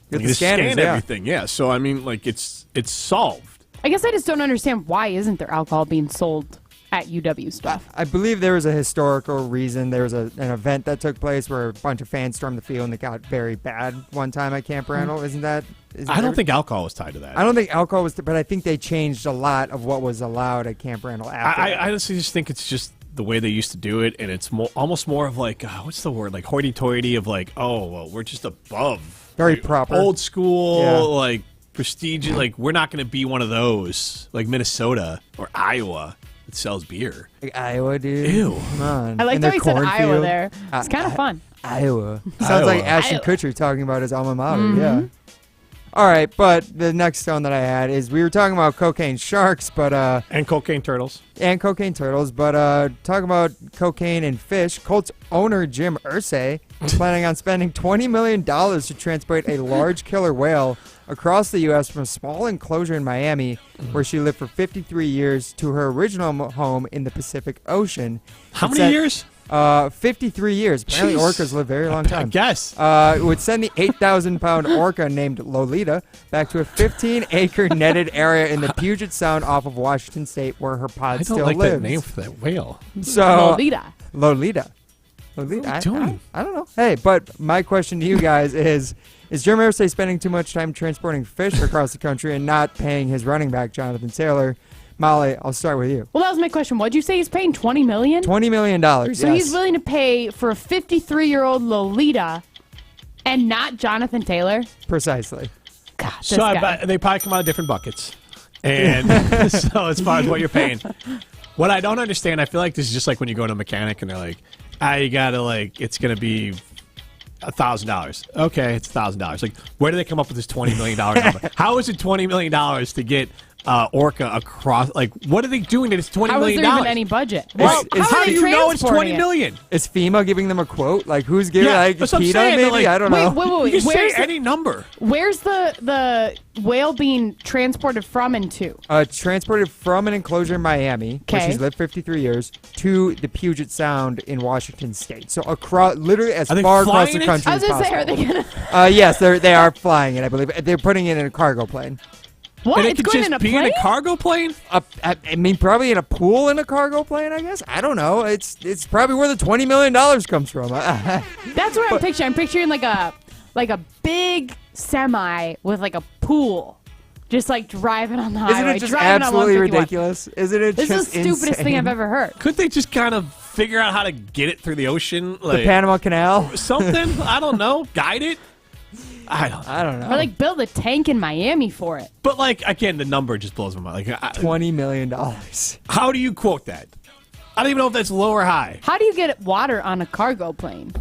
You just scan everything, yeah. So, I mean, like, it's solved. I guess I just don't understand why isn't there alcohol being sold at UW stuff. I believe there was a historical reason. There was an event that took place where a bunch of fans stormed the field and it got very bad one time at Camp Randall. Isn't that? I don't think alcohol was tied to that. I don't think alcohol was, but I think they changed a lot of what was allowed at Camp Randall after. I honestly just think it's just the way they used to do it, and it's almost more of like, what's the word? Like hoity-toity of like, oh, well, we're just above. Very like, proper. Old school, Yeah. like prestigious. Like, we're not going to be one of those, like Minnesota or Iowa that sells beer. Like Iowa, dude. Ew. Come on. I like In how their he said Iowa cornfield. there. It's kind of fun. Iowa. Sounds like Ashton Iowa. Kutcher talking about his alma mater. Yeah. All right, but the next stone that I had is we were talking about cocaine sharks, but and cocaine turtles. And cocaine turtles, but talking about cocaine and fish, Colts owner Jim Irsay is planning on spending $20 million to transport a large killer whale across the U.S. from a small enclosure in Miami, where she lived for 53 years, to her original home in the Pacific Ocean. How many years? 53 years. Apparently Jeez. orcas live a very long time. I guess. It would send the 8,000-pound orca named Lolita back to a 15-acre netted area in the Puget Sound off of Washington State, where her pod I still don't like lives. that name for that whale. So Lolita. Lolita. What are you doing? I don't know. Hey, but my question to you guys is Jim Irsay spending too much time transporting fish across the country and not paying his running back, Jonathan Taylor? Molly, I'll start with you. Well, that was my question. What'd you say he's paying $20 million? $20 million, So yes. he's willing to pay for a 53-year-old Lolita and not Jonathan Taylor? Precisely. God, So this guy. they probably come out of different buckets. And so as far as what you're paying, what I don't understand, I feel like this is just like when you go to a mechanic and they're like, you gotta like, it's gonna be $1,000. Okay, it's $1,000. Like, where do they come up with this $20 million number? How is it $20 million to get orca across? Like, what are they doing that it's $20 How is million? there even any budget? Well, how are do they you know it's transporting $20 it? million? Is FEMA giving them a quote? Like, who's giving, like, that's what I'm PETA saying. maybe? Like, I don't know. Wait. You can say Where's the- any number. Where's the whale being transported from and to? Transported from an enclosure in Miami, where Okay. she's lived 53 years, to the Puget Sound in Washington State. So across, literally as Are they far across the flying it? country I as was going to possible. say, are they going to... Yes, they are flying it, I believe. They're putting it in a cargo plane. What? And it It's could going just in a be plane? in a cargo plane? I mean, probably in a pool in a cargo plane, I guess. I don't know. It's probably where the $20 million comes from. That's what I'm picturing. I'm picturing like a big semi with like a pool. Just like driving on the highway. Isn't it just driving on absolutely 151. ridiculous? Isn't it This just is the stupidest thing insane? I've ever heard. Could they just kind of figure out how to get it through the ocean? The Like, Panama Canal? something? I don't know. Guide it? I don't know. Or like build a tank in Miami for it. But like, again, the number just blows my mind. Like, $20 million. how do you quote that? I don't even know if that's low or high. How do you get water on a cargo plane?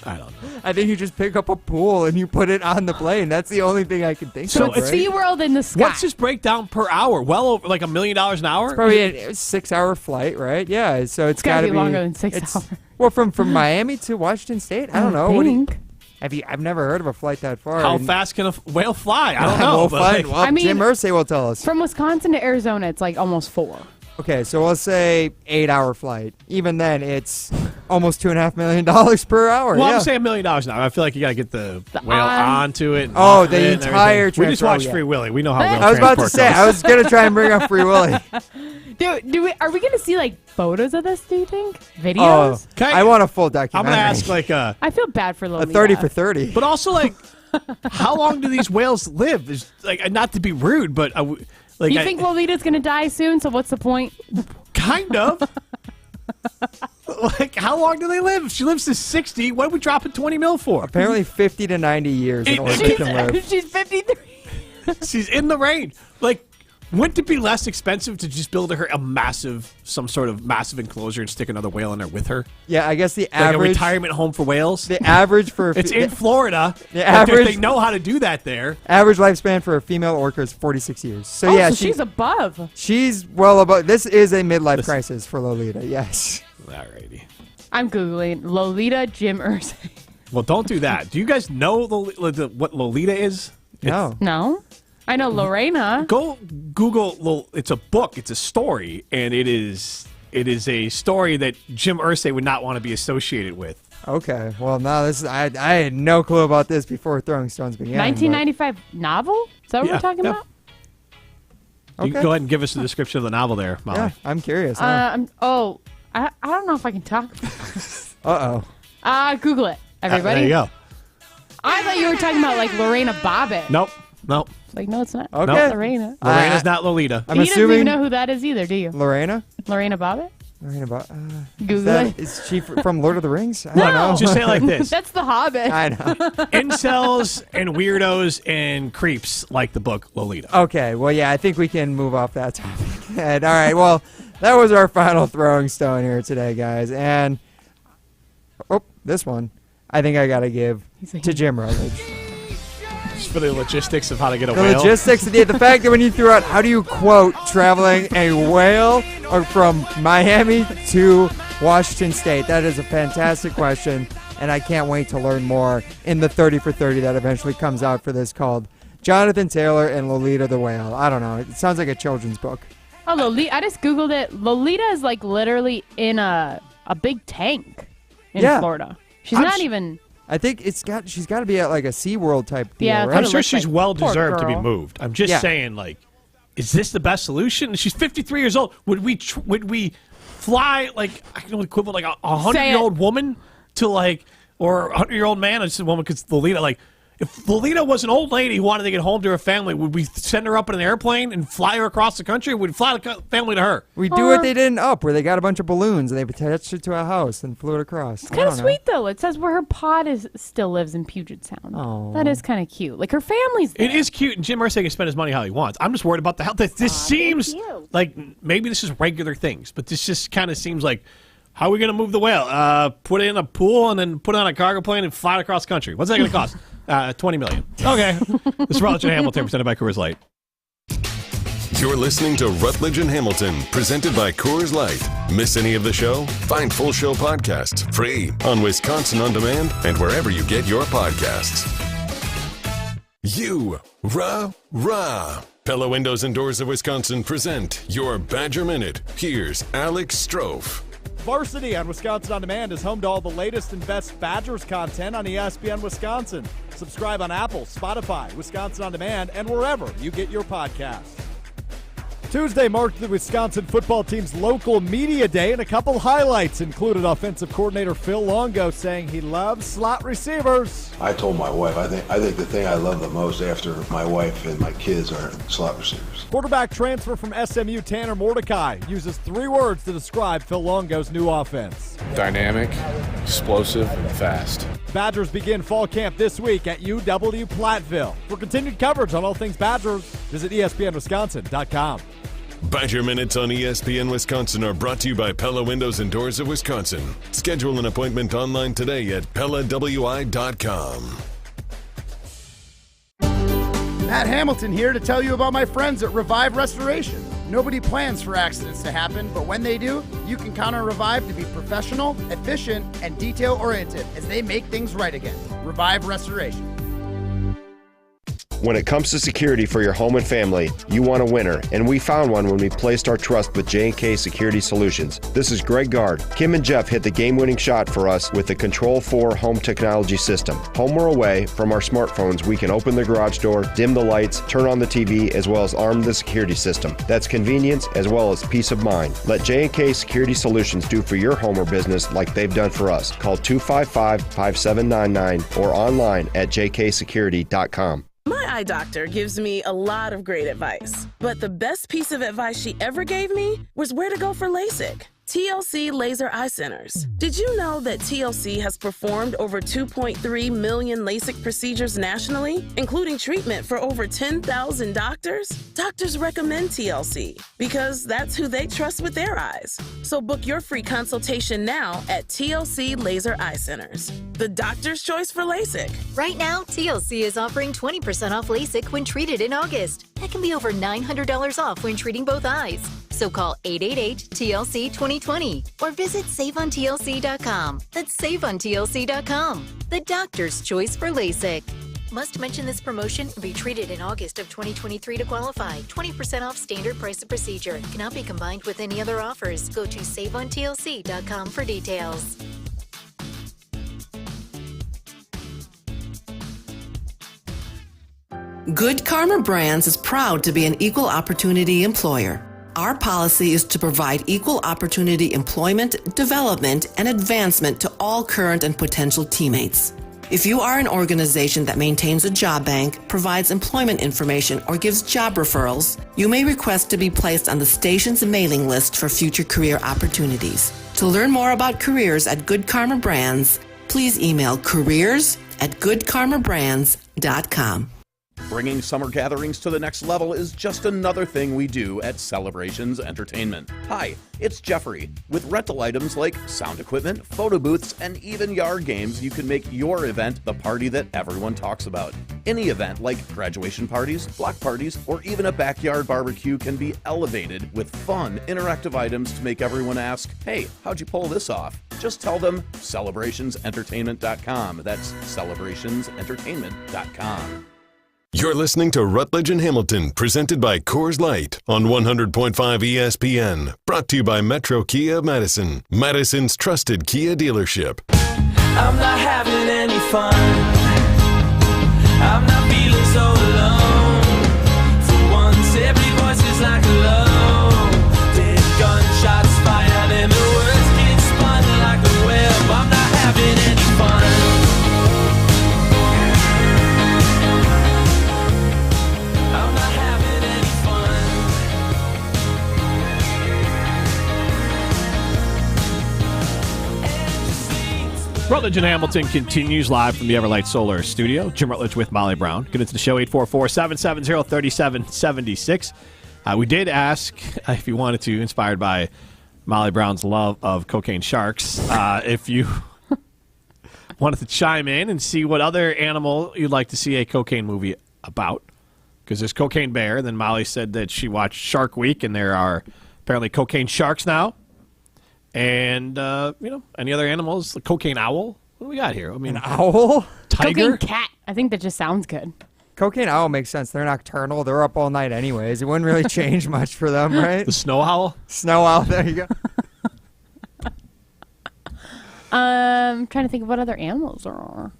I don't know. I think you just pick up a pool and you put it on the plane. That's the only thing I can think So of. it's right? SeaWorld in the sky. What's this breakdown per hour? Well over like $1 million an hour? It's probably a 6-hour flight, right? Yeah, so it's gotta got to be longer than 6 it's- hours. Well, from Miami to Washington State? I don't know. What do you- think. I've never heard of a flight that far. How and- fast can a whale fly? I don't know. We'll but, find. like, Well, I mean- Jim Irsay will tell us. From Wisconsin to Arizona, it's like almost 4. Okay, so we'll say 8-hour flight. Even then, it's almost $2.5 million per hour. well, yeah. I'm saying $1 million an hour. I feel like you got to get the whale on- onto it. and Oh, off the it and entire everything. We just transfer. watched Oh, yeah. Free Willy. We know how whale I was about to transport say, goes. I was going to try and bring up Free Willy. Are we going to see like photos of this, do you think? Oh, Videos? I want a full I'm documentary. going to ask like I feel bad for a Lolita. 30 for 30. but also like, how long do these whales live? Is like not to be rude, but like You think Lolita's going to die soon, so what's the point? kind of. Like, how long do they live? If she lives to 60, what are we dropping 20 mil for? Apparently 50 to 90 years in order She's, to live. she's 53. She's in the range. Like, wouldn't it be less expensive to just build her some sort of massive enclosure and stick another whale in there with her? Yeah, I guess the Like a average retirement home for whales? the average for It's in Florida. the Like, average- they know how to do that there. average lifespan for a female orca is 46 years. So Oh, yeah, so she's above. she's well above. This is a midlife crisis for Lolita. Yes. Alrighty. I'm Googling Lolita Jim Irsay. Well, don't do that. Do you guys know what Lolita is? No. No? I know Lorena. Go Google. It's a book. It's a story, and it is a story that Jim Irsay would not want to be associated with. Okay. Well, now this is I had no clue about this before Throwing Stones began. 1995 novel? Is that what Yeah, we're talking yeah. about? You can go ahead and give us the description of the novel there, Molly. Yeah, I'm curious. I don't know if I can talk. Google it, everybody. There you go. I thought you were talking about like Lorena Bobbitt. Nope. Like, no, it's not. Okay. Not Lorena. Lorena's not Lolita. I'm You assuming don't even know who that is either, do you? Lorena Bobbitt? Lorena Bobbitt. Google it. Is she from Lord of the Rings? I No. don't know. Just say it like this. That's The Hobbit. I know. Incels and weirdos and creeps like the book Lolita. Okay, well, yeah, I think we can move off that topic. And, all right, well, that was our final throwing stone here today, guys. And, this one, I think I got to give to Jim Rutledge. Just for the logistics of how to get a The whale. logistics, the fact that when you threw out, how do you quote traveling a whale or from Miami to Washington State? That is a fantastic question, and I can't wait to learn more in the 30 for 30 that eventually comes out for this called Jonathan Taylor and Lolita the Whale. I don't know. It sounds like a children's book. Oh, Lolita. I just Googled it. Lolita is like literally in a big tank in Florida. She's not even... I think she's got to be at like a SeaWorld type deal, Yeah, right? I'm sure she's like, well poor deserved to be girl. moved. I'm just saying, like, is this the best solution? She's 53 years old. Would we fly like equivalent like a 100-year-old woman to like, or a 100-year-old man? I just said woman because Lolita, like, if Lolita was an old lady who wanted to get home to her family, would we send her up in an airplane and fly her across the country? Or would we fly the family to her? We do what they did in Up, where they got a bunch of balloons and they attached it to a house and flew it across. It's kind of sweet, though. It says where her pod still lives in Puget Sound. Oh. That is kind of cute. Like, her family's there. It is cute, and Jim Irsay can spend his money how he wants. I'm just worried about the health. This seems like maybe this is regular things, but this just kind of seems like, how are we going to move the whale? Put it in a pool and then put it on a cargo plane and fly it across the country. What's that going to cost? $20 million. Okay. This is Rutledge and Hamilton, presented by Coors Light. You're listening to Rutledge and Hamilton, presented by Coors Light. Miss any of the show? Find full show podcasts free on Wisconsin On Demand and wherever you get your podcasts. Rah. Pella Windows and Doors of Wisconsin present your Badger Minute. Here's Alex Strofe. Varsity on Wisconsin On Demand is home to all the latest and best Badgers content on ESPN Wisconsin. Subscribe on Apple, Spotify, Wisconsin On Demand, and wherever you get your podcasts. Tuesday marked the Wisconsin football team's local media day, and a couple highlights included offensive coordinator Phil Longo saying he loves slot receivers. I told my wife, I think the thing I love the most after my wife and my kids are slot receivers. Quarterback transfer from SMU Tanner Mordecai uses 3 words to describe Phil Longo's new offense. Dynamic, explosive, and fast. Badgers begin fall camp this week at UW Platteville. For continued coverage on all things Badgers, visit ESPNWisconsin.com. Badger Minutes on ESPN Wisconsin are brought to you by Pella Windows and Doors of Wisconsin. Schedule an appointment online today at PellaWI.com. Matt Hamilton here to tell you about my friends at Revive Restoration. Nobody plans for accidents to happen, but when they do, you can count on Revive to be professional, efficient, and detail-oriented as they make things right again. Revive Restoration. When it comes to security for your home and family, you want a winner, and we found one when we placed our trust with J&K Security Solutions. This is Greg Gard. Kim and Jeff hit the game-winning shot for us with the Control 4 home technology system. Home or away, from our smartphones, we can open the garage door, dim the lights, turn on the TV, as well as arm the security system. That's convenience as well as peace of mind. Let J&K Security Solutions do for your home or business like they've done for us. Call 255-5799 or online at jksecurity.com. My eye doctor gives me a lot of great advice, but the best piece of advice she ever gave me was where to go for LASIK. TLC Laser Eye Centers. Did you know that TLC has performed over 2.3 million LASIK procedures nationally, including treatment for over 10,000 doctors? Doctors recommend TLC because that's who they trust with their eyes. So book your free consultation now at TLC Laser Eye Centers, the doctor's choice for LASIK. Right now, TLC is offering 20% off LASIK when treated in August. That can be over $900 off when treating both eyes. So call 888-TLC-2020 or visit saveontlc.com. That's saveontlc.com. The doctor's choice for LASIK. Must mention this promotion and be treated in August of 2023 to qualify. 20% off standard price of procedure. Cannot be combined with any other offers. Go to saveontlc.com for details. Good Karma Brands is proud to be an equal opportunity employer. Our policy is to provide equal opportunity employment, development, and advancement to all current and potential teammates. If you are an organization that maintains a job bank, provides employment information, or gives job referrals, you may request to be placed on the station's mailing list for future career opportunities. To learn more about careers at Good Karma Brands, please email careers@goodkarmabrands.com. Bringing summer gatherings to the next level is just another thing we do at Celebrations Entertainment. Hi, it's Jeffrey. With rental items like sound equipment, photo booths, and even yard games, you can make your event the party that everyone talks about. Any event like graduation parties, block parties, or even a backyard barbecue can be elevated with fun, interactive items to make everyone ask, hey, how'd you pull this off? Just tell them celebrationsentertainment.com. That's celebrationsentertainment.com. You're listening to Rutledge and Hamilton, presented by Coors Light on 100.5 ESPN. Brought to you by Metro Kia of Madison, Madison's trusted Kia dealership. I'm not having any fun. I'm not feeling so alone. For once, every voice is like a low. Dead gunshots fired and the words get spun like a web. I'm not having any fun. Rutledge and Hamilton continues live from the Everlight Solar Studio. Jim Rutledge with Molly Brown. Get into the show, 844-770-3776. We did ask if you wanted to, inspired by Molly Brown's love of cocaine sharks, if you wanted to chime in and see what other animal you'd like to see a cocaine movie about. Because there's Cocaine Bear. Then Molly said that she watched Shark Week, and there are apparently cocaine sharks now. And, any other animals? The cocaine owl? What do we got here? I mean, an owl? Tiger? Cocaine cat. I think that just sounds good. Cocaine owl makes sense. They're nocturnal. They're up all night anyways. It wouldn't really change much for them, right? The snow owl? Snow owl. There you go. I'm trying to think of what other animals there are.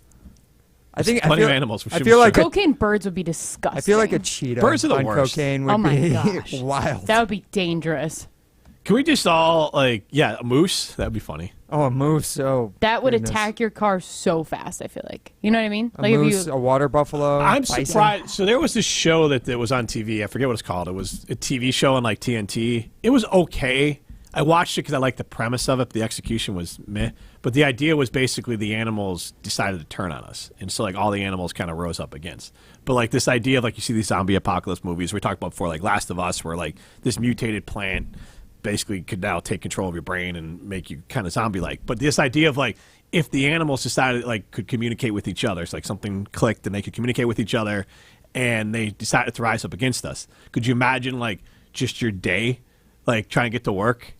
Plenty of animals. I feel like cocaine birds would be disgusting. I feel like a cheetah Birds are the on worst. cocaine would be gosh. wild. That would be dangerous. Can we just all, a moose? That would be funny. Oh, a moose. Oh, that would attack your car so fast, I feel like. You know what I mean? A moose, a water buffalo. I'm bison. surprised. So there was this show that was on TV. I forget what it's called. It was a TV show on TNT. It was okay. I watched it because I liked the premise of it. The execution was meh. But the idea was basically the animals decided to turn on us. And so all the animals kind of rose up against. But this idea of you see these zombie apocalypse movies we talked about before, like Last of Us, where this mutated plant basically could now take control of your brain and make you kind of zombie-like. But this idea of if the animals decided could communicate with each other, it's something clicked and they could communicate with each other, and they decided to rise up against us. Could you imagine just your day, trying to get to work,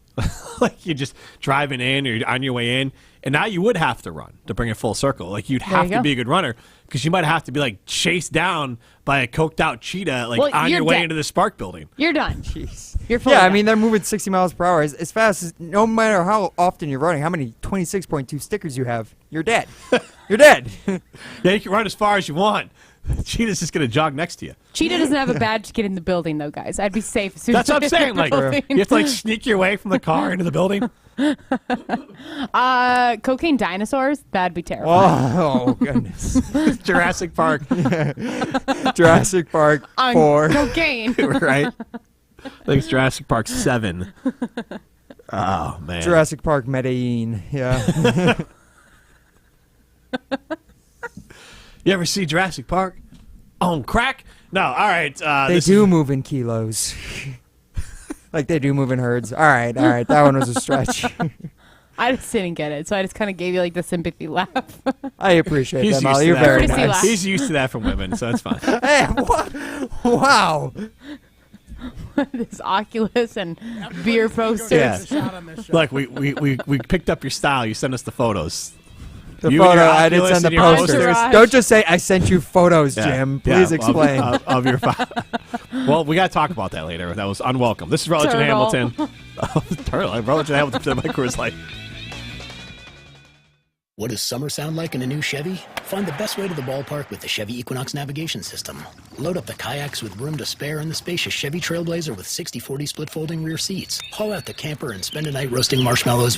you're just driving in or you're on your way in, and now you would have to run to bring it full circle. You'd have to be a good runner because you might have to be chased down by a coked out cheetah on your way into the Spark building. You're done. Jeez. You're full. Yeah, I mean they're moving 60 miles per hour as fast as no matter how often you're running, how many 26.2 stickers you have, you're dead. You're dead. Yeah, you can run as far as you want. Cheetah's just going to jog next to you. Cheetah doesn't have a badge to get in the building, though, guys. I'd be safe as soon That's as what I'm saying. You have to sneak your way from the car into the building. Cocaine dinosaurs? That'd be terrible. Oh goodness. Jurassic Park. Jurassic Park 4. Cocaine. Right? I think it's Jurassic Park 7. Oh, man. Jurassic Park Medellin. Yeah. You ever see Jurassic Park on crack? No. All right. They do move in kilos. They do move in herds. All right. That one was a stretch. I just didn't get it, so I just kind of gave you the sympathy laugh. I appreciate He's that, Molly. You're used to very that. nice. He's used to that from women, so that's fine. Hey, wow. This Oculus and beer posters. Yeah. We picked up your style. You sent us the photos. The photo, I didn't send the posters. Don't just say I sent you photos, Jim. Please explain. Of your file. Well, we got to talk about that later. That was unwelcome. This is Rutledge and Hamilton. Turtle. Rutledge and Hamilton said my Coors Light. What does summer sound like in a new Chevy? Find the best way to the ballpark with the Chevy Equinox navigation system. Load up the kayaks with room to spare in the spacious Chevy Trailblazer with 60/40 split folding rear seats. Haul out the camper and spend a night roasting marshmallows with